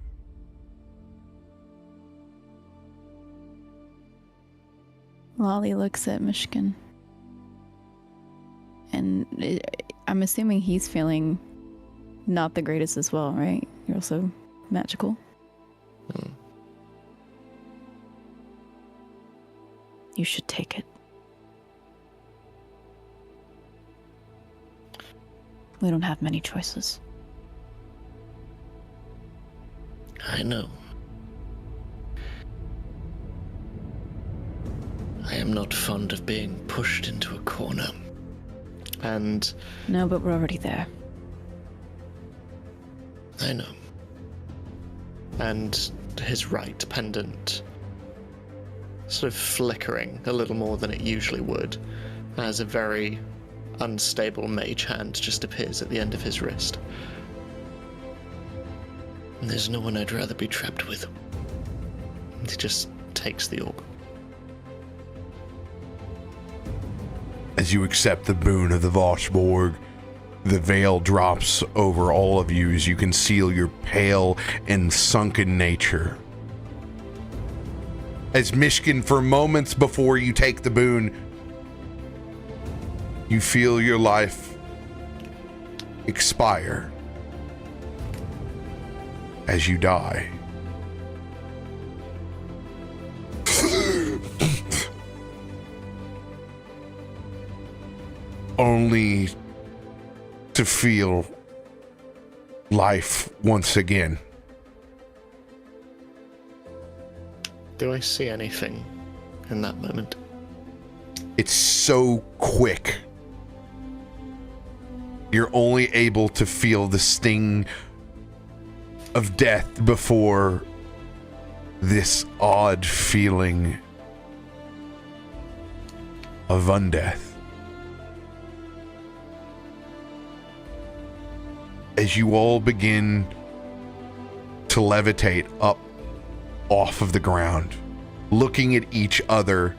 Lolly looks at Myshkin. And I'm assuming he's feeling not the greatest as well, right? You're also magical. You should take it. We don't have many choices. I know. I am not fond of being pushed into a corner. And no, but we're already there. I know. And his right pendant sort of flickering a little more than it usually would, as a very unstable mage hand just appears at the end of his wrist. There's no one I'd rather be trapped with. He just takes the orb. As you accept the boon of the Voshborg, the veil drops over all of you as you conceal your pale and sunken nature. As Myshkin, for moments before you take the boon, you feel your life expire as you die. Only to feel life once again. Do I see anything in that moment? It's so quick. You're only able to feel the sting of death before this odd feeling of undeath. As you all begin to levitate up off of the ground, looking at each other,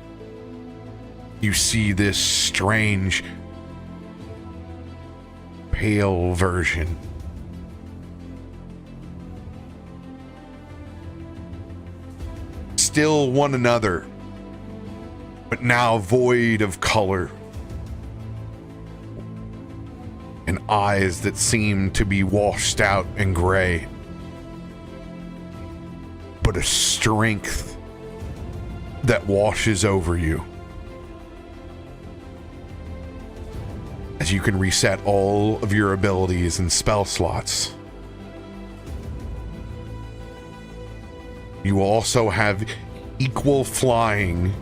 you see this strange, pale version. Still one another, but now void of color. And eyes that seem to be washed out and gray. But a strength that washes over you. As you can reset all of your abilities and spell slots. You also have equal flying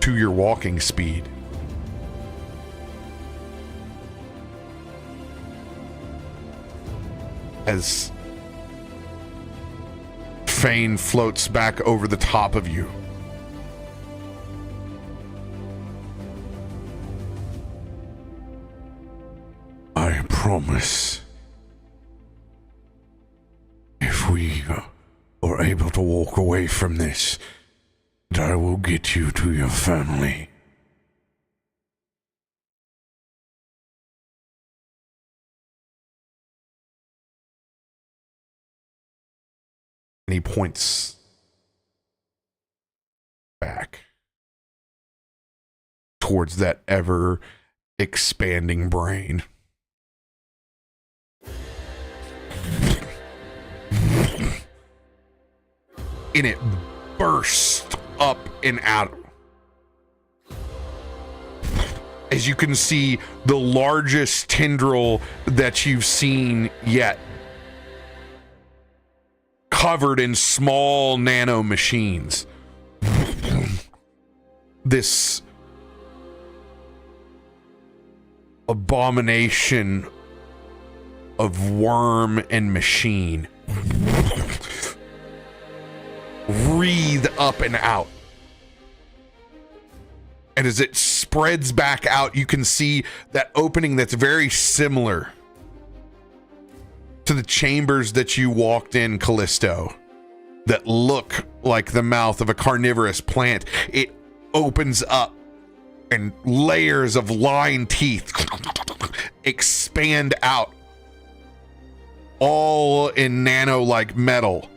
to your walking speed. As Fane floats back over the top of you. I promise, if we are able to walk away from this, that I will get you to your family. And he points back towards that ever expanding brain. And it bursts up and out. As you can see, the largest tendril that you've seen yet. Covered in small nano machines. This abomination of worm and machine wreathe up and out. And as it spreads back out, you can see that opening that's very similar to the chambers that you walked in, Kallisto, that look like the mouth of a carnivorous plant. It opens up and layers of line teeth expand out, all in nano-like metal.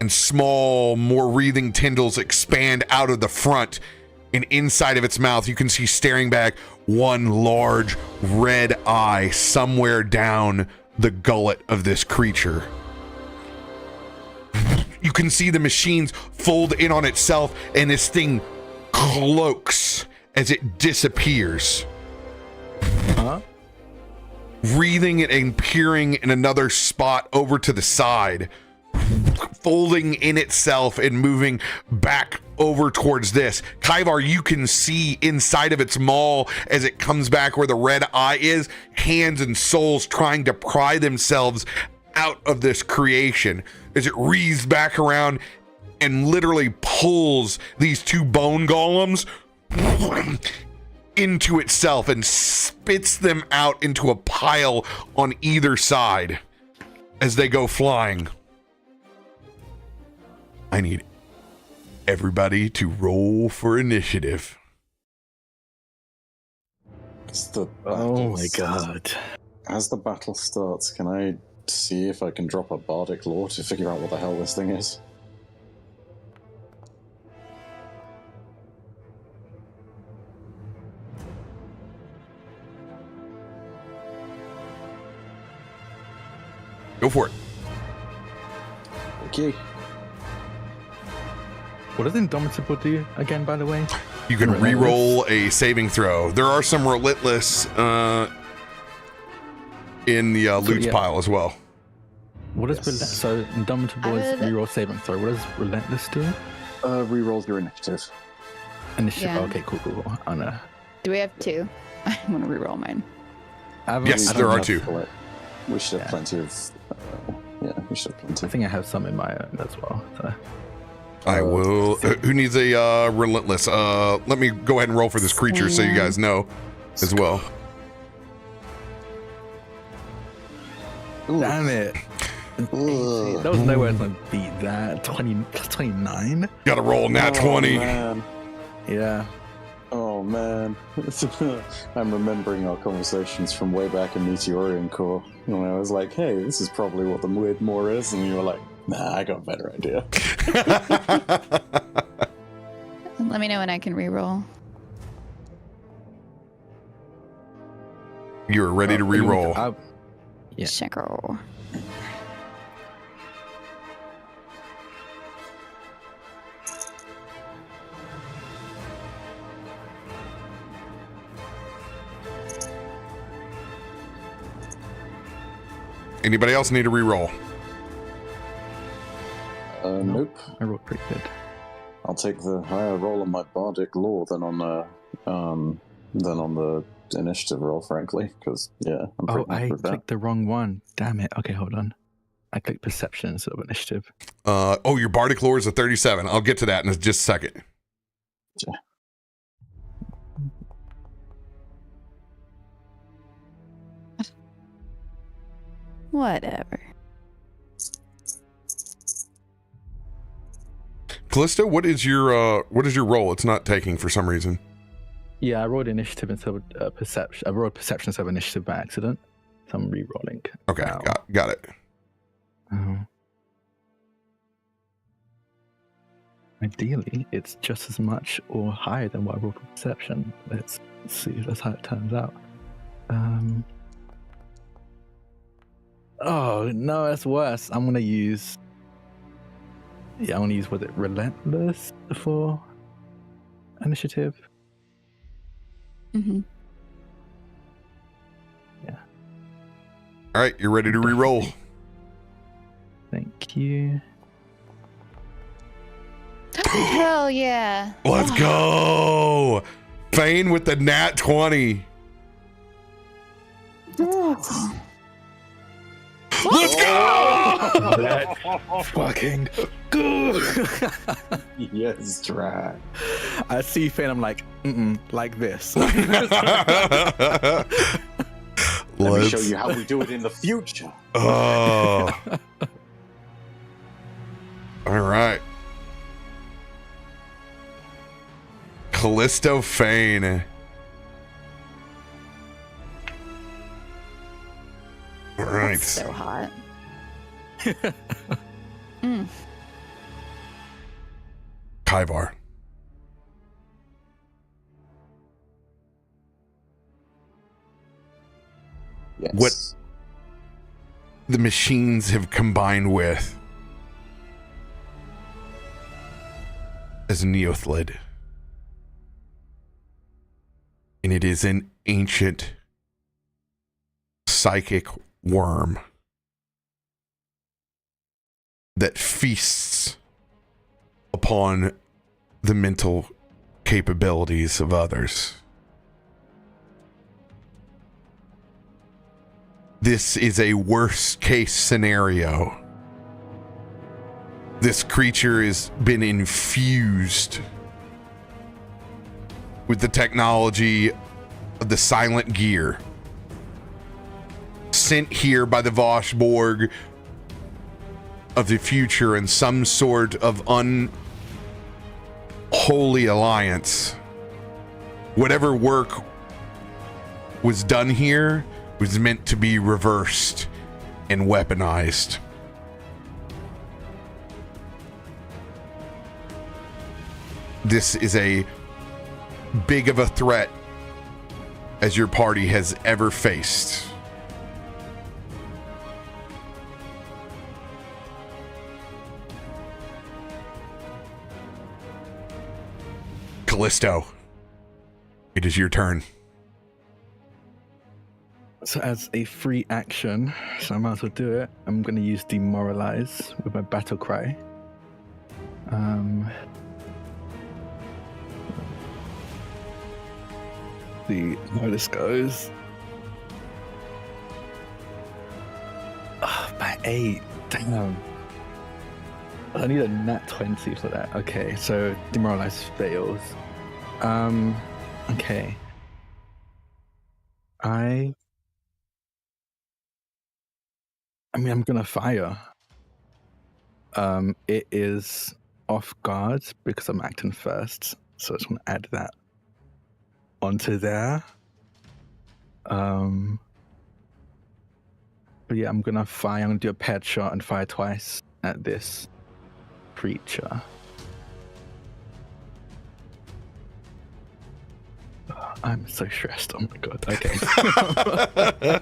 And small, more wreathing tendrils expand out of the front, and inside of its mouth you can see staring back one large red eye somewhere down the gullet of this creature. You can see the machines fold in on itself, and this thing cloaks as it disappears. Wreathing and peering in another spot over to the side, folding in itself and moving back over towards this. Kaivar, you can see inside of its maw as it comes back where the red eye is, hands and souls trying to pry themselves out of this creation as it wreathes back around and literally pulls these two bone golems into itself and spits them out into a pile on either side as they go flying. I need everybody to roll for initiative. Oh my god. As the battle starts, can I see if I can drop a Bardic lore to figure out what the hell this thing is? Go for it. Okay. What does Indomitable do again, by the way? You can re-roll a saving throw. There are some relentless in the loot pile as well. What does so Indomitable is reroll saving throw? What does Relentless do? Reroll your initiative. Initiative. Yeah. Okay, cool. I know. Do we have two? I want to reroll mine. Yes, there are two. We should have plenty of. We should have plenty. I think I have some in my own as well. So. I will. Who needs a relentless? Let me go ahead and roll for this creature so you guys know as well. Damn it. Ugh. There was no way I was gonna beat that. 20 plus 29. Gotta roll nat 20. Man. Yeah. Oh man. I'm remembering our conversations from way back in Meteorian Core. And I was like, hey, this is probably what the weird more is. And you were like, nah, I got a better idea. Let me know when I can reroll. You're ready to reroll. Yeah. Checker. Anybody else need to reroll? Nope. I rolled pretty good. I'll take the higher roll on my bardic lore than on the initiative roll, frankly, because I'm Oh, pretty happy with that. clicked the wrong one. Damn it. Okay, hold on. I clicked perception instead of initiative. Your bardic lore is a 37. I'll get to that in just a second. Yeah. Whatever. Kallisto, what is your roll? It's not taking for some reason. Yeah, I rolled initiative instead of perception. I rolled perception instead of initiative by accident. So I'm re-rolling. Okay, now. got it. Ideally, it's just as much or higher than what I rolled for perception. Let's see. That's how it turns out. Oh no, that's worse. I'm gonna use. Yeah, I'm gonna use. Was it relentless for initiative? Mm-hmm. Yeah. All right, you're ready to re-roll. Thank you. Hell yeah. Let's go. Fane with the nat 20. Let's go! Let's fucking go! Yes, Drak. I see Fane, I'm like, like this. Let me show you how we do it in the future. Oh. All right. Kallisto Fane. All right. That's so hot. Kaivar. Yes. What the machines have combined with is a neothlid. And it is an ancient psychic worm that feasts upon the mental capabilities of others. This is a worst case scenario. This creature has been infused with the technology of the silent gear, sent here by the Voshborg of the future in some sort of unholy alliance. Whatever work was done here was meant to be reversed and weaponized. This is a big of a threat as your party has ever faced. Kallisto, it is your turn. So as a free action, so I might as well do it. I'm going to use Demoralize with my battle cry. See how this goes. Oh, by 8. Damn. I need a nat 20 for that. Okay, so Demoralize fails. Okay. I mean, I'm gonna fire. It is off guard because I'm acting first, so I just want to add that onto there. But yeah, I'm gonna do a paired shot and fire twice at this creature. I'm so stressed. Oh my god. Okay.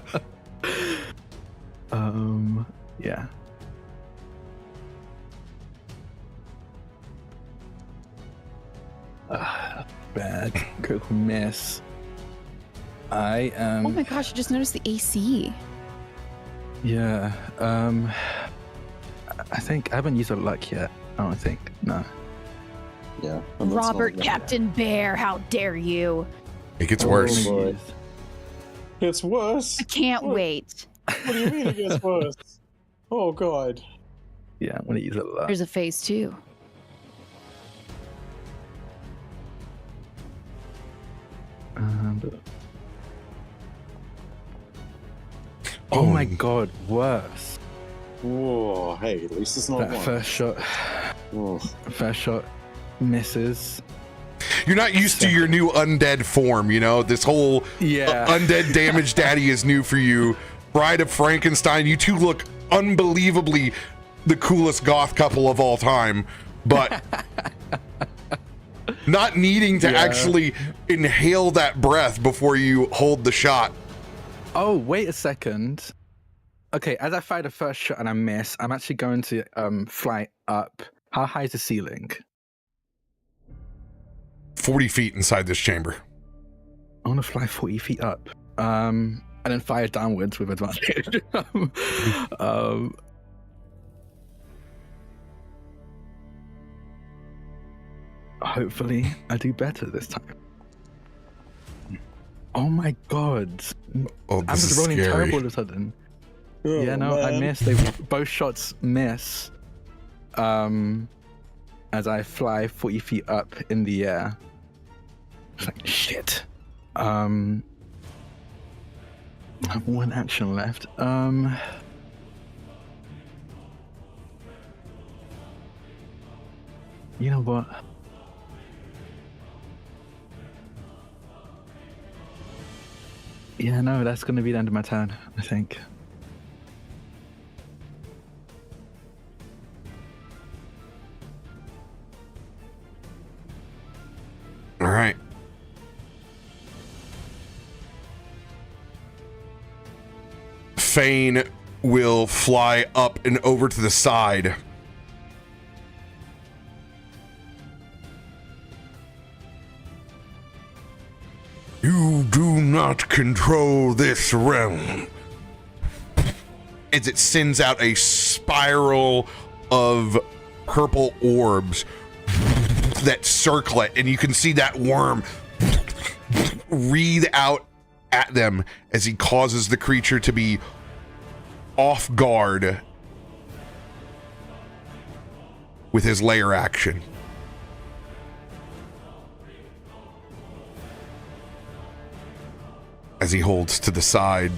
Yeah. Bad. Critical miss. I am. Oh my gosh! I just noticed the AC. Yeah. I think I haven't used a luck yet. I don't think. No. Yeah. and that's Robert not- Captain Bear, how dare you? It gets worse. Oh, boy. It's worse. I can't wait. What do you mean it gets worse? Oh god. Yeah, I'm gonna use a luck. There's a phase 2. Oh my god, worse. Whoa, hey, at least it's not That one. first shot misses. You're not used to your new undead form, you know? This whole Yeah. undead damage daddy is new for you. Bride of Frankenstein, you two look unbelievably the coolest goth couple of all time, but not needing to actually inhale that breath before you hold the shot. Oh, wait a second. Okay, as I fire the first shot and I miss, I'm actually going to fly up. How high is the ceiling? 40 feet inside this chamber. I want to fly 40 feet up. And then fire downwards with advantage. Hopefully, I do better this time. Oh my god. Oh, I'm this just is rolling scary. terrible all of a sudden. Oh, Yeah, no, I man. missed. Both shots miss. As I fly 40 feet up in the air. It's like, shit. I have one action left. You know what? Yeah, no, that's gonna be the end of my turn, I think. All right. Fane will fly up and over to the side. You do not control this realm. As it sends out a spiral of purple orbs that circle it, and you can see that worm wreathe out at them as he causes the creature to be off guard with his lair action. As he holds to the side.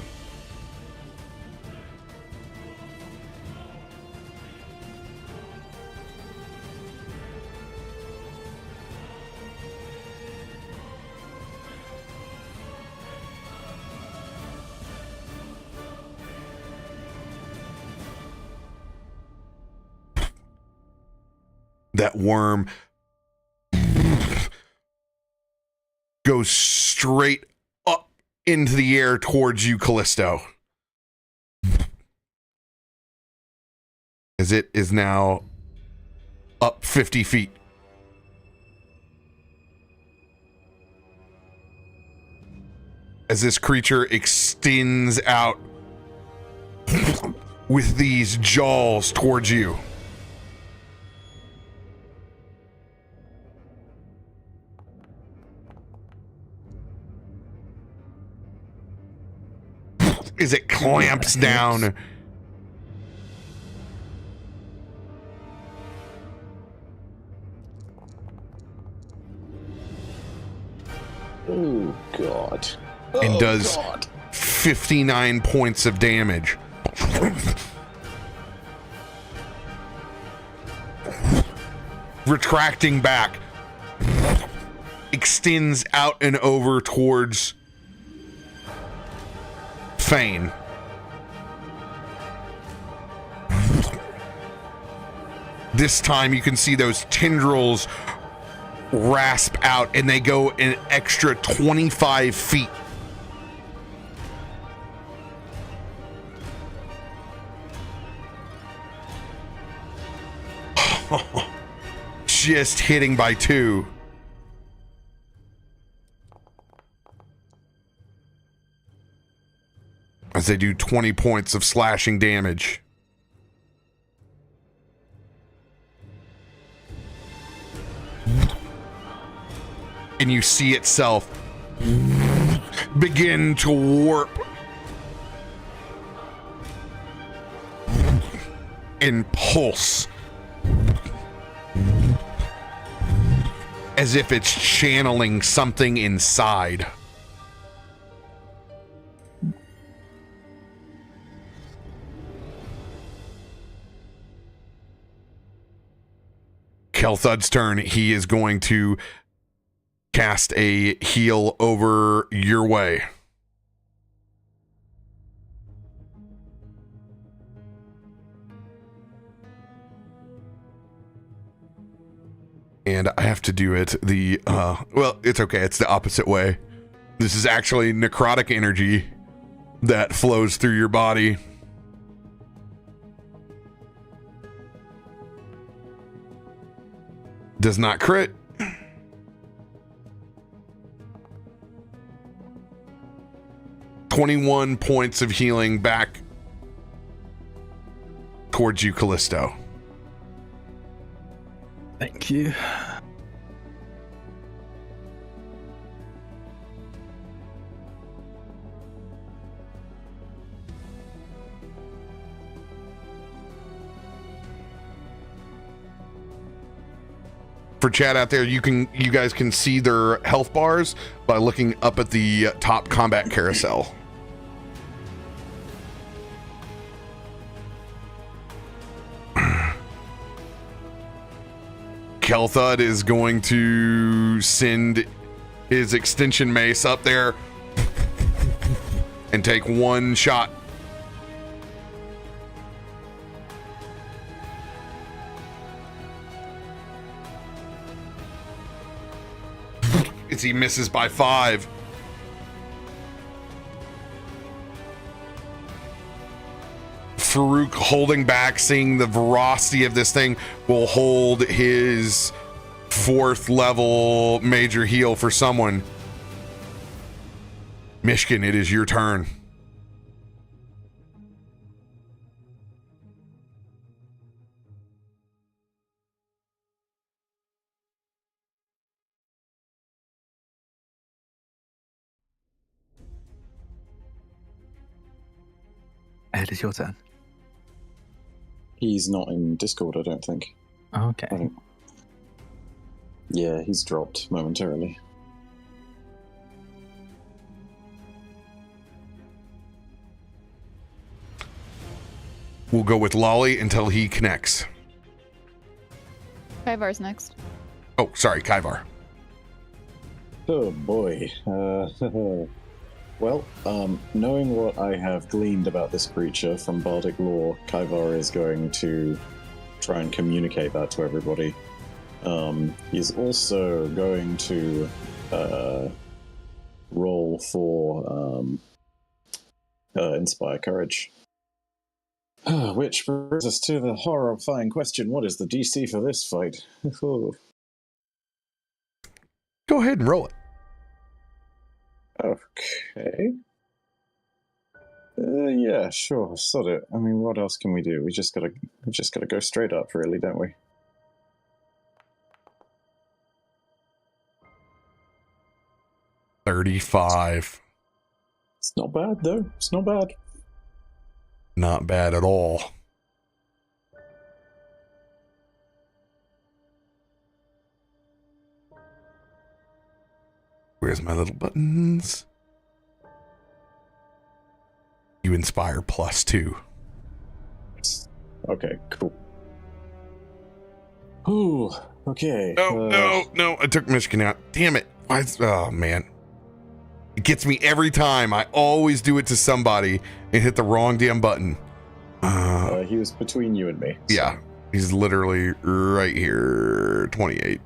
That worm goes straight up into the air towards you, Kallisto. As it is now up 50 feet. As this creature extends out with these jaws towards you. As it clamps down. Oh god. And Oh, does God. 59 points of damage. retracting back, extends out and over towards Fane. This time you can see those tendrils rasp out and they go an extra 25 feet. Just hitting by 2. As they do 20 points of slashing damage. And you see itself begin to warp and pulse as if it's channeling something inside. Kelthud's turn. He is going to cast a heal over your way. And I have to do it well, it's okay. It's the opposite way. This is actually necrotic energy that flows through your body. Does not crit. $21 points of healing back towards you, Kallisto. Thank you. For chat out there, you guys can see their health bars by looking up at the top combat carousel. Kelthud is going to send his extension mace up there and take one shot. As he misses by 5. Farouk holding back, seeing the ferocity of this thing, will hold his 4th level major heal for someone. Myshkin, it is your turn. Ed, it's your turn. He's not in Discord, I don't think. Okay. Yeah, he's dropped momentarily. We'll go with Lolly until he connects. Kyvar's next. Oh, sorry, Kyvar. Oh boy. Well, knowing what I have gleaned about this creature from Bardic lore, Kyvar is going to try and communicate that to everybody. He's also going to roll for Inspire Courage. Which brings us to the horrifying question, what is the DC for this fight? Go ahead and roll it. Okay. Yeah, sure. Sod it. I mean, what else can we do? We just gotta go straight up, really, don't we? $35. It's not bad, though. It's not bad. Not bad at all. Where's my little buttons? You inspire +2. Okay, cool. Ooh, okay. No, I took Myshkin out. Damn it. Oh, man. It gets me every time. I always do it to somebody and hit the wrong damn button. He was between you and me. So. Yeah, he's literally right here. 28.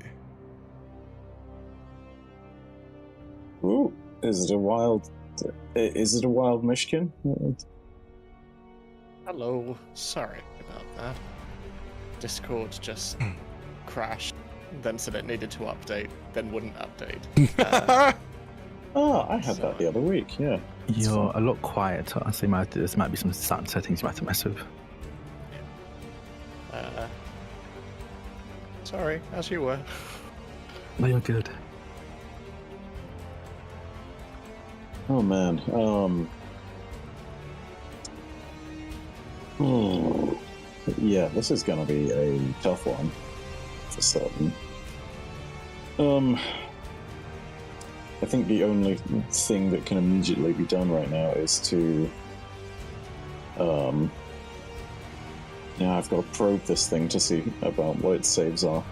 Ooh, is it a wild Myshkin? Hello. Sorry about that. Discord just crashed, then said it needed to update, then wouldn't update. I had that the other week, yeah. You're a lot quieter, so there might be some sound settings you might have to mess with. Sorry, as you were. No, you're good. Oh man. Yeah, this is gonna be a tough one for certain. I think the only thing that can immediately be done right now is to I've got to probe this thing to see about what its saves are.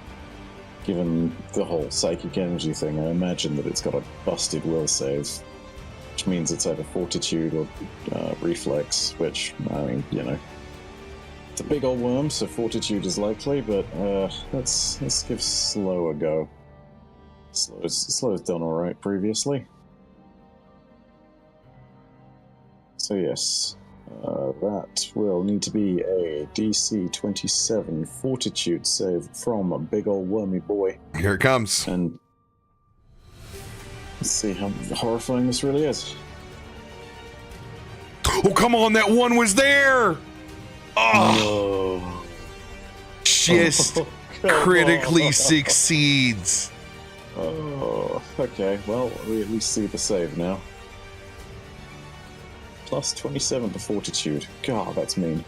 Given the whole psychic energy thing, I imagine that it's got a busted will save, which means it's either fortitude or reflex, which, I mean, you know, it's a big old worm, so fortitude is likely, but let's give slow a go. Slow's done alright previously. So yes, that will need to be a DC 27 fortitude save from a big old wormy boy. Here it comes. And let's see how horrifying this really is. Oh, come on, that one was there! Oh! No. Just critically succeeds. Oh, okay. Well, we at least see the save now. Plus 27 to fortitude. God, that's mean.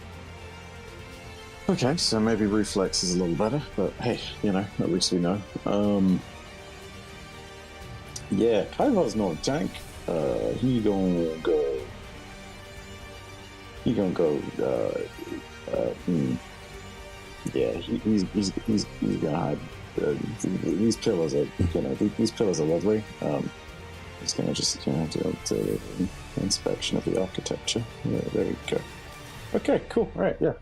Okay, so maybe reflex is a little better, but hey, you know, at least we know. Yeah, Kaiva's not a tank. He gonna go. Yeah, he's gonna hide. These pillars are, you know, these pillars are lovely. He's gonna just, you know, do the inspection of the architecture. Yeah, there we go. Okay, cool. All right, yeah.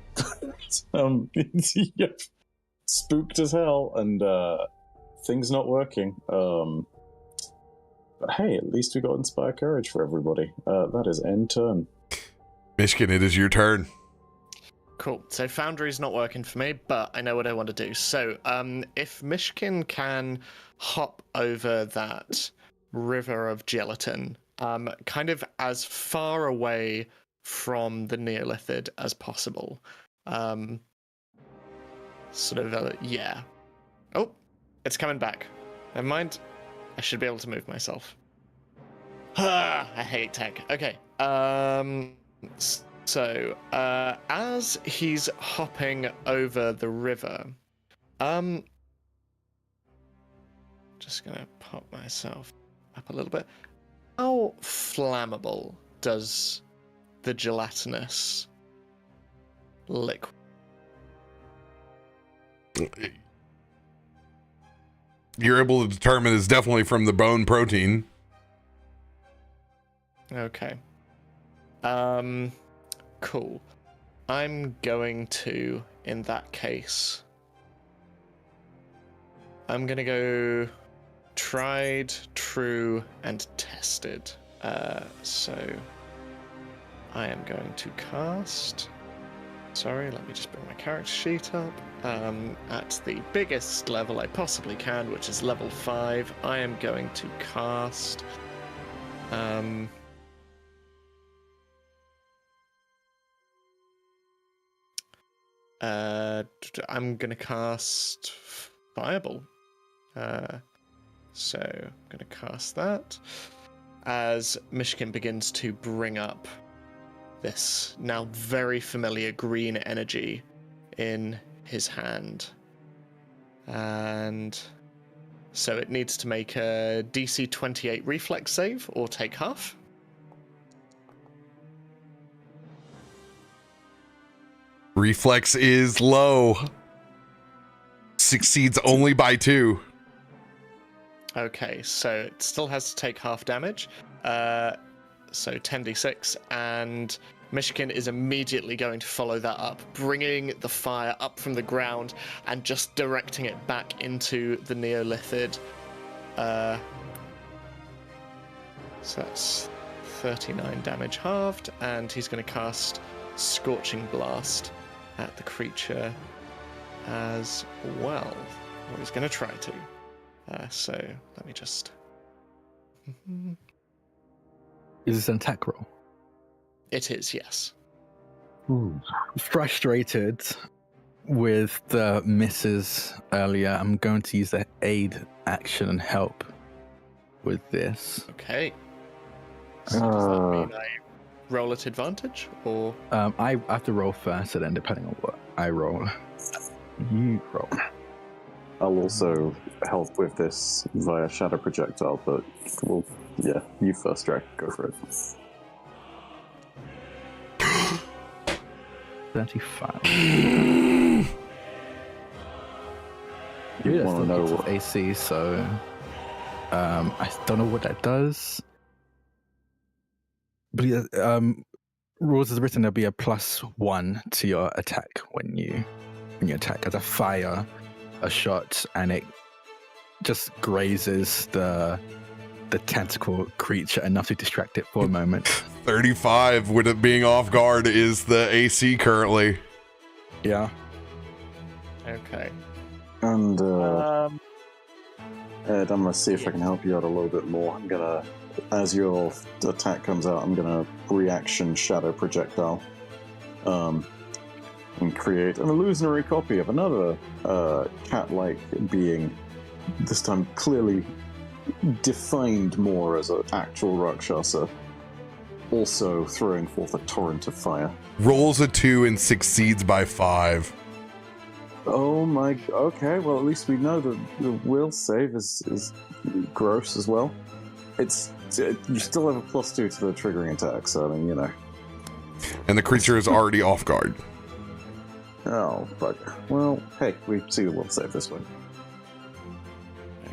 Yeah. Spooked as hell, and things not working. But hey, at least we got Inspire Courage for everybody. That is end turn. Myshkin, it is your turn. Cool. So Foundry's not working for me, but I know what I want to do. So, if Myshkin can hop over that river of gelatin, kind of as far away from the Neolithid as possible. Yeah. Oh, it's coming back. Never mind. I should be able to move myself. I hate tech. Okay. So, as he's hopping over the river, just gonna pop myself up a little bit. How flammable does the gelatinous liquid? You're able to determine it's definitely from the bone protein. Okay. Cool. I'm going to, in that case, I'm gonna go tried, true, and tested. So I am going to cast. Sorry, let me just bring my character sheet up. At the biggest level I possibly can, which is level 5, I am going to cast. I'm gonna cast Fireball. So I'm gonna cast that as Myshkin begins to bring up this now very familiar green energy in his hand. And so it needs to make a DC 28 reflex save or take half. Reflex is low. succeeds only by 2. Okay, so it still has to take half damage. So 10d6, and Myshkin is immediately going to follow that up, bringing the fire up from the ground and just directing it back into the Neolithid. So that's 39 damage halved, and he's going to cast Scorching Blast at the creature as well. Or he's going to try to. So let me just... Is this an attack roll? It is, yes. Frustrated with the misses earlier, I'm going to use the aid action and help with this. Okay. So does that mean I roll at advantage, or? I have to roll first, and then depending on what I roll, you roll. I'll also help with this via Shadow Projectile, but yeah, you first, Drak. Go for it. 35. You Yeah, want to know what AC, so I don't know what that does. But rules is written there'll be a +1 to your attack when you attack as a fire a shot, and it just grazes the tentacle creature enough to distract it for a moment. 35 with it being off guard is the AC currently. Yeah. Okay. And Ed, I'm gonna see if I can help you out a little bit more. I'm gonna, as your attack comes out, I'm gonna reaction Shadow Projectile, and create an illusionary copy of another cat-like being, this time clearly defined more as an actual Rakshasa, also throwing forth a torrent of fire. Rolls a 2 and succeeds by 5. Oh my, okay, well at least we know that the will save is gross as well. You still have a +2 to the triggering attack, so I mean, you know. And the creature is already off guard. Oh, bugger. Well, hey, we see the will save this way.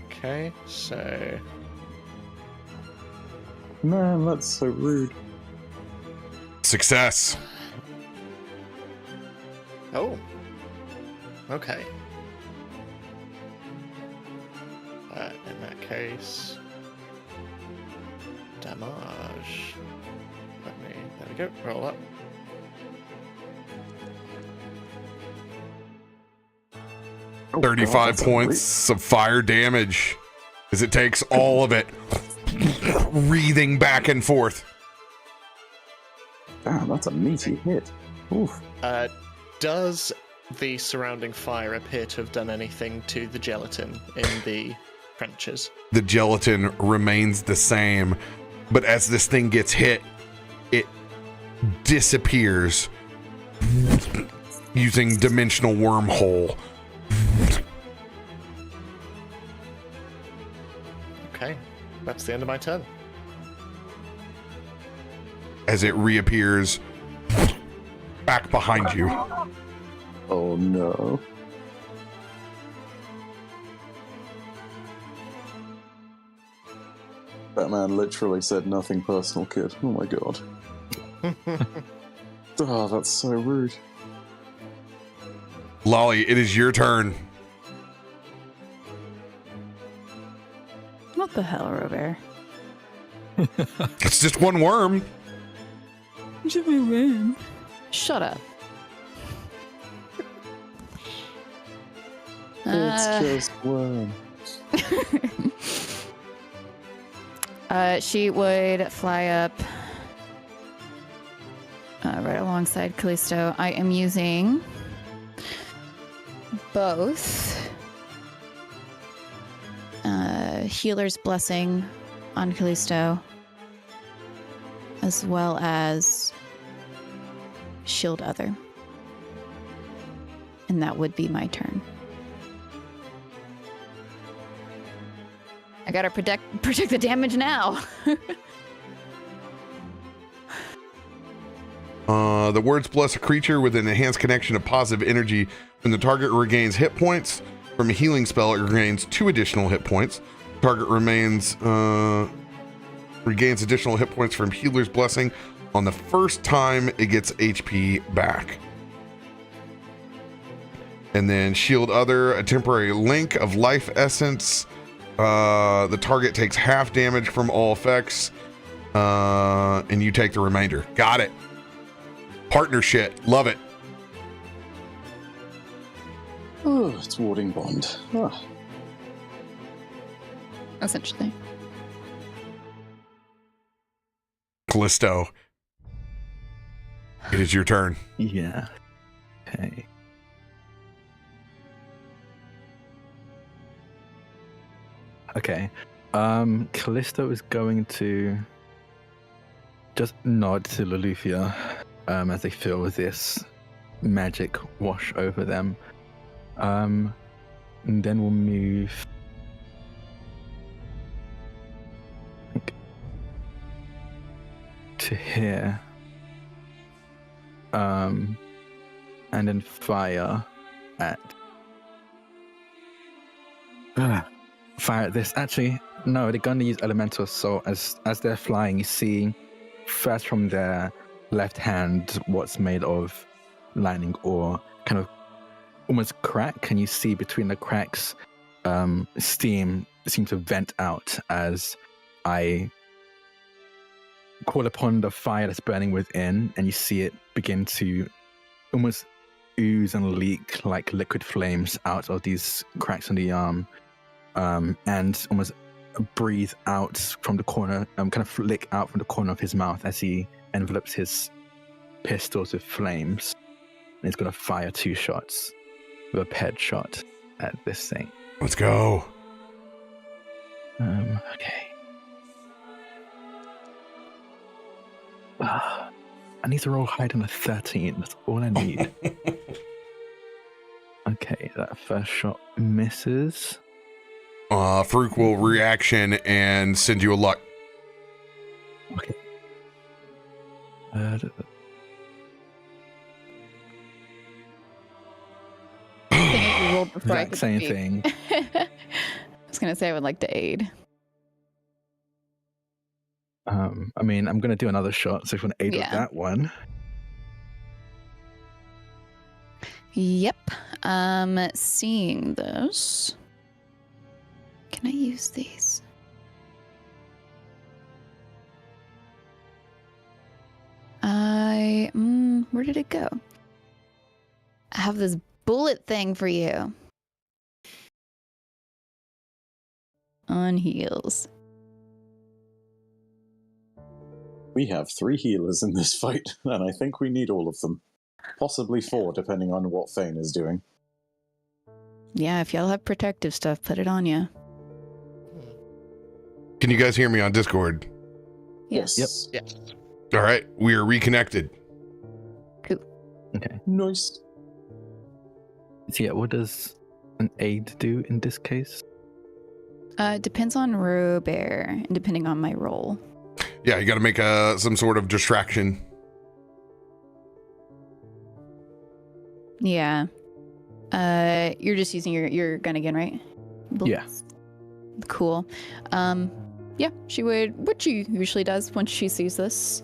Okay, so... Man, that's so rude. Success. Oh. Okay. In that case... Damage. There we go, roll up. Oh, 35 God, that's points of fire damage as it takes all of it, wreathing back and forth. Damn, that's a meaty hit. Oof. Does the surrounding fire appear to have done anything to the gelatin in the trenches? The gelatin remains the same, but as this thing gets hit, it disappears using dimensional wormhole. Okay, that's the end of my turn. As it reappears back behind you. Oh no. Batman literally said nothing personal, kid. Oh my god. Oh, that's so rude. Lolly, it is your turn. What the hell, RoBear? It's just one worm. Shut up. It's just worm. She would fly up right alongside Kallisto. I am using both Healer's Blessing on Kallisto, as well as Shield Other. And that would be my turn. I gotta protect the damage now. The words bless a creature with an enhanced connection of positive energy when the target regains hit points from a healing spell, it regains 2 additional hit points. Target regains additional hit points from Healer's Blessing on the first time it gets HP back. And then Shield Other, a temporary link of life essence. The target takes half damage from all effects, and you take the remainder. Got it. Partnership. Love it. Oh, it's Warding Bond. Oh. Essentially. Kallisto, it is your turn. Yeah. Okay. Okay. Kallisto is going to just nod to Loluphia as they feel this magic wash over them. And then we'll move to here. And then fire at fire at this. Actually, no, they're gonna use elemental assault. As they're flying, you see first from their left hand what's made of lightning ore kind of almost crack, and you see between the cracks steam seems to vent out as I call upon the fire that's burning within, and you see it begin to almost ooze and leak like liquid flames out of these cracks in the arm, and almost breathe out from the corner, kind of flick out from the corner of his mouth as he envelopes his pistols with flames. And he's going to fire 2 shots with a ped shot at this thing. Let's go. Okay. I need to roll higher than a 13. That's all I need. Okay, that first shot misses. Farouk will reaction and send you a luck. Okay. Exact same thing. I was gonna say I would like to aid. I mean, I'm gonna do another shot, so if you want to aid with that one. Yep. Seeing this. Can I use these? Where did it go? I have this bullet thing for you. On heals. We have 3 healers in this fight, and I think we need all of them. Possibly 4, depending on what Fane is doing. Yeah, if y'all have protective stuff, put it on you. Can you guys hear me on Discord? Yes. Yep. Yes. All right, we are reconnected. Cool. Okay. Nice. So yeah, what does an aid do in this case? Depends on RoBear and depending on my role. Yeah, you got to make some sort of distraction. Yeah. You're just using your gun again, right? Bullets? Yeah. Cool. Yeah, she would, what she usually does once she sees this,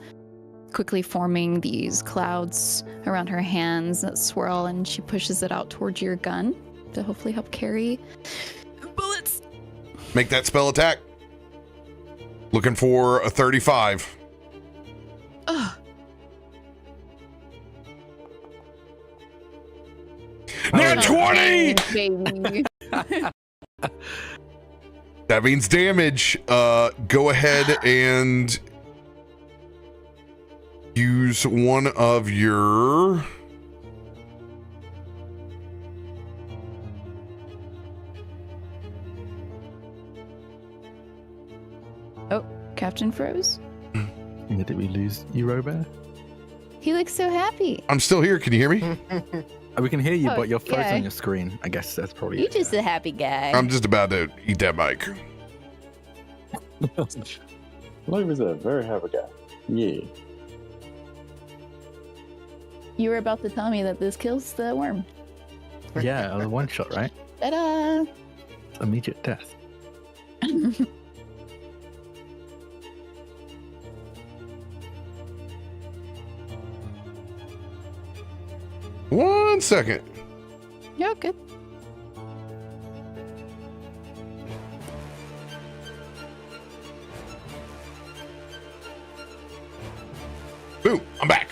quickly forming these clouds around her hands that swirl, and she pushes it out towards your gun to hopefully help carry bullets. Make that spell attack. Looking for a 35. Ugh. Nat 20! Baby. That means damage. Go ahead and use one of your... Oh, Captain froze? Did we lose you, RoBear? He looks so happy. I'm still here. Can you hear me? We can hear you, but you're frozen yeah. on your screen. I guess that's probably You're just a happy guy. I'm just about to eat that mic. Life is a very happy guy. Yeah. You were about to tell me that this kills the worm. Yeah, a one shot, right? Ta-da! Immediate death. One second. Yeah, good. Boom, I'm back.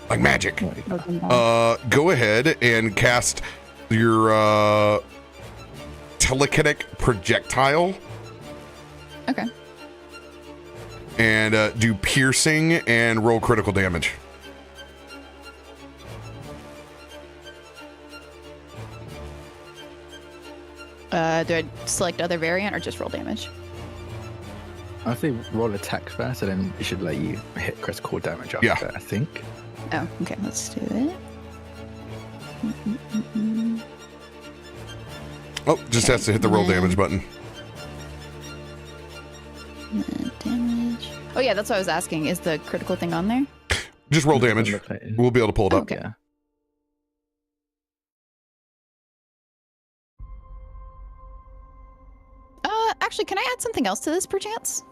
Like magic. Go ahead and cast your telekinetic projectile. Okay. And do piercing and roll critical damage. Do I select other variant or just roll damage? I'd say roll attack first, and then it should let you hit critical damage after that, I think. Oh, okay, let's do it. Oh, just has to hit the roll damage button. Damage. Oh yeah, that's what I was asking. Is the critical thing on there? Just roll damage. We'll be able to pull it up. Okay. Yeah. Actually, can I add something else to this, perchance?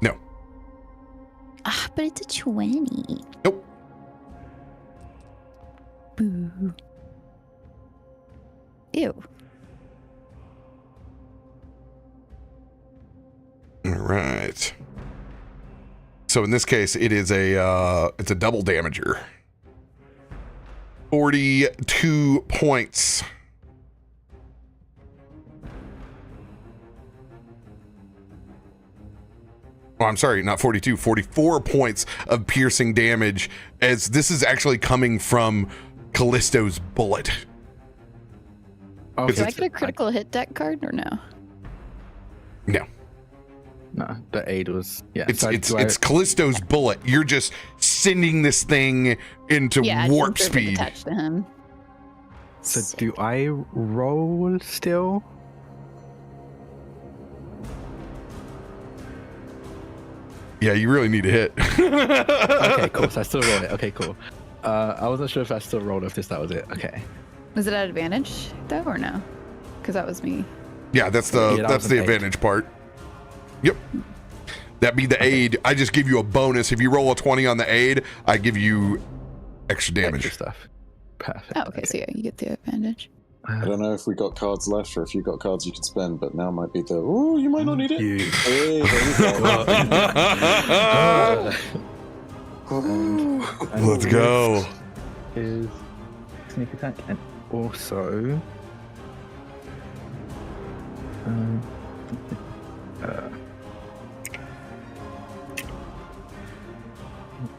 No. Ah, but it's a 20. Nope. Boo. Ew. All right. So in this case, it is it's a double damager. 42 points. Oh, I'm sorry, not 42, 44 points of piercing damage, as this is actually coming from Kallisto's bullet. Oh, Do I get a critical hit deck card or no? No. No, the aid was It's Kallisto's bullet. You're just sending this thing into warp speed. Attached to him. So do I roll still? Yeah, you really need to hit. Okay, cool. So I still roll it. Okay, cool. I wasn't sure if I still rolled, if that was it. Okay. Was it at advantage though, or no? Because that was me. Yeah, that's the advantage part. Yep. That'd be the aid. I just give you a bonus. If you roll a 20 on the aid, I give you extra damage. Extra stuff. Perfect. Oh, okay. So yeah, you get the advantage. I don't know if we got cards left or if you got cards you can spend, but now might be the you might not need it. Hey, there you go. Let's go. Is sneak attack and also I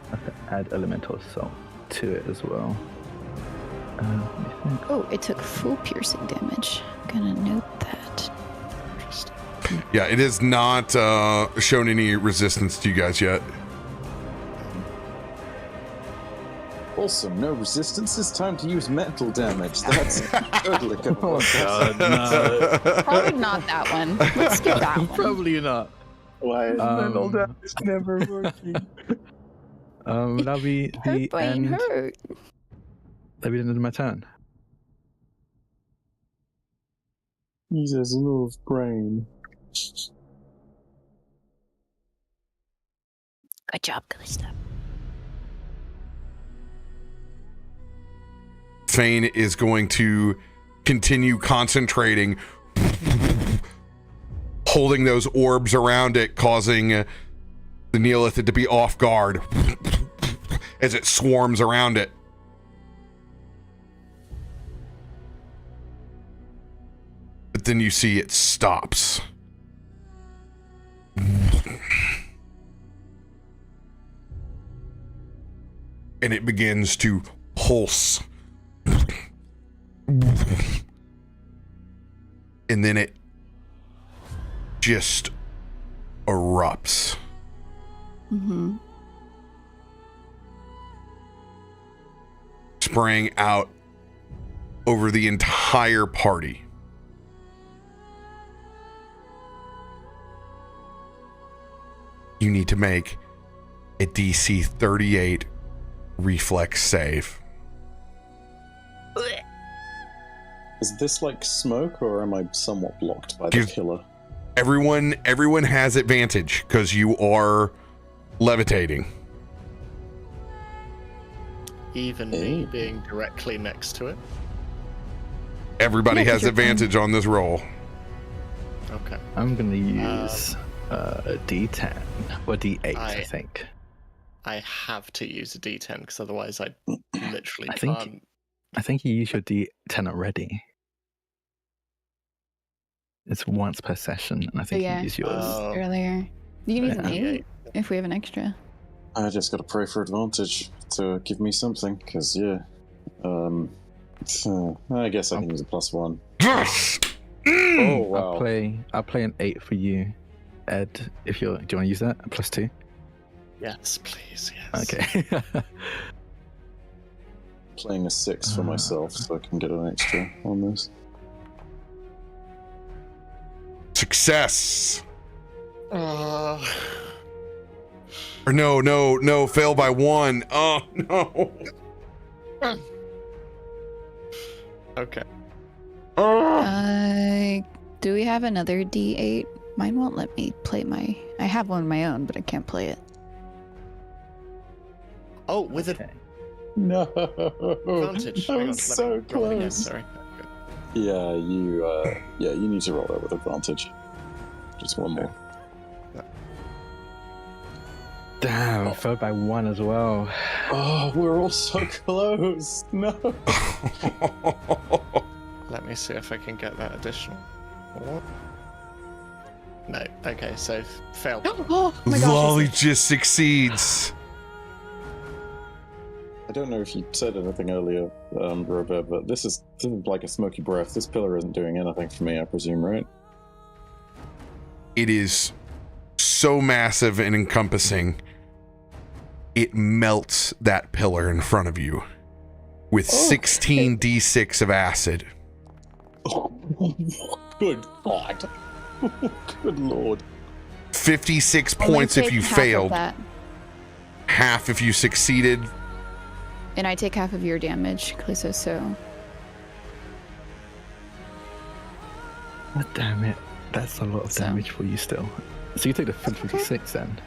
have to add elemental assault to it as well. Oh, it took full piercing damage. I'm gonna note that. Interesting. Yeah, it has not shown any resistance to you guys yet. Awesome, no resistance. It's time to use mental damage. That's totally good. Oh god, no. Probably not that one. Let's skip that one. Probably not. Why is mental damage never working? That'll be the end. Hurt. That'll be the end of my turn. Jesus, move brain. Good job, Kallisto. Fane is going to continue concentrating, holding those orbs around it, causing the Neolithid to be off guard as it swarms around it. But then you see it stops. And it begins to pulse. And then it just erupts. Mm-hmm. Spraying out over the entire party. You need to make a DC 38 reflex save. Is this like smoke, or am I somewhat blocked by the pillar? Everyone has advantage because you are levitating. Even me being directly next to it. Everybody Yeah, 'cause has you're advantage on this roll. Okay. I'm gonna use a D10 or D8, I I- think. I have to use a D10 because otherwise I literally I think- can't. I think you used your D10 already. It's once per session, and I think yeah. you use yours. Oh. Earlier. You can use an Yeah. 8 if we have an extra. I just got to pray for advantage to give me something, because I guess I can use a +1. Yes! Oh wow! I'll play an 8 for you, Ed. If you're, do you want to use that? A +2? Yes, please. Yes. Okay. Playing a 6 for myself, so I can get an extra on this. Success. Uh, Or no, fail by 1. Oh no. okay. Do we have another D8? Mine won't let me play my. I have one of my own, but I can't play it. Oh, with Okay. No, advantage. I Hang on, was let so me roll it again, close. sorry. Yeah, you need to roll that with advantage. Just one more. Damn, fell by 1 as well. Oh, we're all so close. No. Let me see if I can get that additional. No. Okay, so failed. Oh my gosh. Lolly just succeeds. I don't know if you said anything earlier, RoBear, but this is like a smoky breath. This pillar isn't doing anything for me, I presume, right? It is so massive and encompassing. It melts that pillar in front of you with 16 d6 of acid. Oh, good God. Good Lord. 56 I'm gonna points if take you half of failed, that, half if you succeeded. and I take half of your damage, Kallisto, so. God damn it. That's a lot of So- damage for you still. So you take the full 56 then?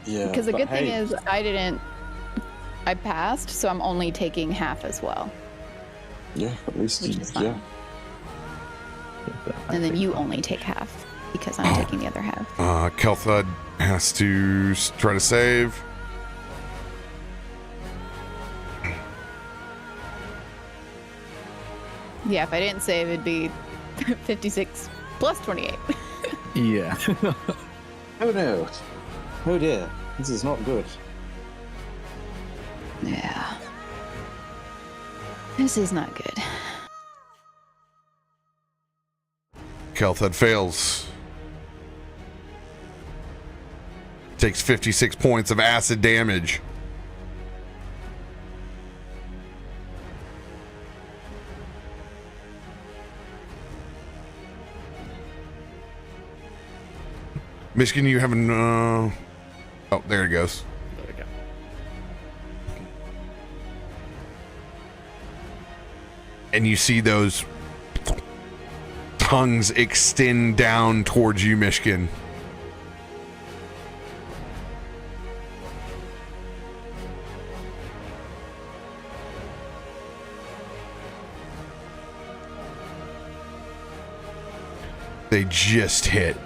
Yeah. Because the but good thing hey, is, I passed, so I'm only taking half as well. Yeah, at least Which you, is fine. yeah. And then you only take half, because I'm taking the other half. Kelthud has to try to save. Yeah, if I didn't save, it'd be 56 plus 28. Yeah. Oh no. Oh dear. This is not good. Yeah. This is not good. Kelthud fails. Takes 56 points of acid damage. Myshkin, you haven't. Oh, there it goes. There we go. And you see those tongues extend down towards you, Myshkin. They just hit.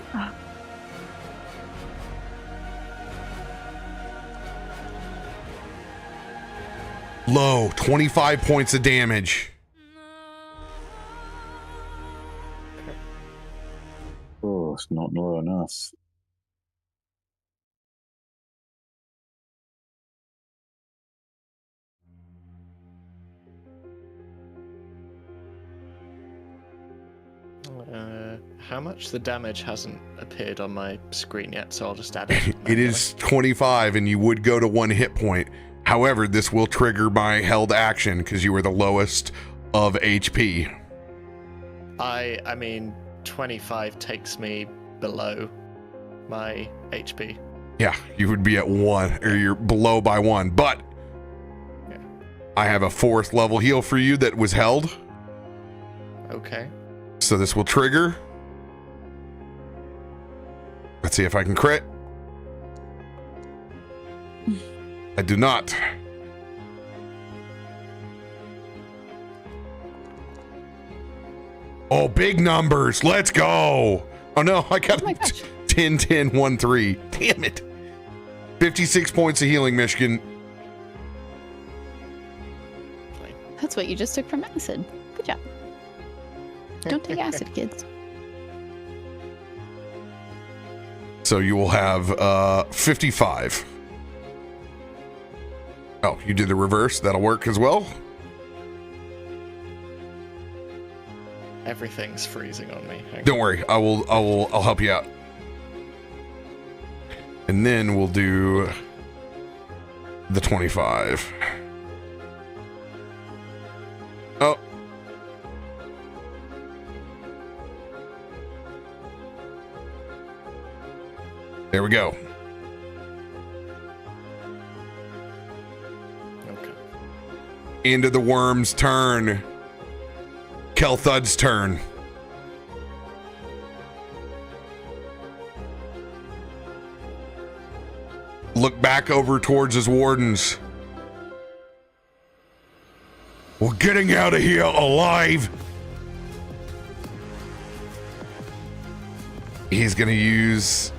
Low, 25 points of damage. Oh, it's not low enough. How much? The damage hasn't appeared on my screen yet, so I'll just add it. It is 25, and you would go to 1 hit point. However, this will trigger my held action because you were the lowest of HP. I mean, 25 takes me below my HP. Yeah, you would be at 1, or you're below by 1. But Yeah. I have a 4th level heal for you that was held. Okay. So this will trigger. Let's see if I can crit. I do not. Oh, big numbers. Let's go. Oh no, I got 10, 10, 1, 3. Damn it. 56 points of healing, Myshkin. That's what you just took from acid. Good job. Don't take acid, kids. So you will have 55. Oh, you did the reverse. That'll work as well. Everything's freezing on me. Don't worry. I'll help you out. And then we'll do the 25. Oh. There we go. Okay. Into the worm's turn. Kelthud's turn. Look back over towards his wardens. We're getting out of here alive. He's going to use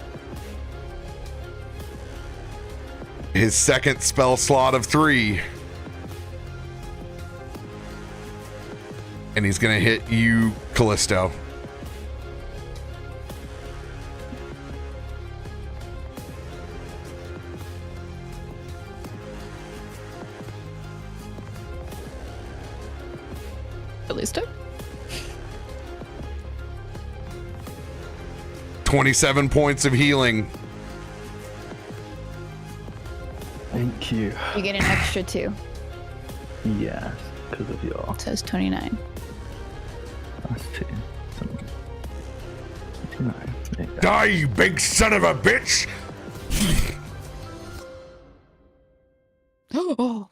his second spell slot of 3. And he's going to hit you, Kallisto. Kallisto? 27 points of healing. Thank you. You get an extra 2. Yes, because of your. So it's 29. That's 2. 29. There you go. Die, you big son of a bitch! Oh!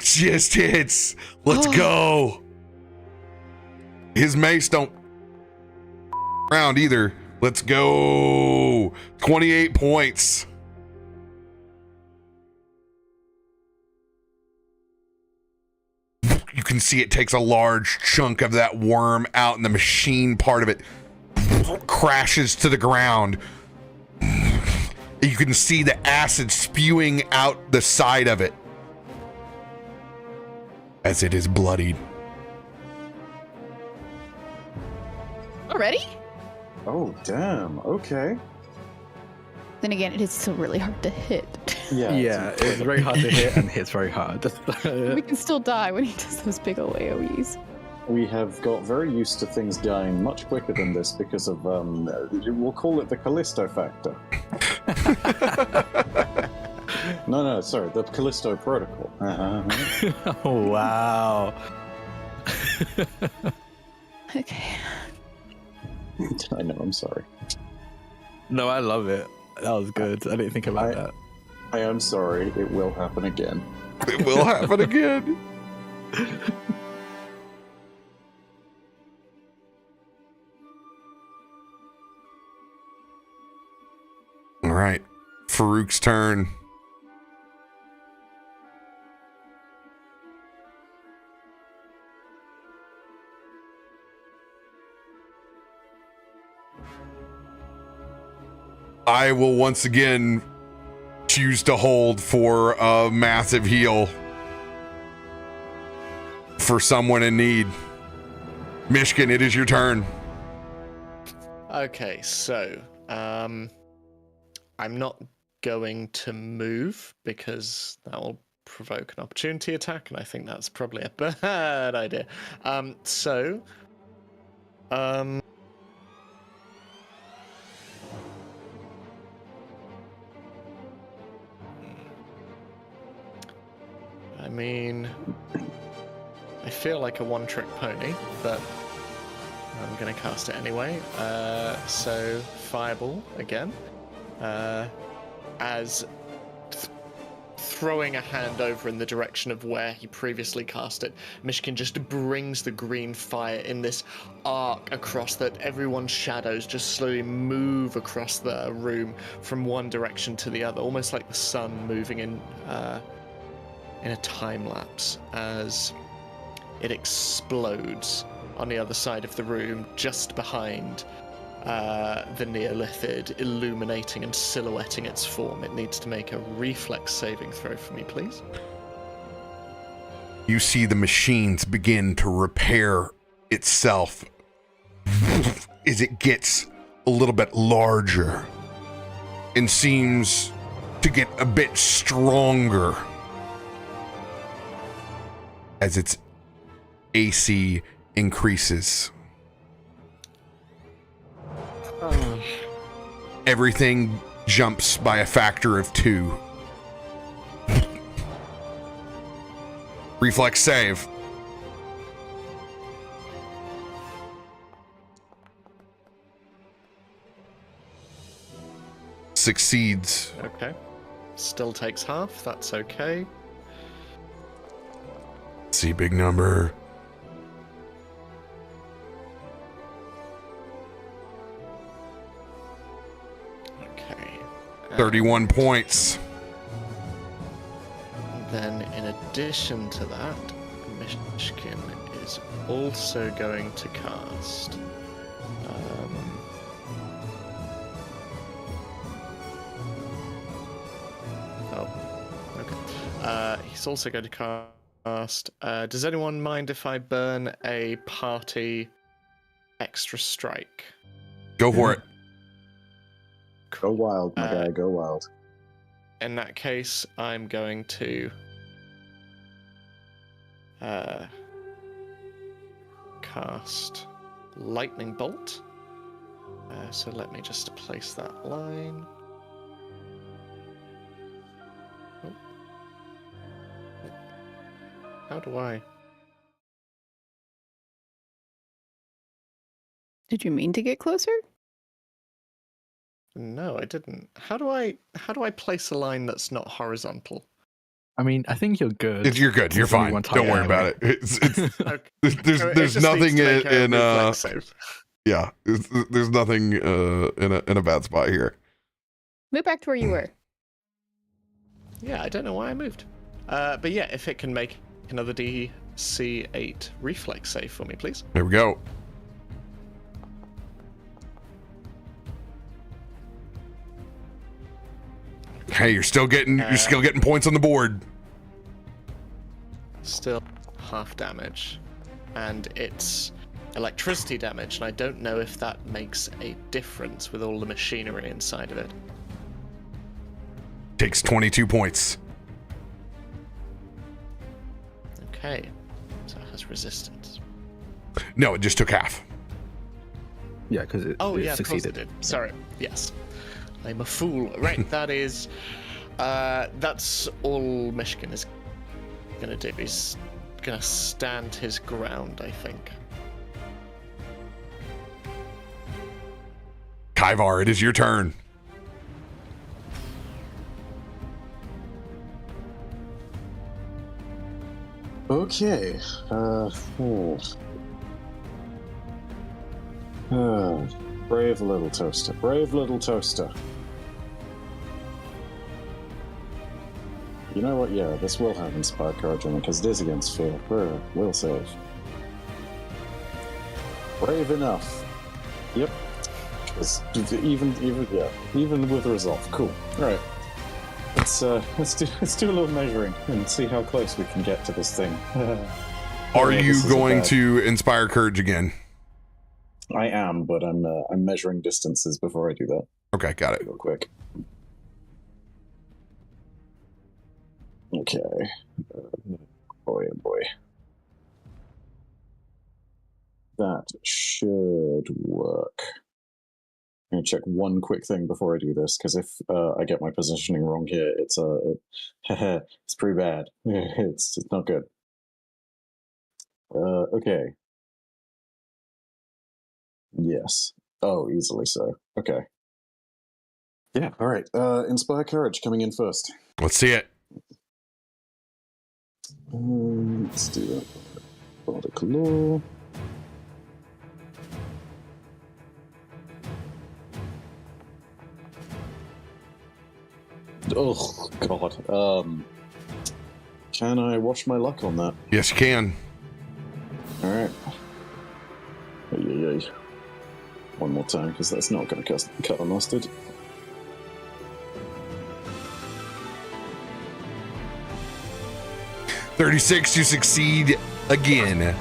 Just hits. Let's go. His mace don't round either. Let's go. 28 points. You can see it takes a large chunk of that worm out, and the machine part of it crashes to the ground. You can see the acid spewing out the side of it as it is bloodied. Already? Oh, damn. Okay. Then again, it is still really hard to hit. Yeah, it's very hard to hit and hits very hard. We can still die when he does those big ol' AoEs. We have got very used to things dying much quicker than this because of, we'll call it the Kallisto factor. No, sorry, the Kallisto protocol. Oh, wow. Okay. I know, I'm sorry. No, I love it. That was good. I didn't think about that. I am sorry, it will happen again. It will happen again. All right, Farouk's turn. I will once again choose to hold for a massive heal for someone in need. Myshkin, it is your turn. Okay, so I'm not going to move because that will provoke an opportunity attack, and I think that's probably a bad idea. I mean, I feel like a one-trick pony, but I'm going to cast it anyway. So, Fireball again. As throwing a hand over in the direction of where he previously cast it, Myshkin just brings the green fire in this arc across that everyone's shadows just slowly move across the room from one direction to the other, almost like the sun moving in a time lapse as it explodes on the other side of the room, just behind the Neolithid, illuminating and silhouetting its form. It needs to make a reflex saving throw for me, please. You see the machines begin to repair itself as it gets a little bit larger and seems to get a bit stronger as its AC increases. Everything jumps by a factor of 2. Reflex save. Succeeds. Okay. Still takes half. That's okay. See, big number. Okay. 31 points. Then, in addition to that, Myshkin is also going to cast. He's also going to cast. Does anyone mind if I burn a party extra strike? Go for it. Go wild, my guy. Go wild. In that case, I'm going to cast Lightning Bolt. So let me just place that line. Oh. How do I? Did you mean to get closer? No, I didn't. How do I place a line that's not horizontal? I mean, I think you're good. You're good. You're fine. Don't worry about it. It's Okay. there's nothing in reflex save. yeah. There's nothing in a bad spot here. Move back to where you were. Yeah, I don't know why I moved. But yeah, if it can make another DC8 reflex save for me, please. There we go. Hey, you're still getting points on the board. Still half damage, and it's electricity damage, and I don't know if that makes a difference with all the machinery inside of it. Takes 22 points. Okay, so it has resistance. No, it just took half. Yeah, because it Of succeeded. course it did. Sorry. Yes. I'm a fool. Right, that is... that's all Myshkin is going to do. He's going to stand his ground, I think. Kaivar, it is your turn. Okay. Brave little toaster. Brave little toaster. You know what? Yeah, this will have Inspired Courage on it because it is against fear. We'll save. Brave enough. Yep. Even with resolve. Cool. All right. Let's do a little measuring and see how close we can get to this thing. Are you going to inspire courage again? I am, but I'm measuring distances before I do that. Okay, got it. Real quick. Okay. Boy, oh boy. That should work. I'm gonna check one quick thing before I do this, because if I get my positioning wrong here, it's it's pretty bad. It's not good. Okay. Yes. Oh, easily so. Okay. Yeah. All right. Inspire Courage coming in first. Let's see it. Let's do that. Bardic Law. Oh God. Can I wash my luck on that? Yes, you can. All right. Ay. One more time, because that's not going to cut a mustard. $36 to succeed again.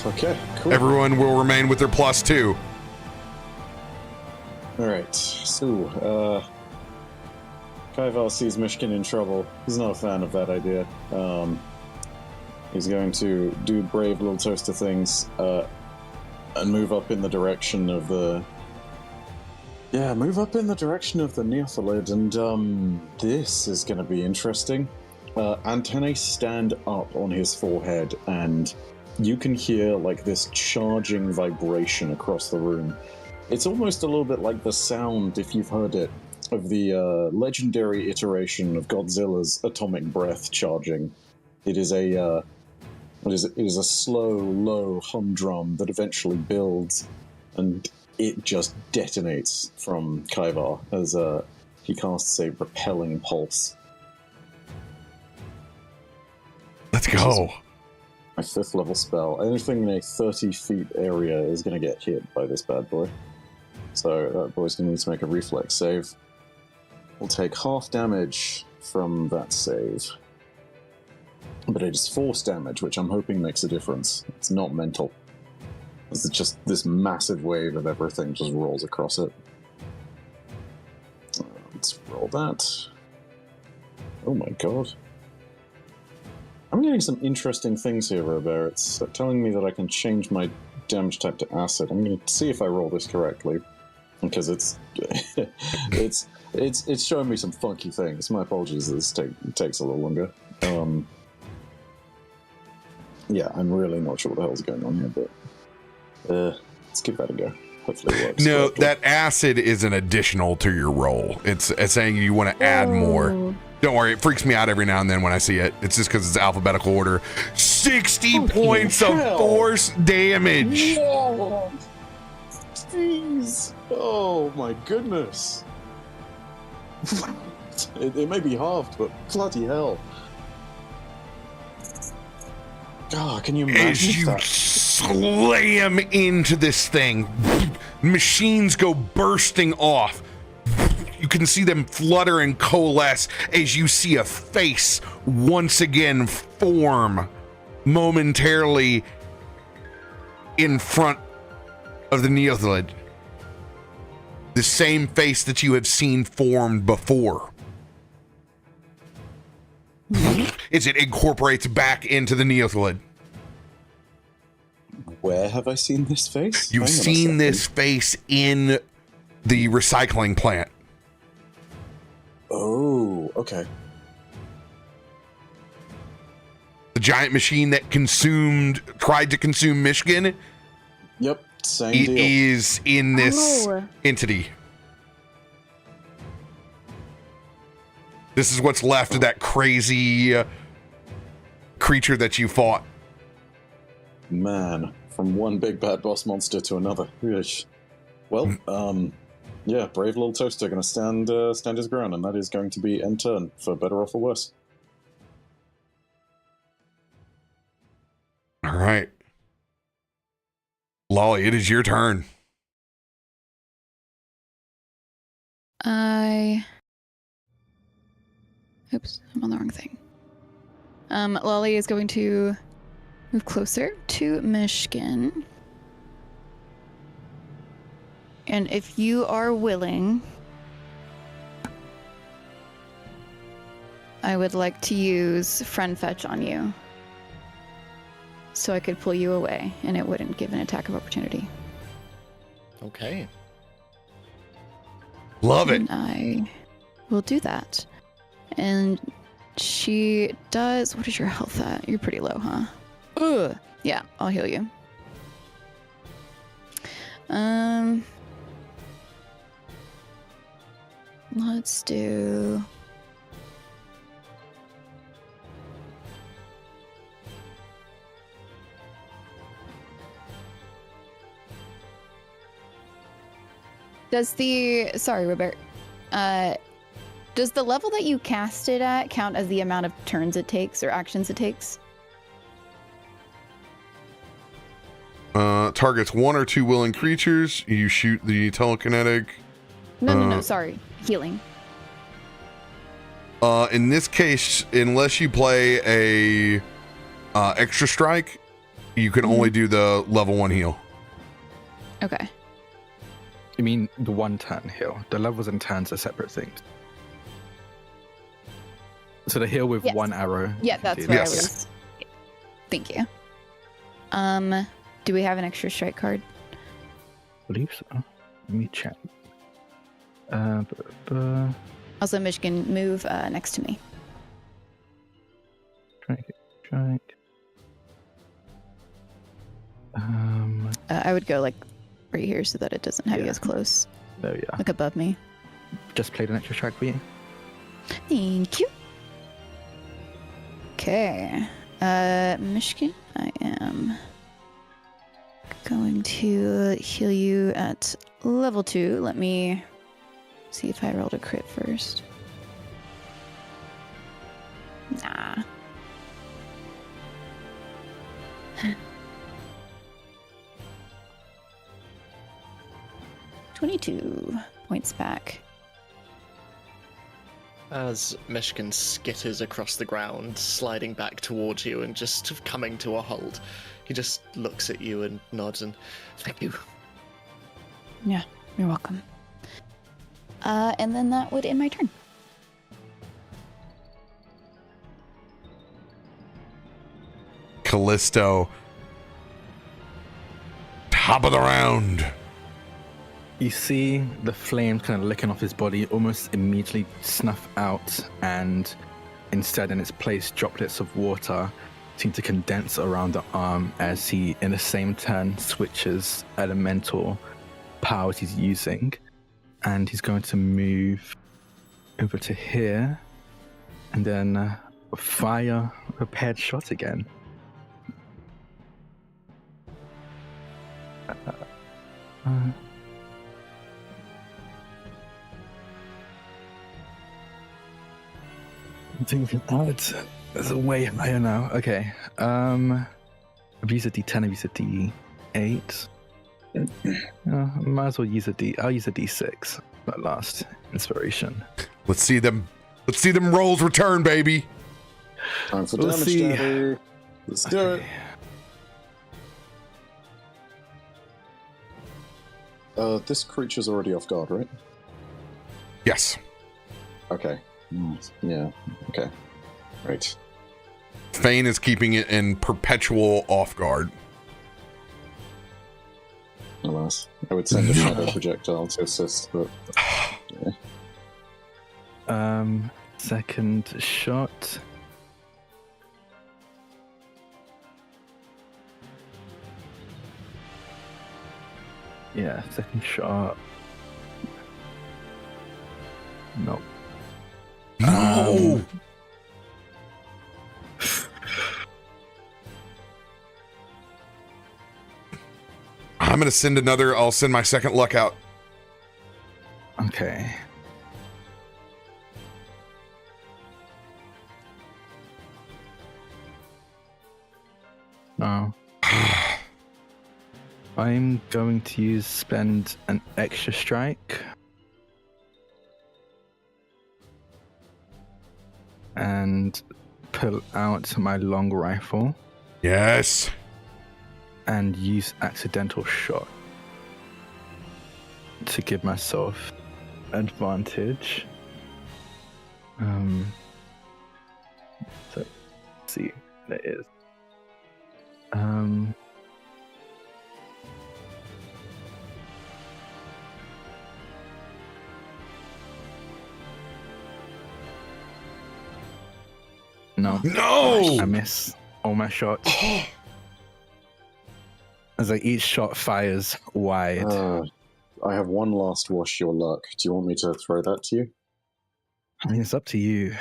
Okay, cool. Everyone will remain with their +2. All right. So, Kaival sees Myshkin in trouble. He's not a fan of that idea. He's going to do brave little toaster things and move up in the direction of the... Yeah, move up in the direction of the Neothalid, and this is going to be interesting. Antennae stand up on his forehead, and you can hear like this charging vibration across the room. It's almost a little bit like the sound, if you've heard it, of the legendary iteration of Godzilla's atomic breath charging. It is a slow, low humdrum that eventually builds, and it just detonates from Kaivar as he casts a repelling pulse. Let's go. My 5th level spell. Anything in a 30 feet area is going to get hit by this bad boy. So that boy's going to need to make a reflex save. We'll take half damage from that save. But it is force damage, which I'm hoping makes a difference. It's not mental. It's just this massive wave of everything just rolls across it. Let's roll that. Oh my god. I'm getting some interesting things here, RoBear. It's telling me that I can change my damage type to acid. I'm going to see if I roll this correctly, because it's showing me some funky things. My apologies, this takes a little longer. Yeah, I'm really not sure what the hell's going on here, but let's give that a go. Hopefully it works. No, that acid is an additional to your roll. It's saying you want to add more. Don't worry, it freaks me out every now and then when I see it. It's just because it's alphabetical order. 60 points of force damage. Whoa. Jeez. Oh my goodness. It may be halved, but bloody hell. God, can you imagine As you that? slam into this thing, machines go bursting off. You can see them flutter and coalesce as you see a face once again form momentarily in front of the Neothalid. The same face that you have seen formed before. As it incorporates back into the Neothalid. Where have I seen this face? You've seen this face in the recycling plant. Oh, okay. The giant machine that tried to consume Myshkin. Yep, same It deal. is in this entity. This is what's left of that crazy creature that you fought. Man, from one big bad boss monster to another. Eesh. Well, yeah, brave little toaster going to stand his ground, and that is going to be end turn, for better or for worse. All right. Lolly, it is your turn. Oops, I'm on the wrong thing. Lolly is going to move closer to Myshkin. And if you are willing, I would like to use Friend Fetch on you. So I could pull you away, and it wouldn't give an attack of opportunity. Okay. Love it. And I will do that. And she does... What is your health at? You're pretty low, huh? Ugh. Yeah, I'll heal you. Let's do... Does the RoBear, does the level that you cast it at count as the amount of turns it takes or actions it takes? Targets 1 or 2 willing creatures. You shoot the telekinetic. No, sorry. Healing. In this case, unless you play a extra strike, you can only do the level 1 heal. Okay. You mean the 1 turn heal? The levels and turns are separate things. So the heal with Yes. 1 arrow. Yeah, that's what Yes. I was. Thank you. Do we have an extra strike card? I believe so. Let me check. Also, Myshkin, move next to me. Strike. I would go like right here so that it doesn't have you Yeah. as close. There we are. Like above me. Just played an extra strike for you. Thank you. Okay. Myshkin, I am going to heal you at level 2. Let me see if I rolled a crit first. Nah. $22 points back. As Myshkin skitters across the ground, sliding back towards you and just coming to a halt, he just looks at you and nods and, thank you. Yeah, you're welcome. And then that would end my turn. Kallisto. Top of the round. You see the flames kind of licking off his body, almost immediately snuff out, and instead, in its place, droplets of water seem to condense around the arm as he, in the same turn, switches elemental powers he's using. And he's going to move over to here and then fire a paired shot again. I think that's way higher now. Okay. I've used a D10, I've used a D8. Might as well use I'll use a D6. That last inspiration. Let's see them rolls return, baby. Time for We'll damage, see. Daddy. Let's do it. This creature's already off guard, right? Yes. Okay. Yeah. Okay. Right. Fane is keeping it in perpetual off guard. Alas, I would send a shadow projectile to assist, but yeah. Second shot. Yeah, second shot. Nope. No. I'm gonna send another. I'll send my second luck out. Okay. No. I'm going to spend an extra strike. And pull out my long rifle Yes. and use accidental shot to give myself advantage. So let's see, there is. No. No. I miss all my shots. As like each shot fires wide. I have one last wash your luck. Do you want me to throw that to you? I mean, it's up to you.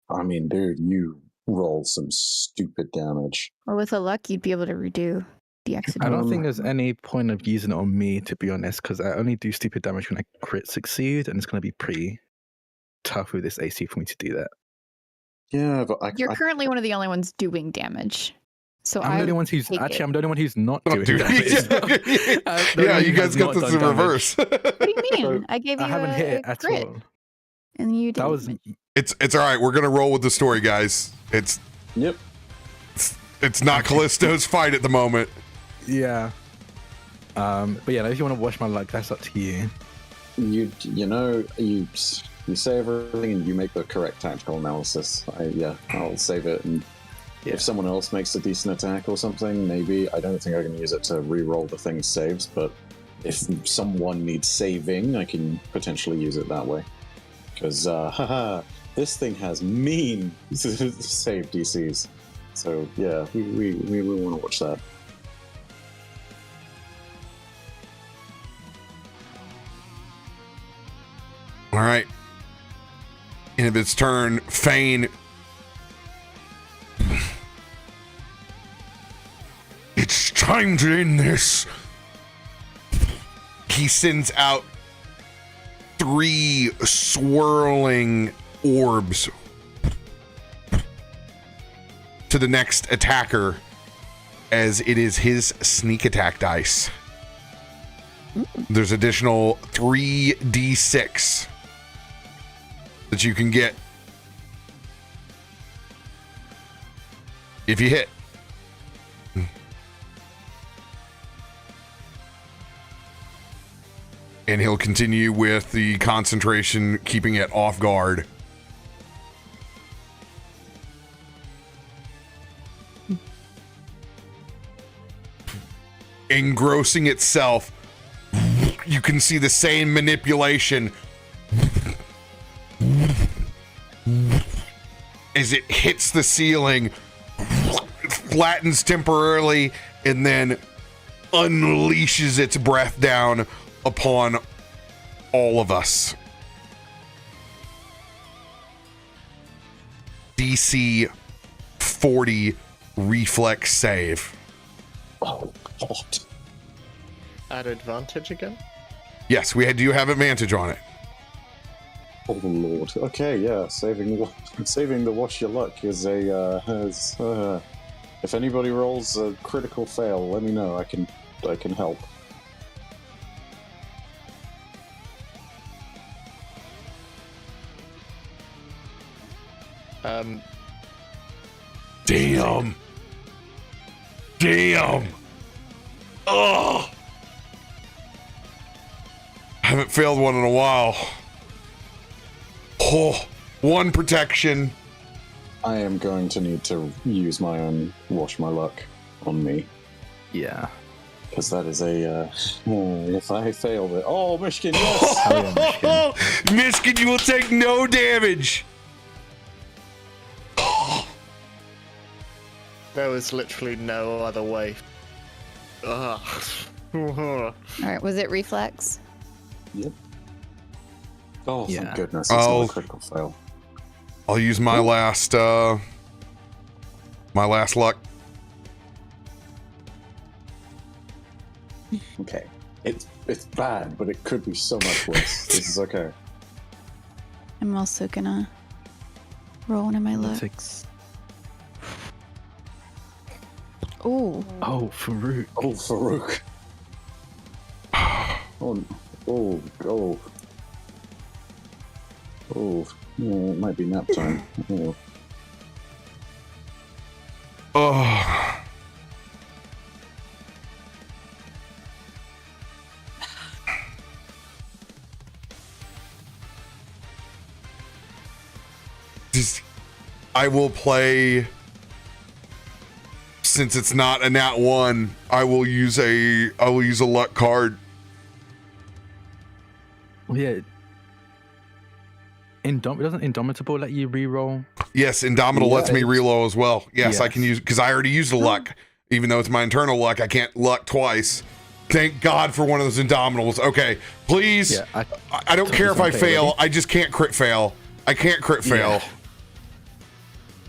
I mean, dude, you roll some stupid damage. Or with a luck, you'd be able to redo. the accident. I don't think there's any point of using it on me, to be honest, because I only do stupid damage when I crit succeed, and it's going to be pretty tough with this AC for me to do that. Yeah, but You're currently one of the only ones doing damage. So I'm the only one who's I'm the only one who's not doing Dude. damage. Yeah, you guys got this in reverse. What do you mean? I gave you I haven't hit it at crit, all. and you did. That was It's all right. We're gonna roll with the story, guys. It's not Kallisto's fight at the moment. yeah. But yeah, if you want to watch my luck, that's up to you. You say everything and you make the correct tactical analysis. I'll save it, and if someone else makes a decent attack or something, maybe. I don't think I can use it to re-roll the thing's saves, but if someone needs saving, I can potentially use it that way. Because, this thing has mean save DCs. So, yeah, we want to watch that. All right. And if it's turn, Fane. It's time to end this. He sends out 3 swirling orbs to the next attacker, as it is his sneak attack dice. There's additional 3d6 that you can get if you hit. And he'll continue with the concentration, keeping it off guard. Engrossing itself, you can see the same manipulation as it hits the ceiling, flattens temporarily, and then unleashes its breath down upon all of us. DC 40 reflex save. Oh, God. At advantage again? Yes, we do have advantage on it. Oh, Lord. Okay, yeah, saving the wash your luck is if anybody rolls a critical fail, let me know. I can help. Damn. Ugh. I haven't failed one in a while. Oh, 1 protection. I am going to need to use my own wash my luck on me. Yeah. Because that is if I failed it. Oh, Myshkin, yes! Myshkin, you will take no damage. There was literally no other way. Ugh. All right, was it reflex? Yep. Oh, Yeah. thank goodness, it's not a critical fail. I'll use my last luck. Okay. It's bad, but it could be so much worse. This is okay. I'm also gonna roll one of my looks. Ooh. Oh, Farouk. Oh, Farouk. It might be nap time. Oh. I will play, since it's not a nat 1, I will use a luck card. Yeah. Doesn't Indomitable let you re-roll? Yes, Indomitable lets me reload as well. Yes, I can use, because I already used the luck. Even though it's my internal luck, I can't luck twice. Thank God for one of those Indomitables. Okay, please. Yeah, I don't care if I fail. I just can't crit fail. I can't crit fail.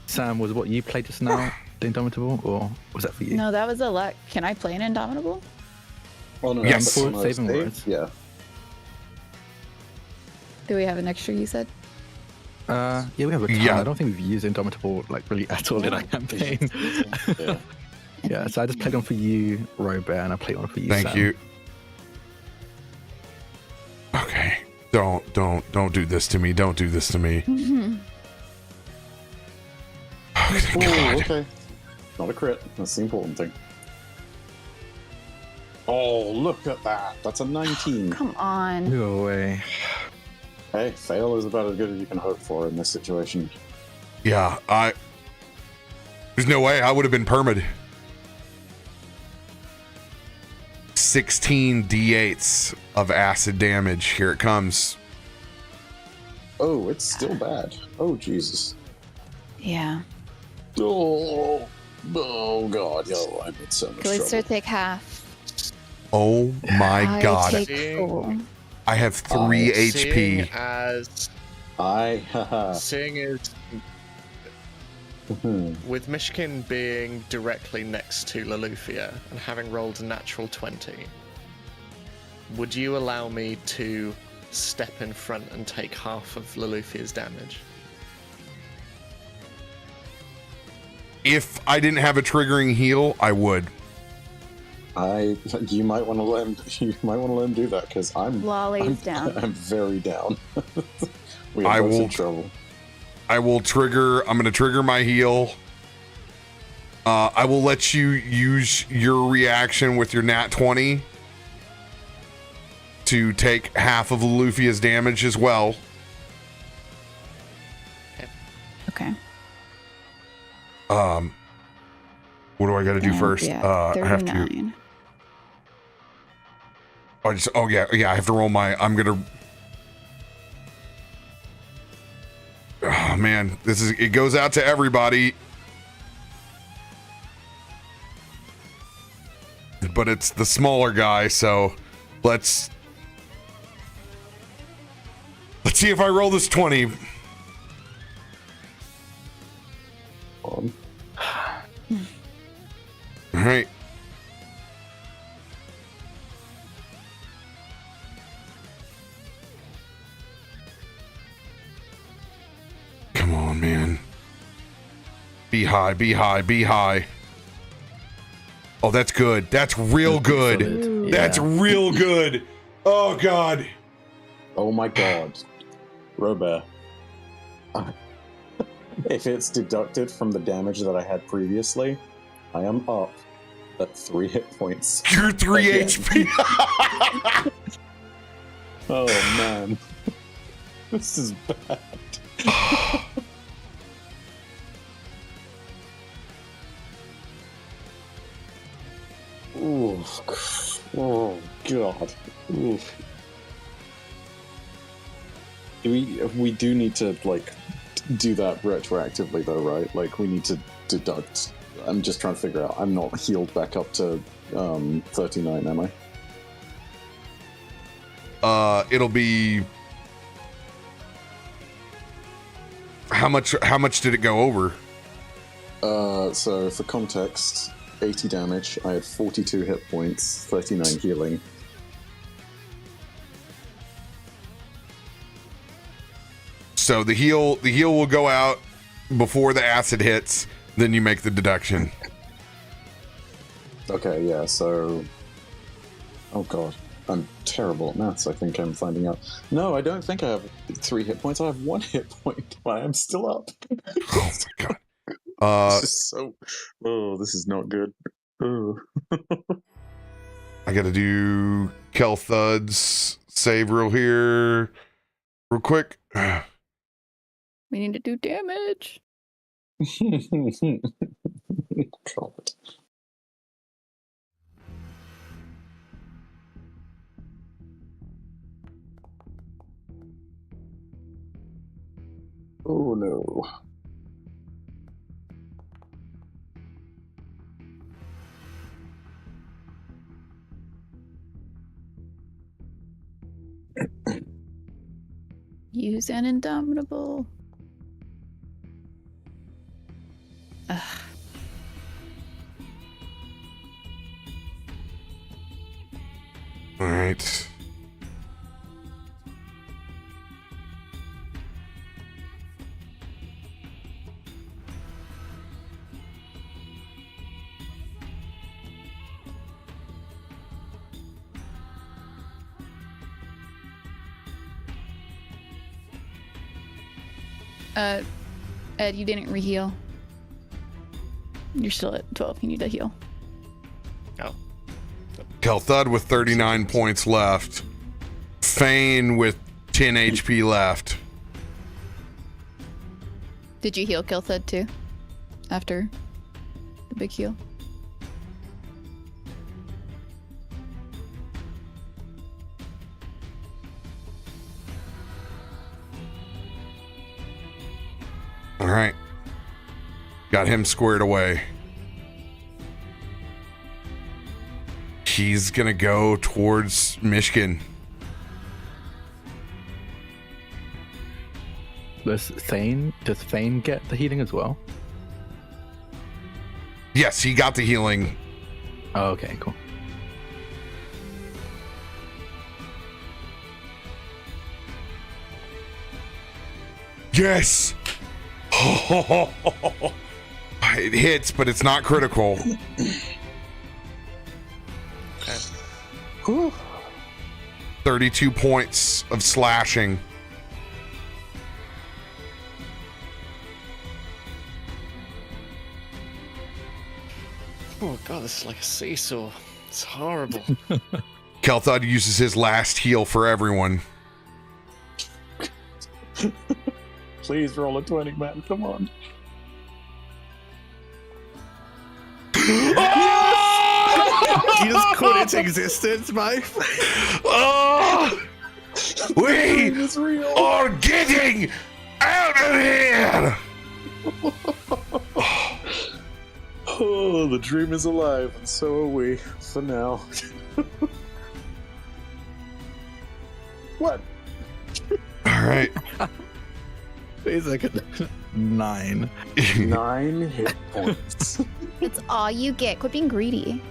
Sam, was what you played just now? the Indomitable, or was that for you? No, that was a luck. Can I play an Indomitable? Oh no, Yes. that's on a Saving save? words. Yeah. Do we have an extra, you said? Yeah, we have a ton. Yeah. I don't think we've used Indomitable like really at all in our campaign. Yeah. Yeah, so I just played one for you, RoBear, and I played one for you. Thank Sam. you. Okay. Don't do this to me. Don't do this to me. Oh, Ooh, God. okay. Not a crit. That's the important thing. Oh, look at that. That's a 19. Come on. No way. Hey, fail is about as good as you can hope for in this situation. Yeah, there's no way I would have been permed. 16 d8s of acid damage. Here it comes. Oh, it's still bad. Oh, Jesus. Yeah. Oh, God. Oh, I'm in so much Kallisto, trouble. take half. Oh my I God. take full. I have 3 Seeing HP. as Haha. seeing as with Myshkin being directly next to Loluphia and having rolled a natural 20, would you allow me to step in front and take half of Loluphia's damage? If I didn't have a triggering heal, I would. You might want to let him do that because I'm down. I'm very down. We are I both in will- trouble. I will trigger. I'm going to trigger my heal. I will let you use your reaction with your nat 20 to take half of Loluphia's damage as well. Okay. What do I got to do first? Yeah, I have to. 39. Yeah. I have to roll my. I'm gonna. Oh man, it goes out to everybody. But it's the smaller guy, so let's see if I roll this 20. All right. Come on, man. Be high, be high, be high. Oh, that's good. That's real good. Solid. That's Yeah. real good. Oh, God. Oh my God, RoBear. If it's deducted from the damage that I had previously, I am up at 3 hit points. You're 3 Again. HP. Oh man, this is bad. Ooh. Oh God. Ooh. We do need to like do that retroactively though, right? Like we need to deduct. I'm just trying to figure out. I'm not healed back up to 39, am I? It'll be how much did it go over? So for context, 80 damage. I had 42 hit points, 39 healing. So the heal will go out before the acid hits, then you make the deduction. Okay, yeah, so... Oh god, I'm terrible at maths, I think I'm finding out. No, I don't think I have 3 hit points, I have 1 hit point, but I am still up. Oh my God. This is so... Oh, this is not good. Oh. I gotta do Kelthud's save real quick. We need to do damage. God. Oh no. Use an Indomitable. Ugh. All right. Ed, you didn't re-heal. You're still at 12. You need to heal. Oh. Kelthud with 39 points left. Fane with 10 HP left. Did you heal Kilthud too? After the big heal? All right. Got him squared away. He's going to go towards Myshkin. Does Thane get the healing as well? Yes, he got the healing. Oh, okay, cool. Yes! It hits, but it's not critical. Okay. 32 points of slashing. Oh god, this is like a seesaw. It's horrible. Kelthud uses his last heal for everyone. Please roll a 20, man. Come on. You just quit its existence, Mike. Oh, we are getting out of here. Oh, the dream is alive, and so are we, for now. What? All right. Wait a second. 9. 9 hit points. It's all you get. Quit being greedy.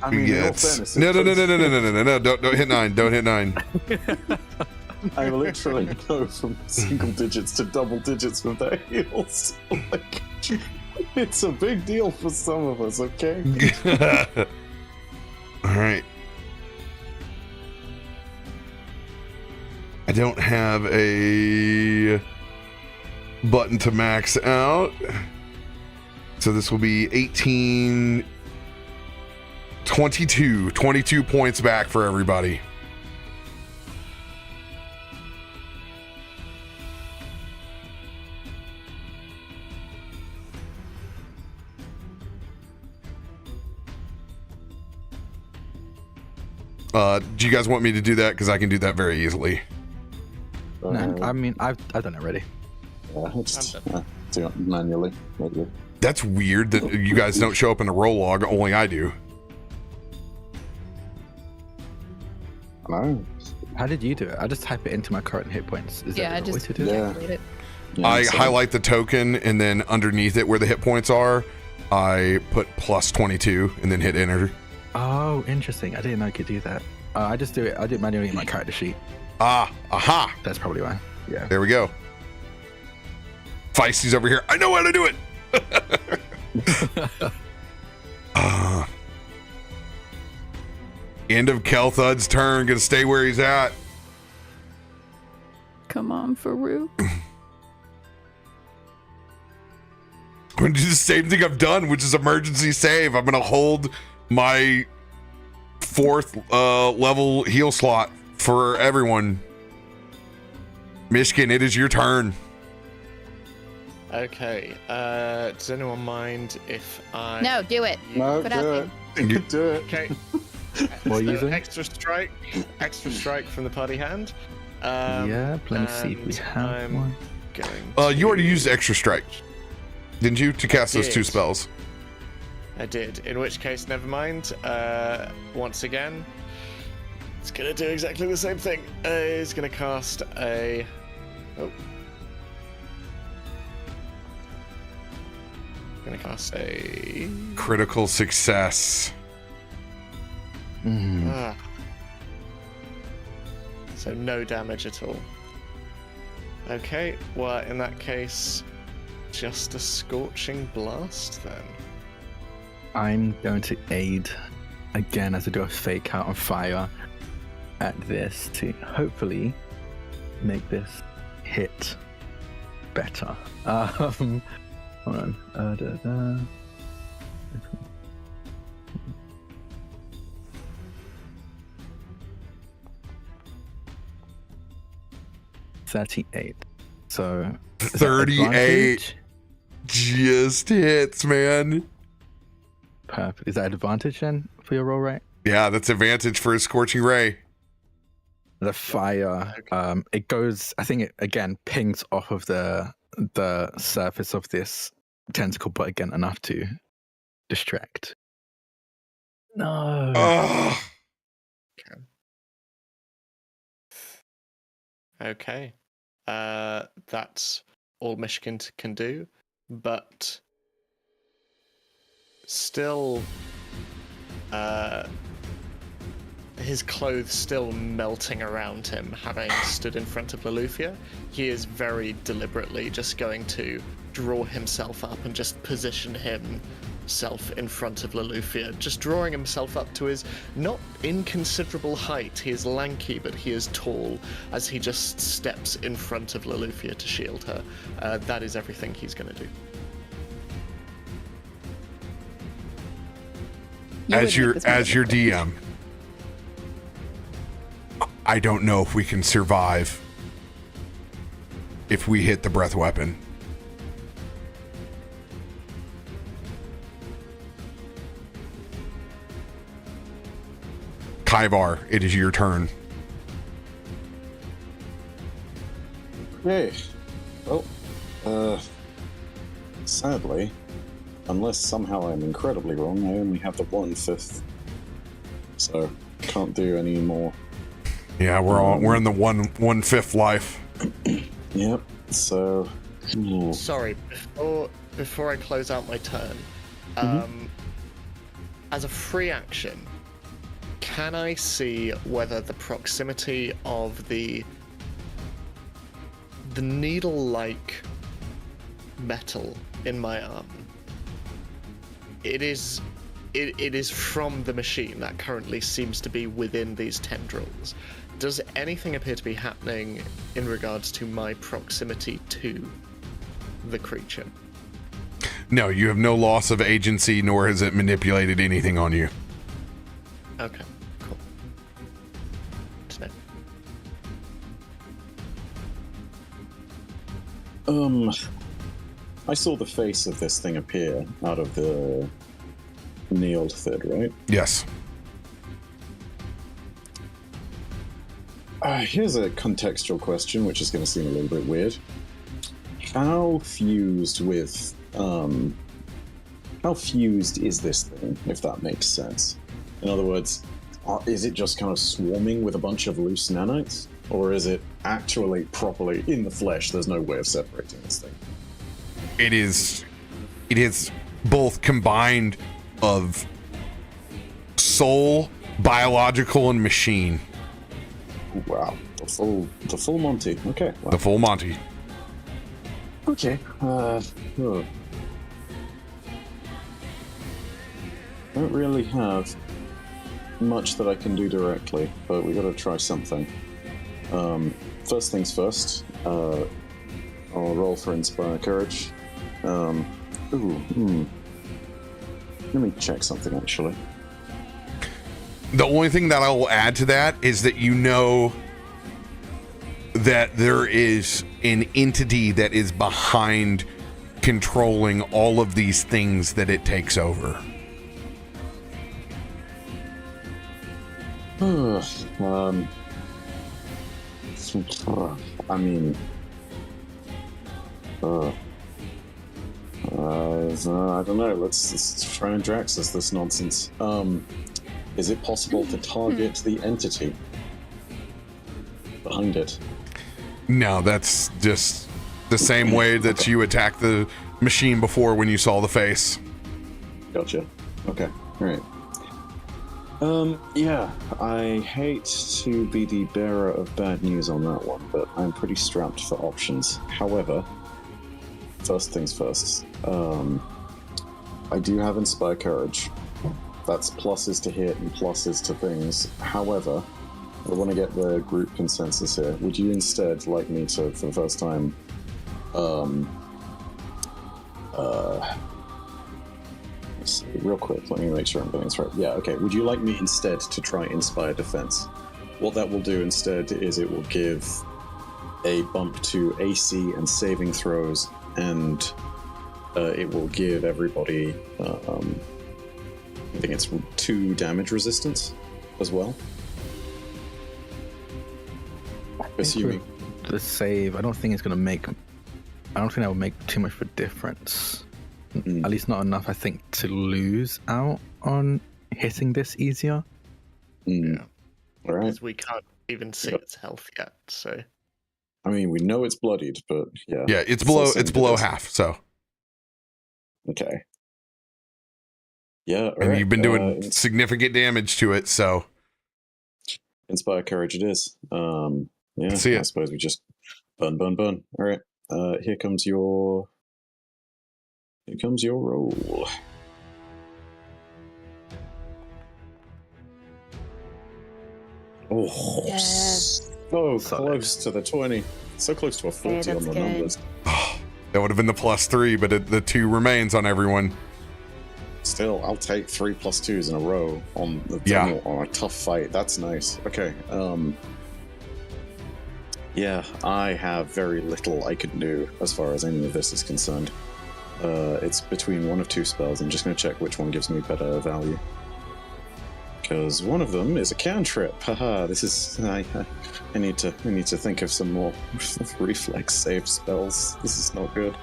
I mean, in all Yes. fairness, No. Don't hit 9. Don't hit 9. I literally go from single digits to double digits with that heals. Like, it's a big deal for some of us, okay? All right. I don't have a button to max out. So this will be 18, 22 points back for everybody. Do you guys want me to do that? Because I can do that very easily. No, I mean, I've done it already. Yeah, just do it manually. Maybe. That's weird that you guys don't show up in the roll log. Only I do. No. How did you do it? I just type it into my current hit points. Is Yeah, that I the way just to do it? Yeah. calculate it. Yeah, I so- highlight the token, and then underneath it where the hit points are, I put plus 22 and then hit enter. Oh, interesting. I didn't know I could do that. I just do it. I do it manually in my character sheet. Aha. That's probably why. Yeah. There we go. Feisty's over here. I know how to do it. End of Kelthud's turn. Gonna stay where he's at. Come on, Farouk. I'm gonna do the same thing I've done, which is emergency save. I'm gonna hold my 4th level heal slot for everyone. Myshkin, it is your turn. Okay. Does anyone mind if I? No, do it. No, Put do out it. Do it. Okay. What are you So using? extra strike from the party hand. Yeah, let me see if we and have I'm one. Going. You already used extra strike, didn't you, to cast those 2 Did. spells? I did. In which case, never mind. Once again, it's gonna do exactly the same thing. It's gonna cast a. Oh. Gonna cast a. Critical success. Mm. Ah. So no damage at all. Okay, well, in that case, just a scorching blast then. I'm going to aid again as I do a fake out on fire at this to hopefully make this hit better. Hold on. 38. So 38 just hits, man. Perfect. Is that advantage then for your roll, right? Yeah, that's advantage for a scorching ray. The fire, it goes. I think it again pings off of the surface of this tentacle, but again enough to distract. No. Oh. Okay. That's all Myshkin can do, but still, his clothes still melting around him, having stood in front of Loluphia. He is very deliberately just going to draw himself up and just position himself in front of Loluphia, just drawing himself up to his not inconsiderable height. He is lanky, but he is tall, as he just steps in front of Loluphia to shield her. That is everything he's going to do. As your DM, I don't know if we can survive if we hit the breath weapon. Kaivar, it is your turn. Okay. Well, sadly, unless somehow I'm incredibly wrong, I only have the 1/5. So, can't do any more. Yeah, we're in the 1/5 life. Yep, so... Sorry, before I close out my turn, as a free action, can I see whether the proximity of the needle-like metal in my arm, it is from the machine that currently seems to be within these tendrils. Does anything appear to be happening in regards to my proximity to the creature? No, you have no loss of agency, nor has it manipulated anything on you. Okay, cool. I saw the face of this thing appear out of the nailed thid, right? Yes. Here's a contextual question, which is going to seem a little bit weird. How fused is this thing, if that makes sense? In other words, is it just kind of swarming with a bunch of loose nanites? Or is it actually properly in the flesh? There's no way of separating this thing. It is both combined of soul, biological, and machine. Wow, the full Monty. Okay, wow. The full Monty. Okay. Don't really have much that I can do directly, but we got to try something. First things first. I'll roll for Inspire Courage. Let me check something actually. The only thing that I will add to that is that you know that there is an entity that is behind controlling all of these things that it takes over. I mean, I don't know. Let's try and Draxus this nonsense. Is it possible to target the entity behind it? No, that's just the same way that you attacked the machine before when you saw the face. Gotcha. Okay. All right. Yeah, I hate to be the bearer of bad news on that one, but I'm pretty strapped for options. However, first things first, I do have Inspire Courage. That's pluses to hit and pluses to things. However, I want to get the group consensus here. Would you instead like me to, for the first time, let's see, real quick, let me make sure I'm getting this right. Yeah, okay. Would you like me instead to try Inspire Defense? What that will do instead is it will give a bump to AC and saving throws, and it will give everybody, I think it's 2 damage resistance as well. Assuming the save, I don't think it's going to make. I don't think that would make too much of a difference. Mm-hmm. At least not enough, I think, to lose out on hitting this easier. Yeah. All right. Because we can't even see its health yet, so. I mean, we know it's bloodied, but yeah. Yeah, it's below half, so. Okay. Yeah, and you've been doing significant damage to it, so. Inspire Courage it is. Yeah, see it. I suppose we just burn. All right. Here comes your roll. Oh, Yes. so close to the 20. So close to a 40 on the good. numbers. Oh, that would have been the +3, but the 2 remains on everyone. Still, I'll take 3 + 2s in a row on a tough fight. That's nice. Okay. Yeah, I have very little I could do as far as any of this is concerned. It's between one of 2 spells. I'm just going to check which one gives me better value. Because one of them is a cantrip. Haha, this is... I need to think of some more reflex save spells. This is not good.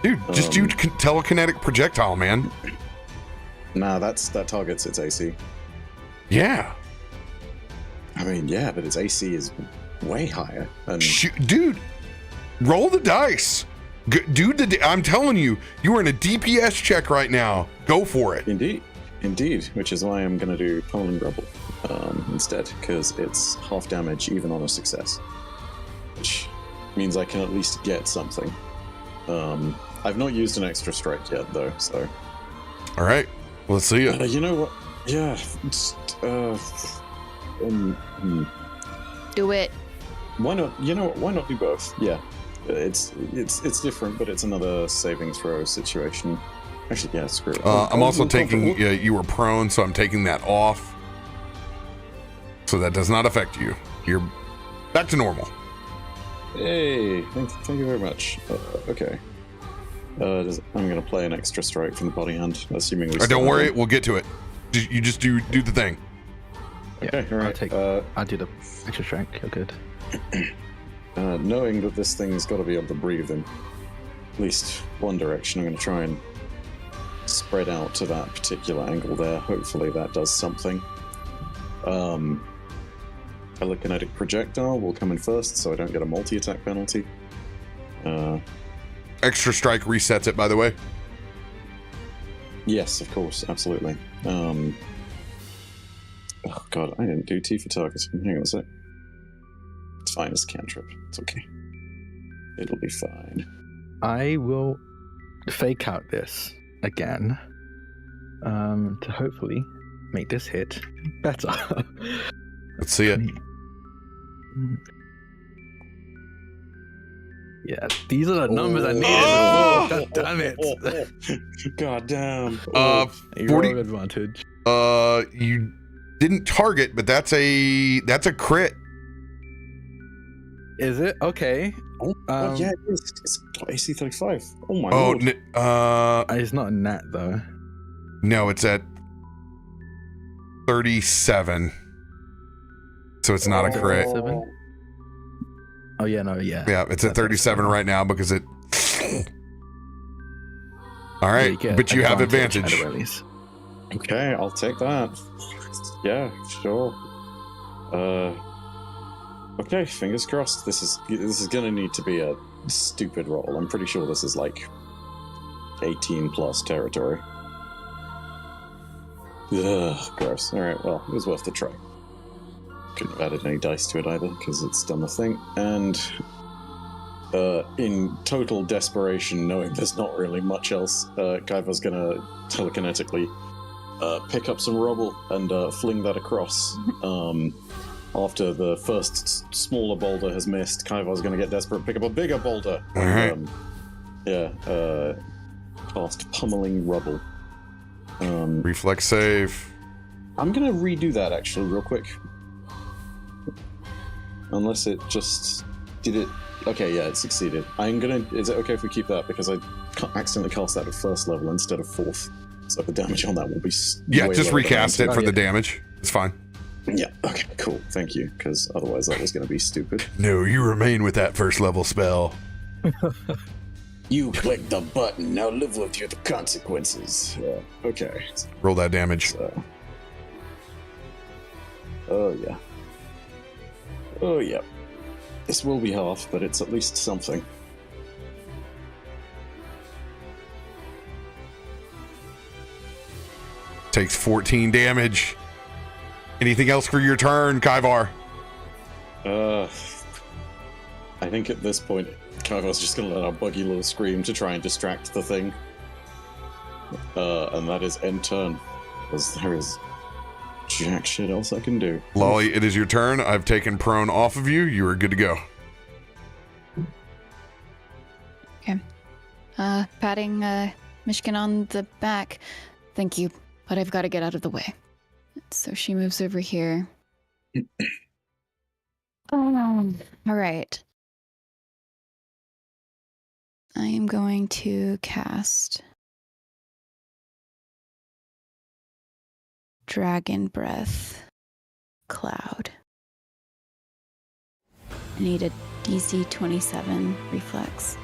Dude, just do telekinetic projectile, man. Nah, that targets its AC. Yeah. I mean, yeah, but its AC is way higher. And Dude, roll the dice. I'm telling you, you are in a DPS check right now. Go for it. Indeed, which is why I'm going to do Poland Rebel instead, because it's half damage even on a success, which means I can at least get something. I've not used an extra strike yet, though, so... All right, let's see it. You know what? Yeah. Do it. Why not? You know what? Why not do both? Yeah. It's different, but it's another saving throw situation. Actually, yeah, screw it. I'm also taking... you were prone, so I'm taking that off. So that does not affect you. You're back to normal. Hey, thank you very much. Okay. I'm going to play an extra strike from the body hand, assuming we... Don't worry, we'll get to it. You just do the thing. Okay, all right. I'll do the extra strike. You're good. Knowing that this thing's got to be able to breathe in at least one direction, I'm going to try and spread out to that particular angle there. Hopefully that does something. Telekinetic projectile will come in first, so I don't get a multi-attack penalty. Extra strike resets it, by the way. Yes, of course, absolutely. Oh god, I didn't do T for target. Hang on a sec. It's fine, it's a cantrip. It's okay. It'll be fine. I will fake out this again to hopefully make this hit better. Let's see it. Yeah, these are the numbers I needed. Oh! God damn it. God damn. 40 advantage. You didn't target, but that's a crit. Is it? Okay. Yeah, it's AC 35. Oh my lord. It's not a nat though. No, it's at 37. So it's not a crit. 37? Oh yeah, no, yeah. Yeah, it's at 37 right now because it... All right, Yeah, but you have advantage. at the very least. Okay, I'll take that. Yeah, sure. Okay, fingers crossed. This is gonna need to be a stupid roll. I'm pretty sure this is like 18 plus territory. Ugh, gross. Alright, well, it was worth the try. Couldn't have added any dice to it either, because it's done the thing. And in total desperation, knowing there's not really much else, Kaiva's gonna telekinetically pick up some rubble and fling that across. After the first smaller boulder has missed, Kaiva's gonna get desperate, pick up a bigger boulder. And, cast Pummeling Rubble. Reflex save. I'm gonna redo that actually, real quick. Unless it just did it. Okay, yeah, it succeeded. Is it okay if we keep that because I accidentally cast that at first level instead of fourth? So the damage on that will be. Yeah, just recast it for the damage. It's fine. Yeah. Okay. Cool. Thank you. Because otherwise that was going to be stupid. No, you remain with that first level spell. You clicked the button. Now live with the consequences. Okay. Roll that damage. So. Oh yeah. Oh yeah. This will be half, but it's at least something. Takes 14 damage. Anything else for your turn, Kaivar? I think at this point, Kaivar's just gonna let out a buggy little scream to try and distract the thing. And that is end turn. Because there is jack shit else I can do. Lolly, it is your turn. I've taken prone off of you. You are good to go. Okay. Patting Myshkin on the back. Thank you, but I've got to get out of the way. So she moves over here. All right. I am going to cast Dragon Breath Cloud. I need a DC 27 reflex.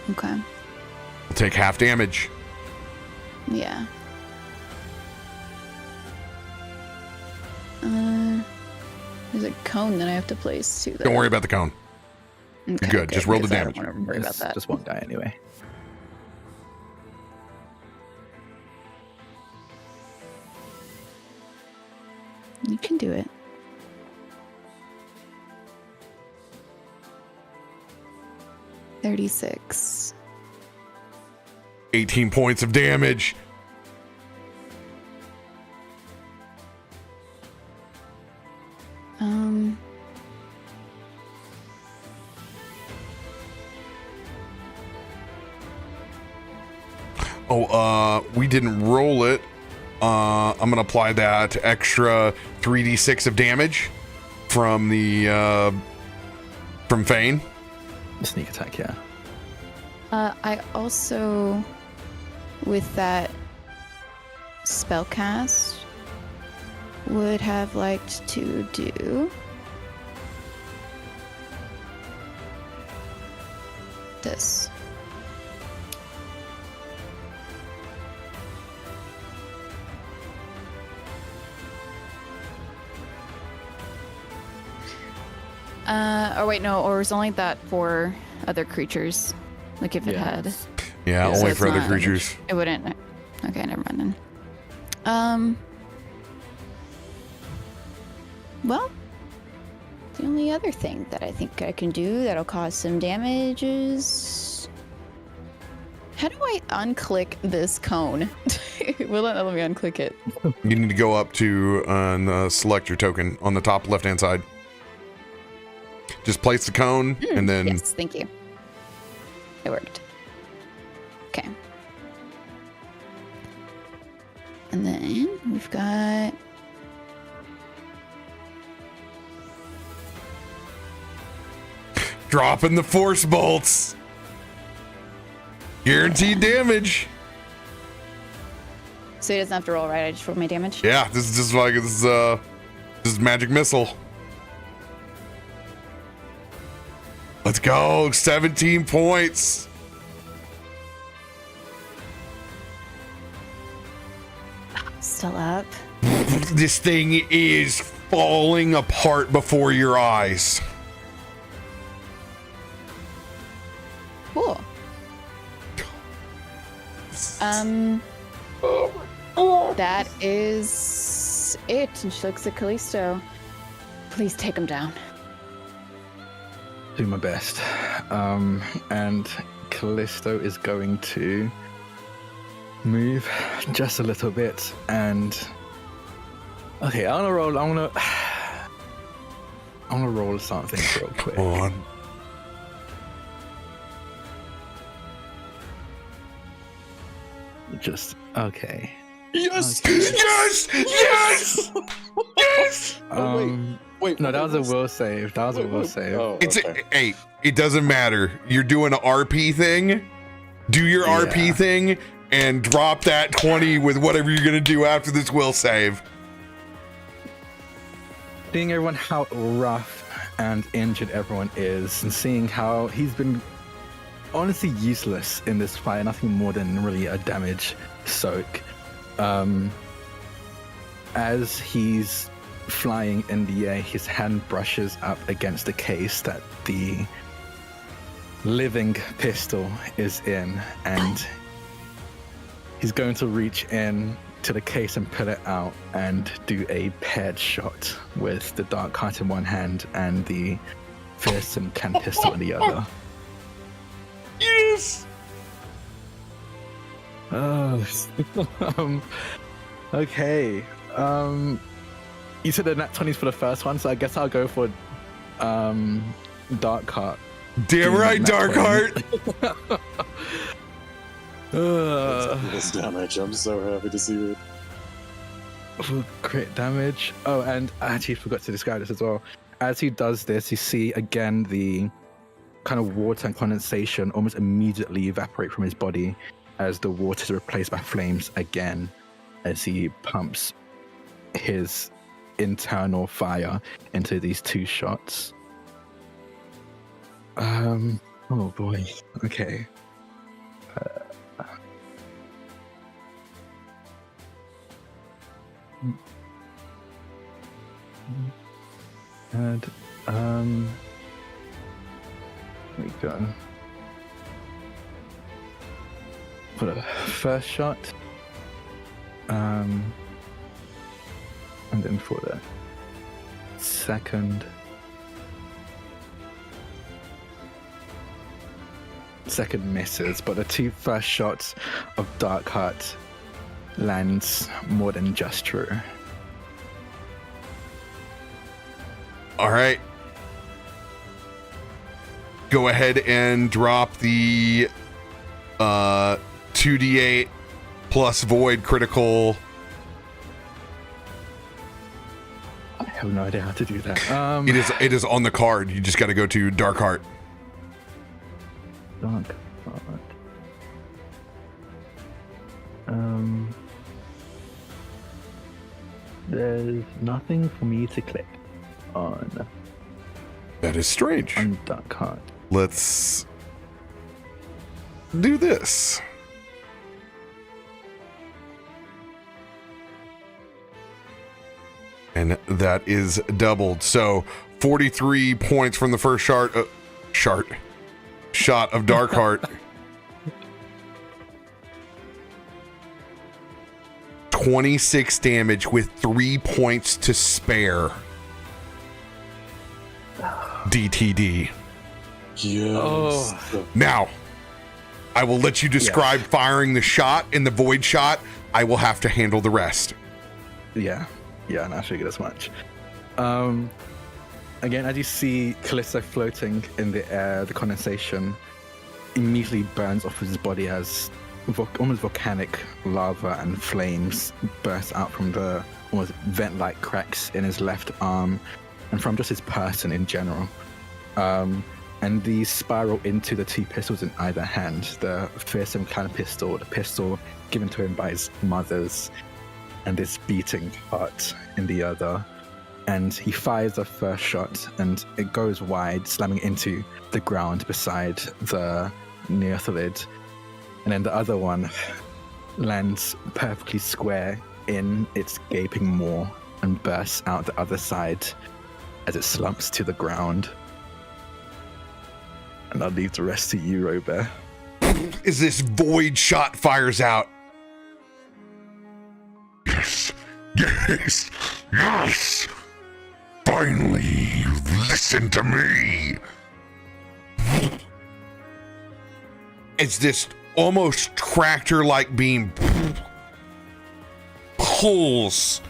Okay. We'll take half damage. Yeah. There's a cone that I have to place too. Don't worry about the cone. Okay, Good. Just roll the because I damage. don't want to worry about that. Just won't die anyway. You can do it. $36. 18 points of damage. We didn't roll it. I'm gonna apply that extra 3d6 of damage from the from Fane. Sneak attack, yeah. I also, with that spell cast, would have liked to do this. Or wait, no, or is only that for other creatures? Like if it had. Yeah, So only it's for other not- creatures. It wouldn't. Okay, never mind then. Well, the only other thing that I think I can do that'll cause some damage is. How do I unclick this cone? Will it let me unclick it? You need to go up to select your token on the top left-hand side. Just place the cone and then. Yes, thank you. It worked. Okay. And then we've got. Dropping the force bolts. Guaranteed damage. So he doesn't have to roll, right? I just rolled my damage? Yeah, this is just like this is magic missile. Let's go. 17 points. Still up. This thing is falling apart before your eyes. Cool. That is it. And she looks at Kallisto. Please take him down. Do my best. And Kallisto is going to move just a little bit and okay, I wanna roll something real quick. Come on. Just okay. Yes! Okay. Yes! Yes! Yes! Wait. No, that was a will save. That was a will save. Oh, It's okay. hey, it doesn't matter. You're doing an RP thing. Do your RP thing and drop that 20 with whatever you're gonna do after this will save. Seeing everyone how rough and injured everyone is, and seeing how he's been honestly useless in this fight, nothing more than really a damage soak. As he's flying in the air, his hand brushes up against the case that the living pistol is in, and he's going to reach in to the case and pull it out and do a paired shot with the dark heart in one hand and the fearsome can pistol in the other. Yes! Okay. You said the nat 20s for the first one, so I guess I'll go for Dark Heart. Damn right, Nat Dark 20. Heart! This damage. I'm so happy to see it. Crit damage. Oh, and I actually forgot to describe this as well. As he does this, you see again the kind of water and condensation almost immediately evaporate from his body as the water is replaced by flames again as he pumps his internal fire into these two shots. Oh boy. Okay. And there we go. For the first shot, and then for the second misses, but the two first shots of Dark Heart lands more than just true. All right. Go ahead and drop the 2d8 plus void critical. I have no idea how to do that. It is on the card. You just got to go to Dark Heart. Dark Heart. There's nothing for me to click on. That is strange. On Dark Heart. Let's do this. And that is doubled. So 43 points from the first shot of Dark Heart. 26 damage with 3 points to spare. DTD. Yes. Oh. Now, I will let you describe firing the shot and the void shot. I will have to handle the rest. Yeah, and I figured as much. Again, as you see Kallisto floating in the air, the condensation immediately burns off his body as almost volcanic lava and flames burst out from the almost vent-like cracks in his left arm and from just his person in general. And these spiral into the two pistols in either hand, the fearsome clan pistol, the pistol given to him by his mothers, and this beating heart in the other. And he fires the first shot, and it goes wide, slamming into the ground beside the Neothalid. And then the other one lands perfectly square in its gaping maw and bursts out the other side as it slumps to the ground. And I'll leave the rest to you, RoBear. As this void shot fires out. Yes! Finally, you've listened to me! As this almost tractor-like beam pulls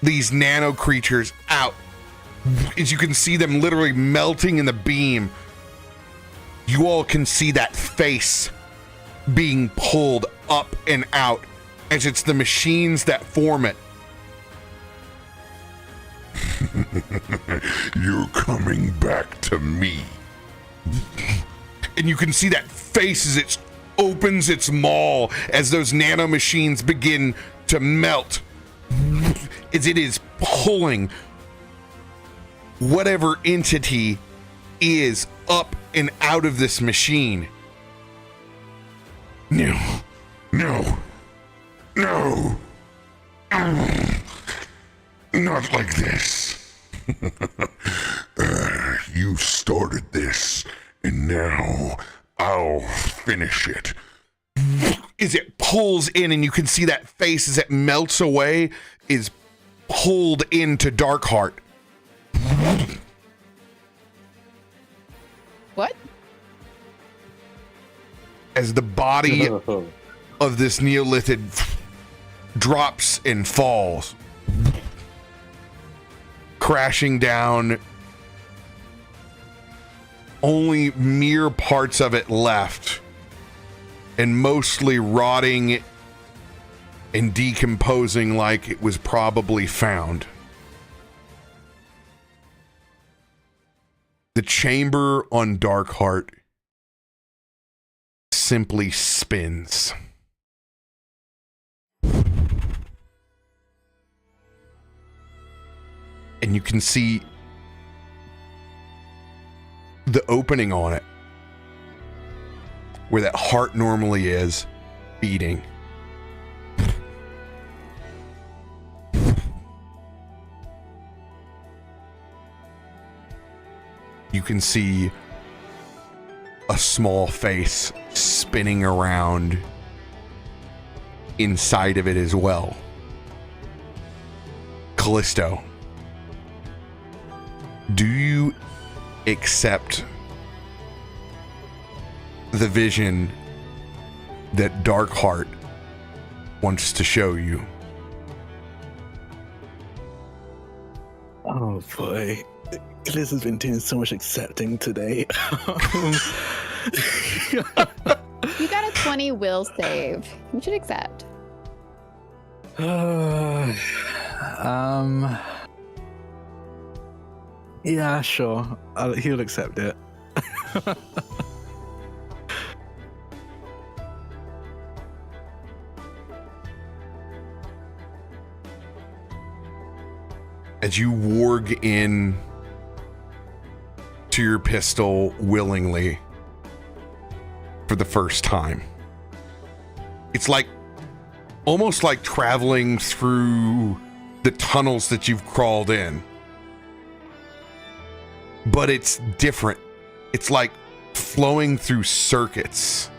these nano creatures out. As you can see them literally melting in the beam, you all can see that face being pulled up and out as it's the machines that form it. You're coming back to me. And you can see that face as it opens its maw as those nano machines begin to melt. As it is pulling whatever entity is up and out of this machine. No. Not like this. You started this, and now I'll finish it. As it pulls in, and you can see that face as it melts away, is pulled into Darkheart. What? As the body of this Neolithid drops and falls, crashing down, only mere parts of it left, and mostly rotting and decomposing like it was probably found. The chamber on Darkheart simply spins. And you can see the opening on it, where that heart normally is, beating. You can see a small face spinning around inside of it as well. Kallisto, do you accept the vision that Darkheart wants to show you? Oh boy. Liz has been doing so much accepting today. You got a 20 will save. You should accept. Yeah, sure. He'll accept it. As you warg in to your pistol willingly for the first time, it's like almost like traveling through the tunnels that you've crawled in, but it's different. It's like flowing through circuits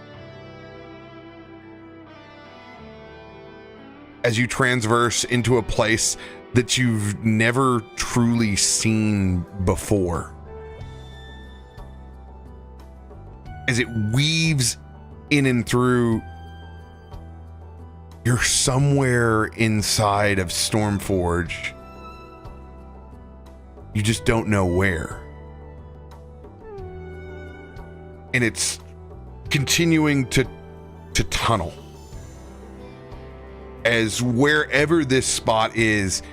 as you transverse into a place that you've never truly seen before. As it weaves in and through, you're somewhere inside of Stormforge. You just don't know where. And it's continuing to tunnel. As wherever this spot is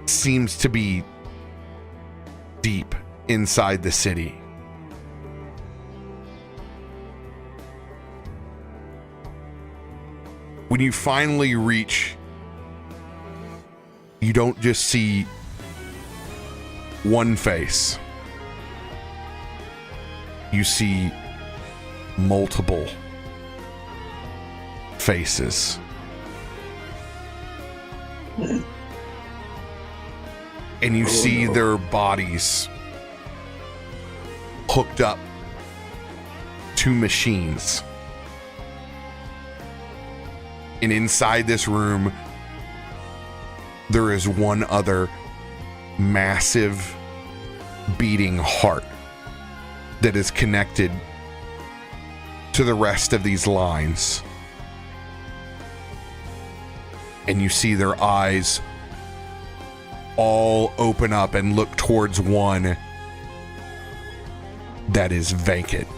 seems to be deep inside the city. When you finally reach, you don't just see one face. You see multiple faces. And you see their bodies hooked up two machines. And inside this room, there is one other massive beating heart that is connected to the rest of these lines. And you see their eyes all open up and look towards one that is vacant.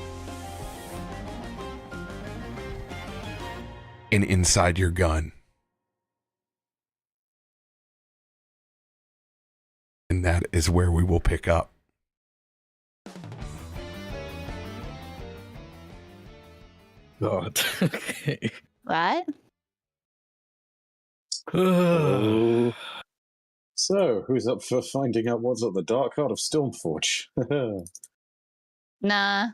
And inside your gun. And that is where we will pick up. God. Okay. What? So, who's up for finding out what's at the dark heart of Stormforge? Nah.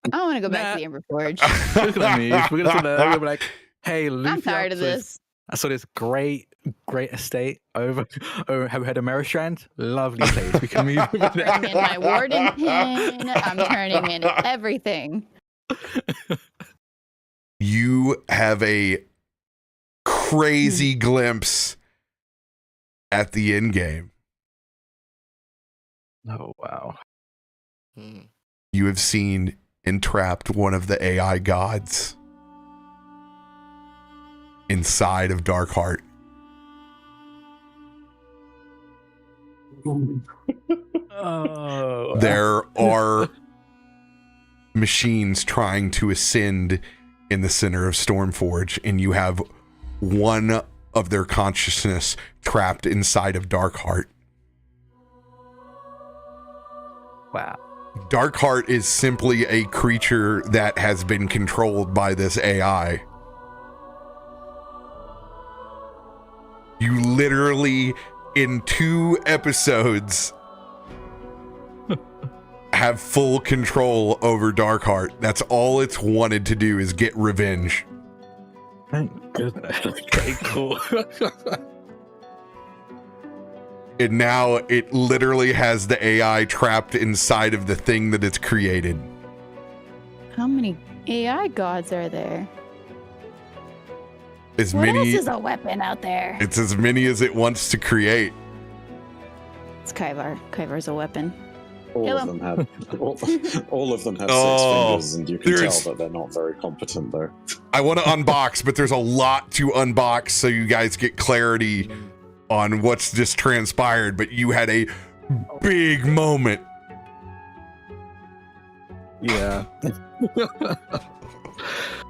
I don't want to go back to the Ember Forge. Look at me. We're gonna be like, hey, Loluphia, I'm tired of this. I saw this great estate over. Have we heard of Maristrand? Lovely place. We can move over I'm there. turning in my warden pin. I'm turning in everything. You have a crazy glimpse at the end game. Oh wow. You have seen entrapped one of the AI gods inside of Darkheart. Oh. There are machines trying to ascend in the center of Stormforge, and you have one of their consciousness trapped inside of Darkheart. Wow. Darkheart is simply a creature that has been controlled by this AI. You literally, in 2 episodes, have full control over Darkheart. That's all it's wanted to do, is get revenge. Thank goodness. Okay, cool. And now it literally has the AI trapped inside of the thing that it's created. How many AI gods are there? As What many, else is a weapon out there? it's as many as it wants to create. It's Kaivar. Kaivar's a weapon. All Kill of them have all of them have 6 Oh, fingers, and you can tell there's- that they're not very competent though. I want to unbox, but there's a lot to unbox so you guys get clarity on what's just transpired. But you had a big moment. Yeah.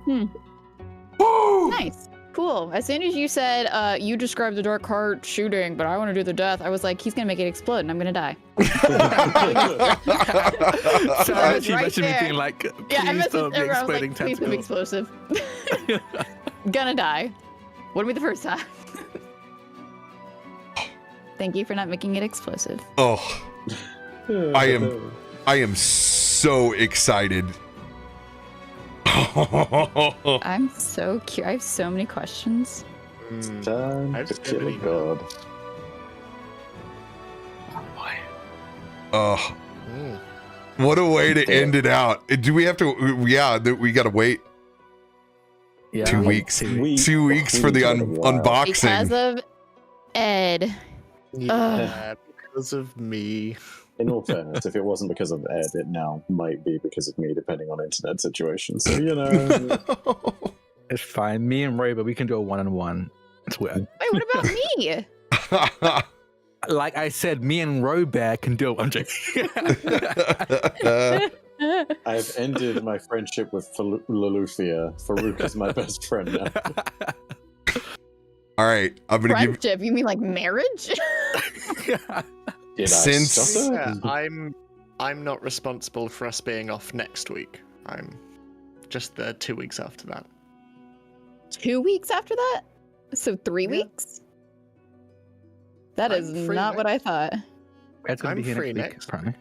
Nice. Cool. As soon as you said, you described the dark heart shooting, but I want to do the death, I was like, he's going to make it explode and I'm going to die. So I was you right mentioned me there. being like, Yeah, I please messaged don't be everyone. I was exploding like, please don't be tentacles. explosive. Gonna die. Wouldn't be the first time. Thank you for not making it explosive. Oh, I am so excited. I'm so curious. I have so many questions. Time I've to so kill a many god. Oh, Mm. what a way to end it out. Do we have to? Yeah, we got to wait Yeah. 2 weeks. 2 weeks. 2 weeks for the Queen's got a while. unboxing. Because of Ed. Yeah, because of me. In all fairness, if it wasn't because of Ed, it now might be because of me, depending on internet situations. So you know, It's fine. Me and RoBear, we can do a 1-on-1. It's weird. Wait, what about me? Like I said, me and RoBear can do it. I'm joking. I've ended my friendship with Loluphia. Farouk is my best friend now. All right, I'm gonna give. Friendship? You mean like marriage? Did Since- I stutter? Yeah, I'm not responsible for us being off next week. I'm just there 2 weeks after that. 2 weeks after that? So 3 Yeah. weeks? That is I'm free not what I thought. Ed's gonna I'm be here free next week, next apparently.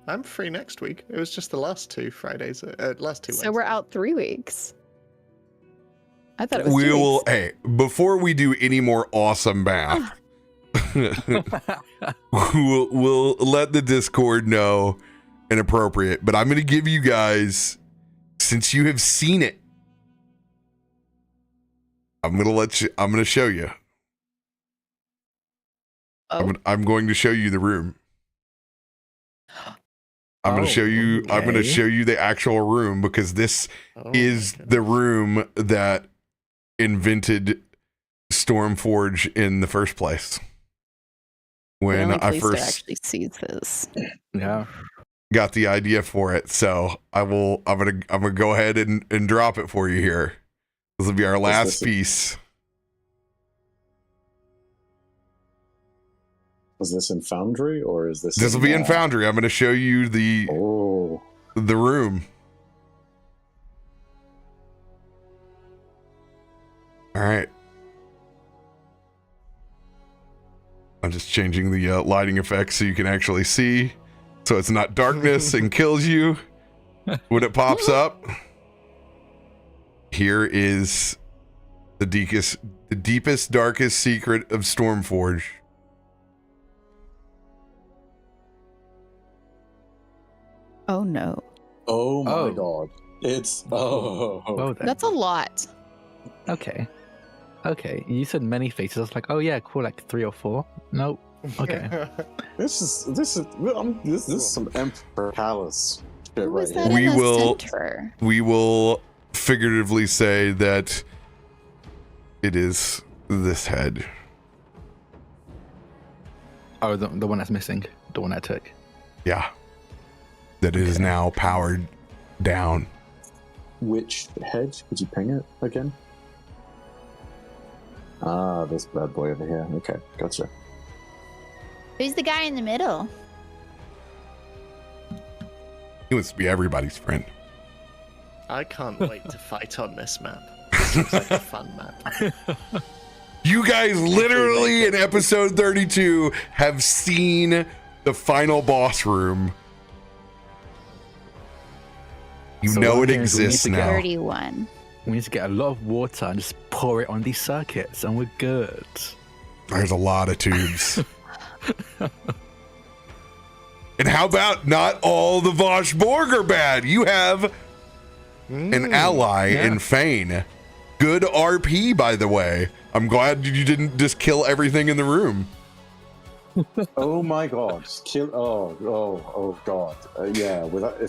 I'm free next week. It was just the last 2 Fridays, last 2 So we're Wednesdays. out 3 weeks. I thought it was We 2 will. weeks. Hey, before we do any more awesome math, we'll let the Discord know inappropriate. But I'm gonna give you guys since you have seen it, I'm going to show you. Oh. I'm going to show you the room. I'm going to show you. I'm going to show you the actual room because this is the room that invented Stormforge in the first place. When I first actually sees this, got the idea for it, so I'm gonna go ahead and drop it for you here. This will be our last piece. Is this in Foundry or is this? This will be in Foundry. I'm going to show you the room. All right. I'm just changing the lighting effects so you can actually see, so it's not darkness and kills you when it pops up. Here is the deepest, darkest secret of Stormforge. Oh no. Oh my god. It's That's a lot. Okay. You said many faces. I was like, oh yeah, cool, like 3 or 4. Nope. Okay. This is some Emperor Palace shit Who right is that here. in the center? We will figuratively say that it is this head. Oh, the one that's missing. The one I took. Yeah. That is now powered down. Which head? Could you ping it again? Ah, this bad boy over here. Okay, gotcha. Who's the guy in the middle? He wants to be everybody's friend. I can't wait to fight on this map. This looks like a fun map. You guys literally in episode 32 have seen the final boss room. You know it exists now. 31. We need to get a lot of water and just pour it on these circuits, and we're good. There's a lot of tubes. And how about not all the Voshborg are bad? You have an ally in Fane. Good RP, by the way. I'm glad you didn't just kill everything in the room. Oh my god! Oh god! Yeah, without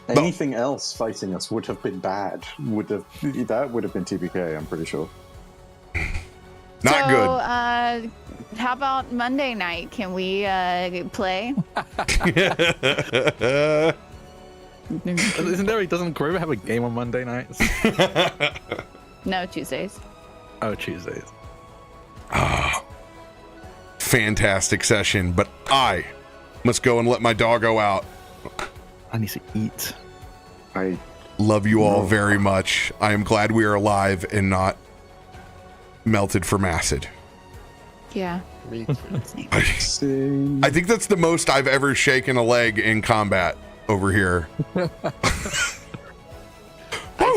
anything else fighting us would have been bad. That would have been TPK. I'm pretty sure. Not good. How about Monday night? Can we play? Doesn't Grover have a game on Monday nights? No, Tuesdays. Oh, Tuesdays. Fantastic session, but I must go and let my doggo out. I need to eat. I love you all very much. I am glad we are alive and not melted from acid. Yeah. Me too. I think that's the most I've ever shaken a leg in combat over here. I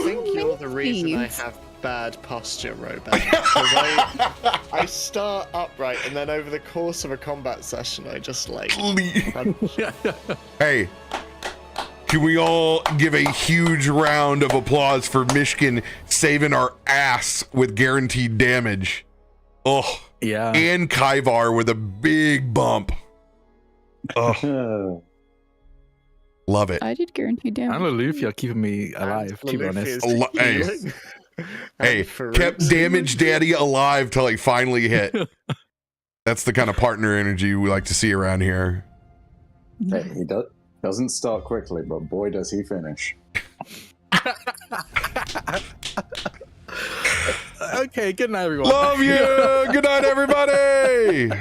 think you're the reason I have bad posture, RoBear. Because I start upright and then over the course of a combat session I just like Hey, can we all give a huge round of applause for Myshkin saving our ass with guaranteed damage? Oh yeah. And Kaivar with a big bump. Oh. Love it. I did guaranteed damage. And Loluphia keeping me alive, to be honest. Hey, kept Damage Daddy alive till he finally hit. That's the kind of partner energy we like to see around here. Hey, he doesn't start quickly, but boy does he finish. Okay, good night, everyone. Love you. Good night, everybody.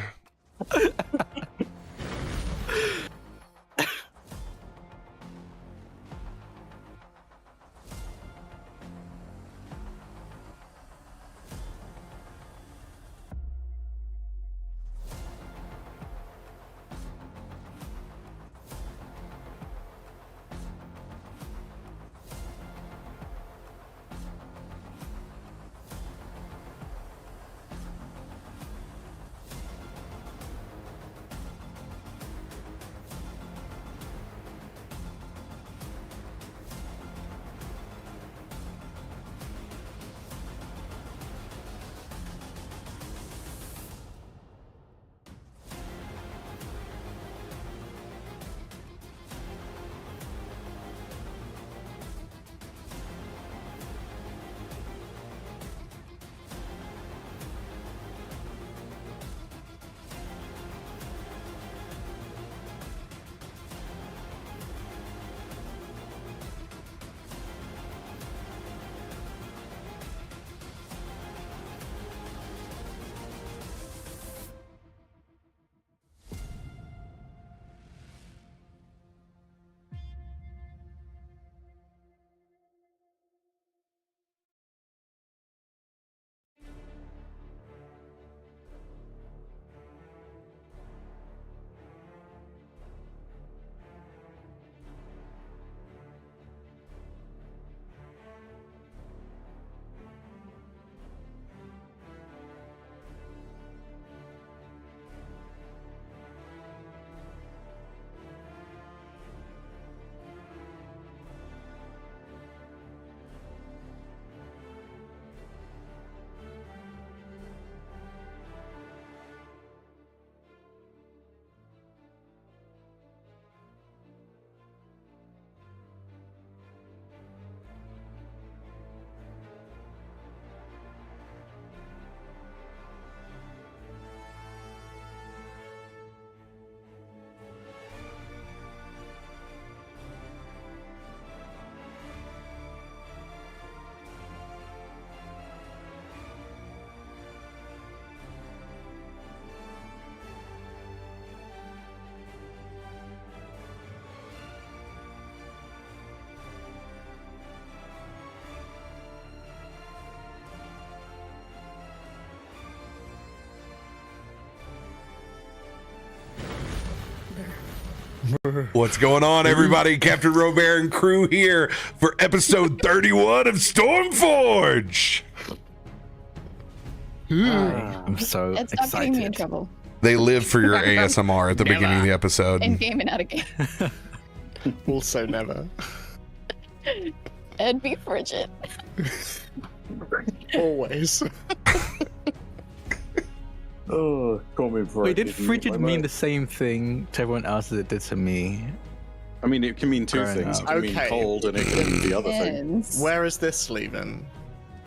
What's going on, everybody? CaptainRoBear and crew here for episode 31 of Stormforge. I'm so It's excited. not getting me in trouble. They live for your ASMR at the beginning of the episode. In game and out of game. Also never. And be frigid. Always. Oh, call me Wait, did frigid mean the same thing to everyone else as it did to me? I mean, it can mean two Fair things. enough. It can mean Okay. cold, and it can mean the other thing. Ends. Where is this leaving?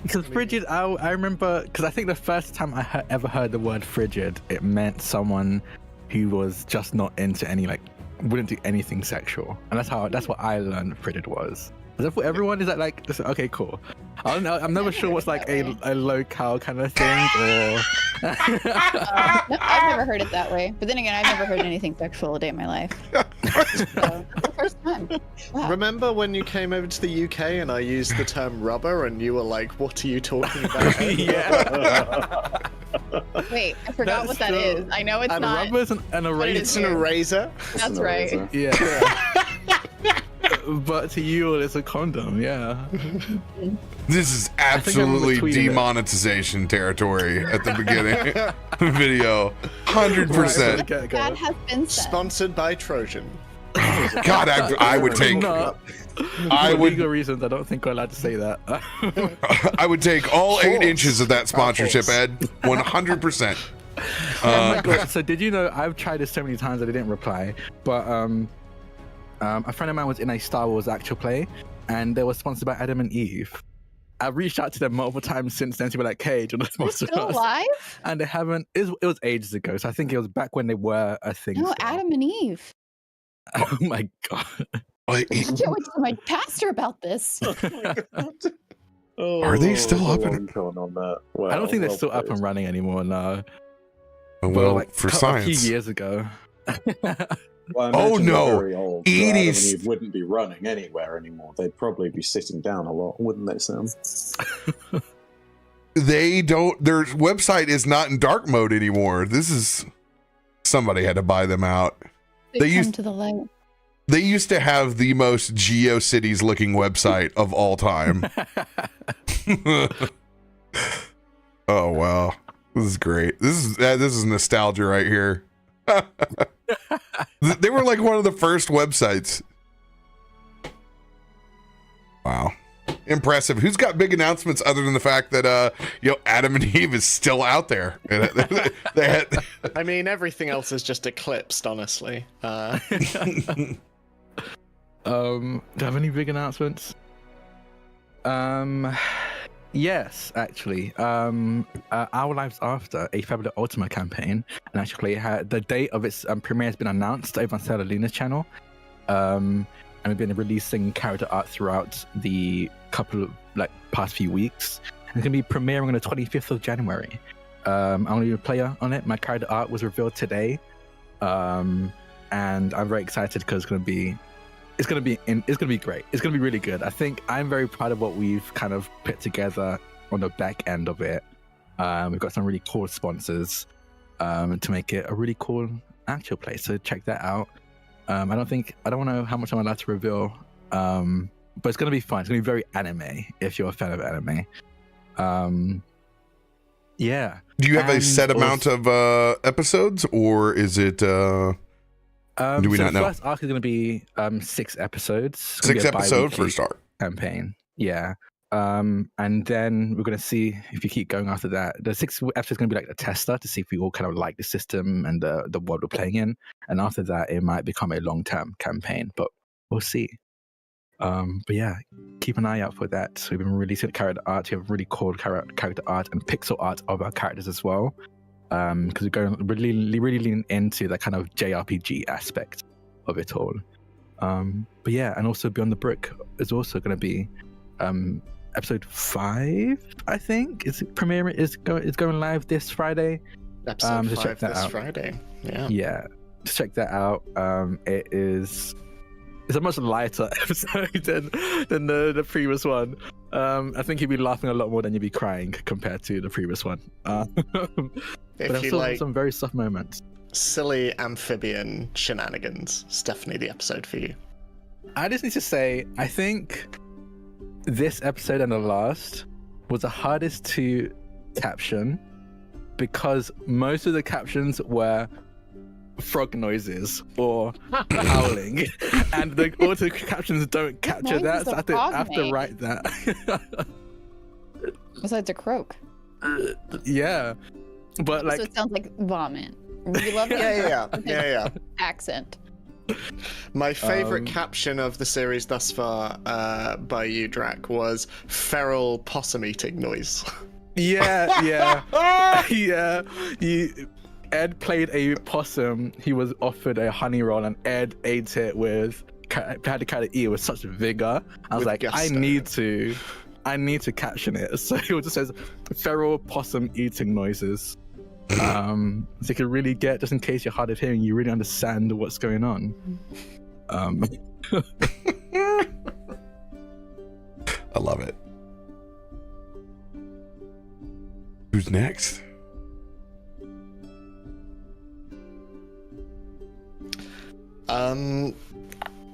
Because frigid, I remember, because I think the first time I ever heard the word frigid, it meant someone who was just not into any, like, wouldn't do anything sexual. And that's what I learned frigid was. Is that for everyone? Is that like, okay, cool. I don't know. I'm never sure what's like a locale kind of thing, or. No, I've never heard it that way. But then again, I've never heard anything sexual a day in my life. So, that's the first time. Wow. Remember when you came over to the UK and I used the term rubber and you were like, what are you talking about? Yeah. Wait, I forgot what that true. is. I know it's And not. rubber's an it eraser. It's an eraser. That's right. Yeah. But to you, it's a condom. Yeah. This is think I'm absolutely retweeting it. demonetization territory at the beginning of the video. 100%. That has been said. Sponsored by Trojan. God, I would take. No. I For would. legal reasons, I don't think we're allowed to say that. I would take all 8 Force. inches of that sponsorship, Ed. 100%. Oh my God. So did you know, I've tried this so many times that I didn't reply, but a friend of mine was in a Star Wars actual play, and they were sponsored by Adam and Eve. I've reached out to them multiple times since then to be like, hey, do you want to They're sponsor still us? alive? And they haven't. It was ages ago, so I think it was back when they were a thing. No, still. Adam and Eve. Oh my God. I can't wait to tell my pastor about this. Are they still up and- on that? I don't think they're well still up played. and running anymore now. Well, like for a science. few years ago. Well, I Oh, imagine no. they're very old, so 80s. Adam and Eve wouldn't be running anywhere anymore. They'd probably be sitting down a lot, wouldn't they, Sam? They don't. Their website is not in dark mode anymore. This is. Somebody had to buy them out. They They come used- to the light. They used to have the most GeoCities looking website of all time. Oh wow, this is great. This is nostalgia right here. They were like one of the first websites. Wow, impressive. Who's got big announcements other than the fact that Adam and Eve is still out there? They had. I mean, everything else is just eclipsed, honestly. Do I have any big announcements? Yes, actually. Our Lives After, a Faroük Ultima campaign, and actually the date of its premiere has been announced over on Luna's channel. And we've been releasing character art throughout the couple of past few weeks. And it's gonna be premiering on the 25th of January. I'm gonna be a player on it. My character art was revealed today. And I'm very excited because it's gonna be great. It's gonna be really good. I think I'm very proud of what we've kind of put together on the back end of it. We've got some really cool sponsors to make it a really cool actual play. So check that out. I don't know how much I'm allowed to reveal, but it's gonna be fun. It's gonna be very anime if you're a fan of anime. Yeah. Do you have a And set amount of episodes, or is it? Do we not know? The first arc is going to be 6 episodes. It's gonna 6 be a episode bi-weekly first arc. campaign. Yeah. And then we're going to see if you keep going after that. The 6th episode is going to be like a tester to see if we all kind of like the system and the world we're playing in. And after that, it might become a long-term campaign, but we'll see. But yeah, keep an eye out for that. So we've been releasing character art. We have really cool character art and pixel art of our characters as well. Because we're going really lean into that kind of JRPG aspect of it all. But yeah, and also Beyond the Brick is also going to be episode 5, I think. Is going live this Friday. Episode just 5 check that this out. Friday. Yeah. Yeah, just check that out. It's a much lighter episode than the previous one. I think you'd be laughing a lot more than you'd be crying compared to the previous one. But If there's you still like, some very soft moments. silly amphibian shenanigans is definitely the episode for you. I just need to say, I think this episode and the last was the hardest to caption because most of the captions were frog noises or howling, and the auto captions don't capture that, so I have to write that. Besides a croak. Yeah, but like, so it sounds like vomit. We love it. Yeah. Accent. My favorite caption of the series thus far by you, Drak, was feral possum eating noise. yeah. Ed played a possum. He was offered a honey roll, and Ed ate it had to kind of eat it with such vigor. I was With like, gusto. I need to caption it. So it just says feral possum eating noises. So you can really get, just in case you're hard of hearing, you really understand what's going on. I love it. Who's next?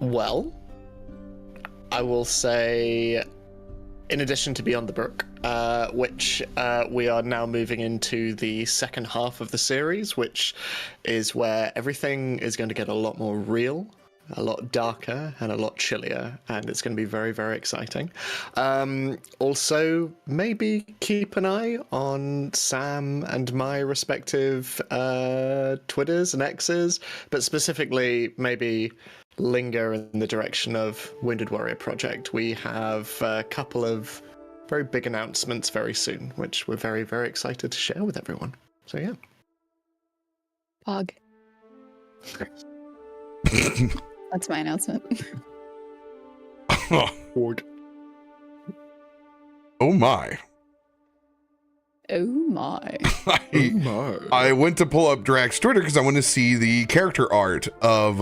Well, I will say, in addition to Beyond the Brook, which we are now moving into the second half of the series, which is where everything is going to get a lot more real, a lot darker, and a lot chillier, and it's going to be very, very exciting. Also, maybe keep an eye on Sam and my respective Twitters and X's, but specifically maybe linger in the direction of Wounded Warrior Project. We have a couple of very big announcements very soon, which we're very, very excited to share with everyone. So yeah. Pog. That's my announcement. Ward. Oh my. Oh my. I went to pull up Drak's Twitter because I want to see the character art of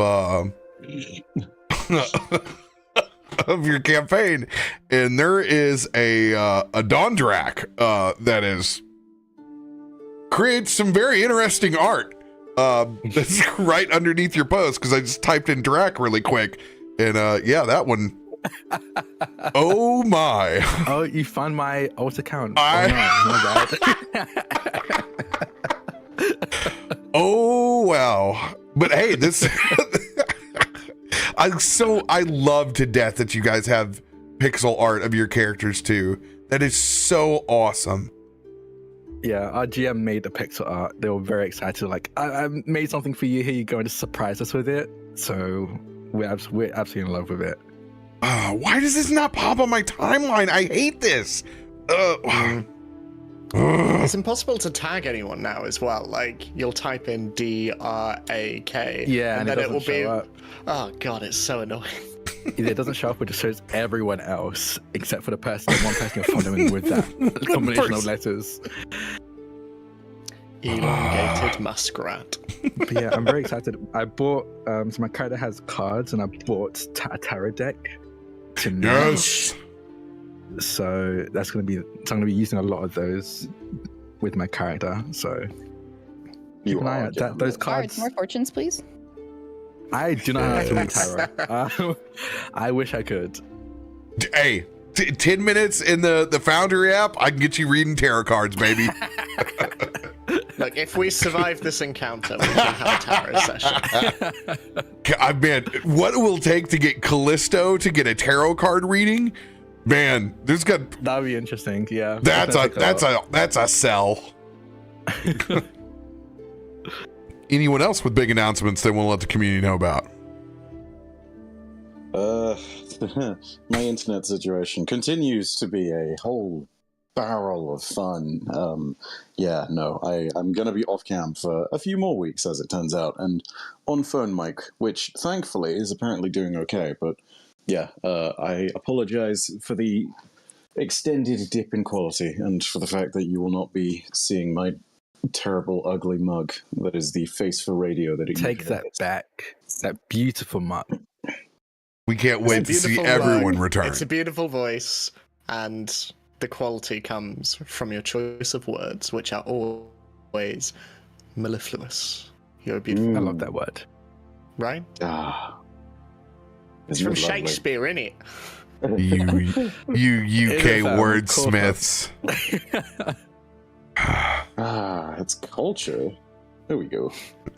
of your campaign, and there is a Dawn Drak that is creates some very interesting art. That's right underneath your post because I just typed in Drak really quick, and yeah, that one. Oh my! Oh, you found my alt account. Oh wow! But hey, this. I love to death that you guys have pixel art of your characters too. That is so awesome. Yeah, our GM made the pixel art. They were very excited. Like, I made something for you. Here you go, and just surprise us with it. So we're absolutely in love with it. Why does this not pop on my timeline? I hate this. It's impossible to tag anyone now as well. Like, you'll type in DRAK. Yeah, and then it will be. Up. Oh god, it's so annoying. It doesn't show up, it just shows everyone else except for the one person you're following with that combination of letters. Elongated muskrat. But yeah, I'm very excited. I bought so my character has cards, and I bought a tarot deck. Yes. So that's gonna be. So I'm gonna be using a lot of those with my character. So keep an eye out. Those cards. More fortunes, please. I do not have to read tarot. I wish I could. Hey, 10 minutes in the Foundry app, I can get you reading tarot cards, baby. Look, if we survive this encounter, we can have a tarot session. Man, what it will take to get Kallisto to get a tarot card reading? Man, that'd be interesting. Yeah, that's a sell. Anyone else with big announcements they want to let the community know about? My internet situation continues to be a whole barrel of fun. I'm gonna be off cam for a few more weeks, as it turns out, and on phone mic, which thankfully is apparently doing okay. But yeah, I apologize for the extended dip in quality and for the fact that you will not be seeing my terrible, ugly mug that is the face for radio that it take that is. Back. That beautiful mug. We can't wait to see everyone return. It's a beautiful voice, and the quality comes from your choice of words, which are always mellifluous. You're beautiful. I love that word. Right? Ah. It's from Shakespeare, innit? You UK wordsmiths. It's culture. There we go.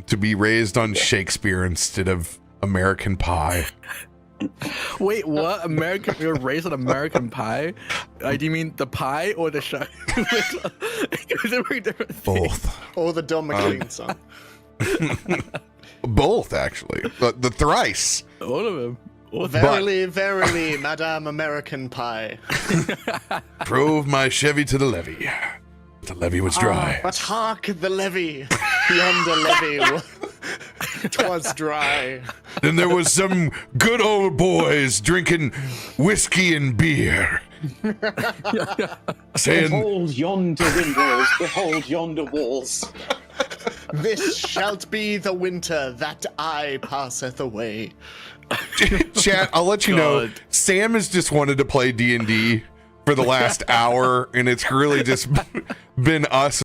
To be raised on Shakespeare instead of American Pie. Wait, what? American? You're raised on American Pie? Do you mean the pie or the show? It's a very different thing. Both. Or the Don McLean song. Both, actually. The thrice. All of them. Verily, verily, Madame American Pie. Drove my Chevy to the levee. The levee was dry. But hark the levee, yonder levee, 'twas dry. Then there was some good old boys drinking whiskey and beer. Saying, Behold yonder windows, behold yonder walls. This shalt be the winter that I passeth away. chat, I'll let you know, God. Sam has just wanted to play D&D for the last hour, and it's really just been us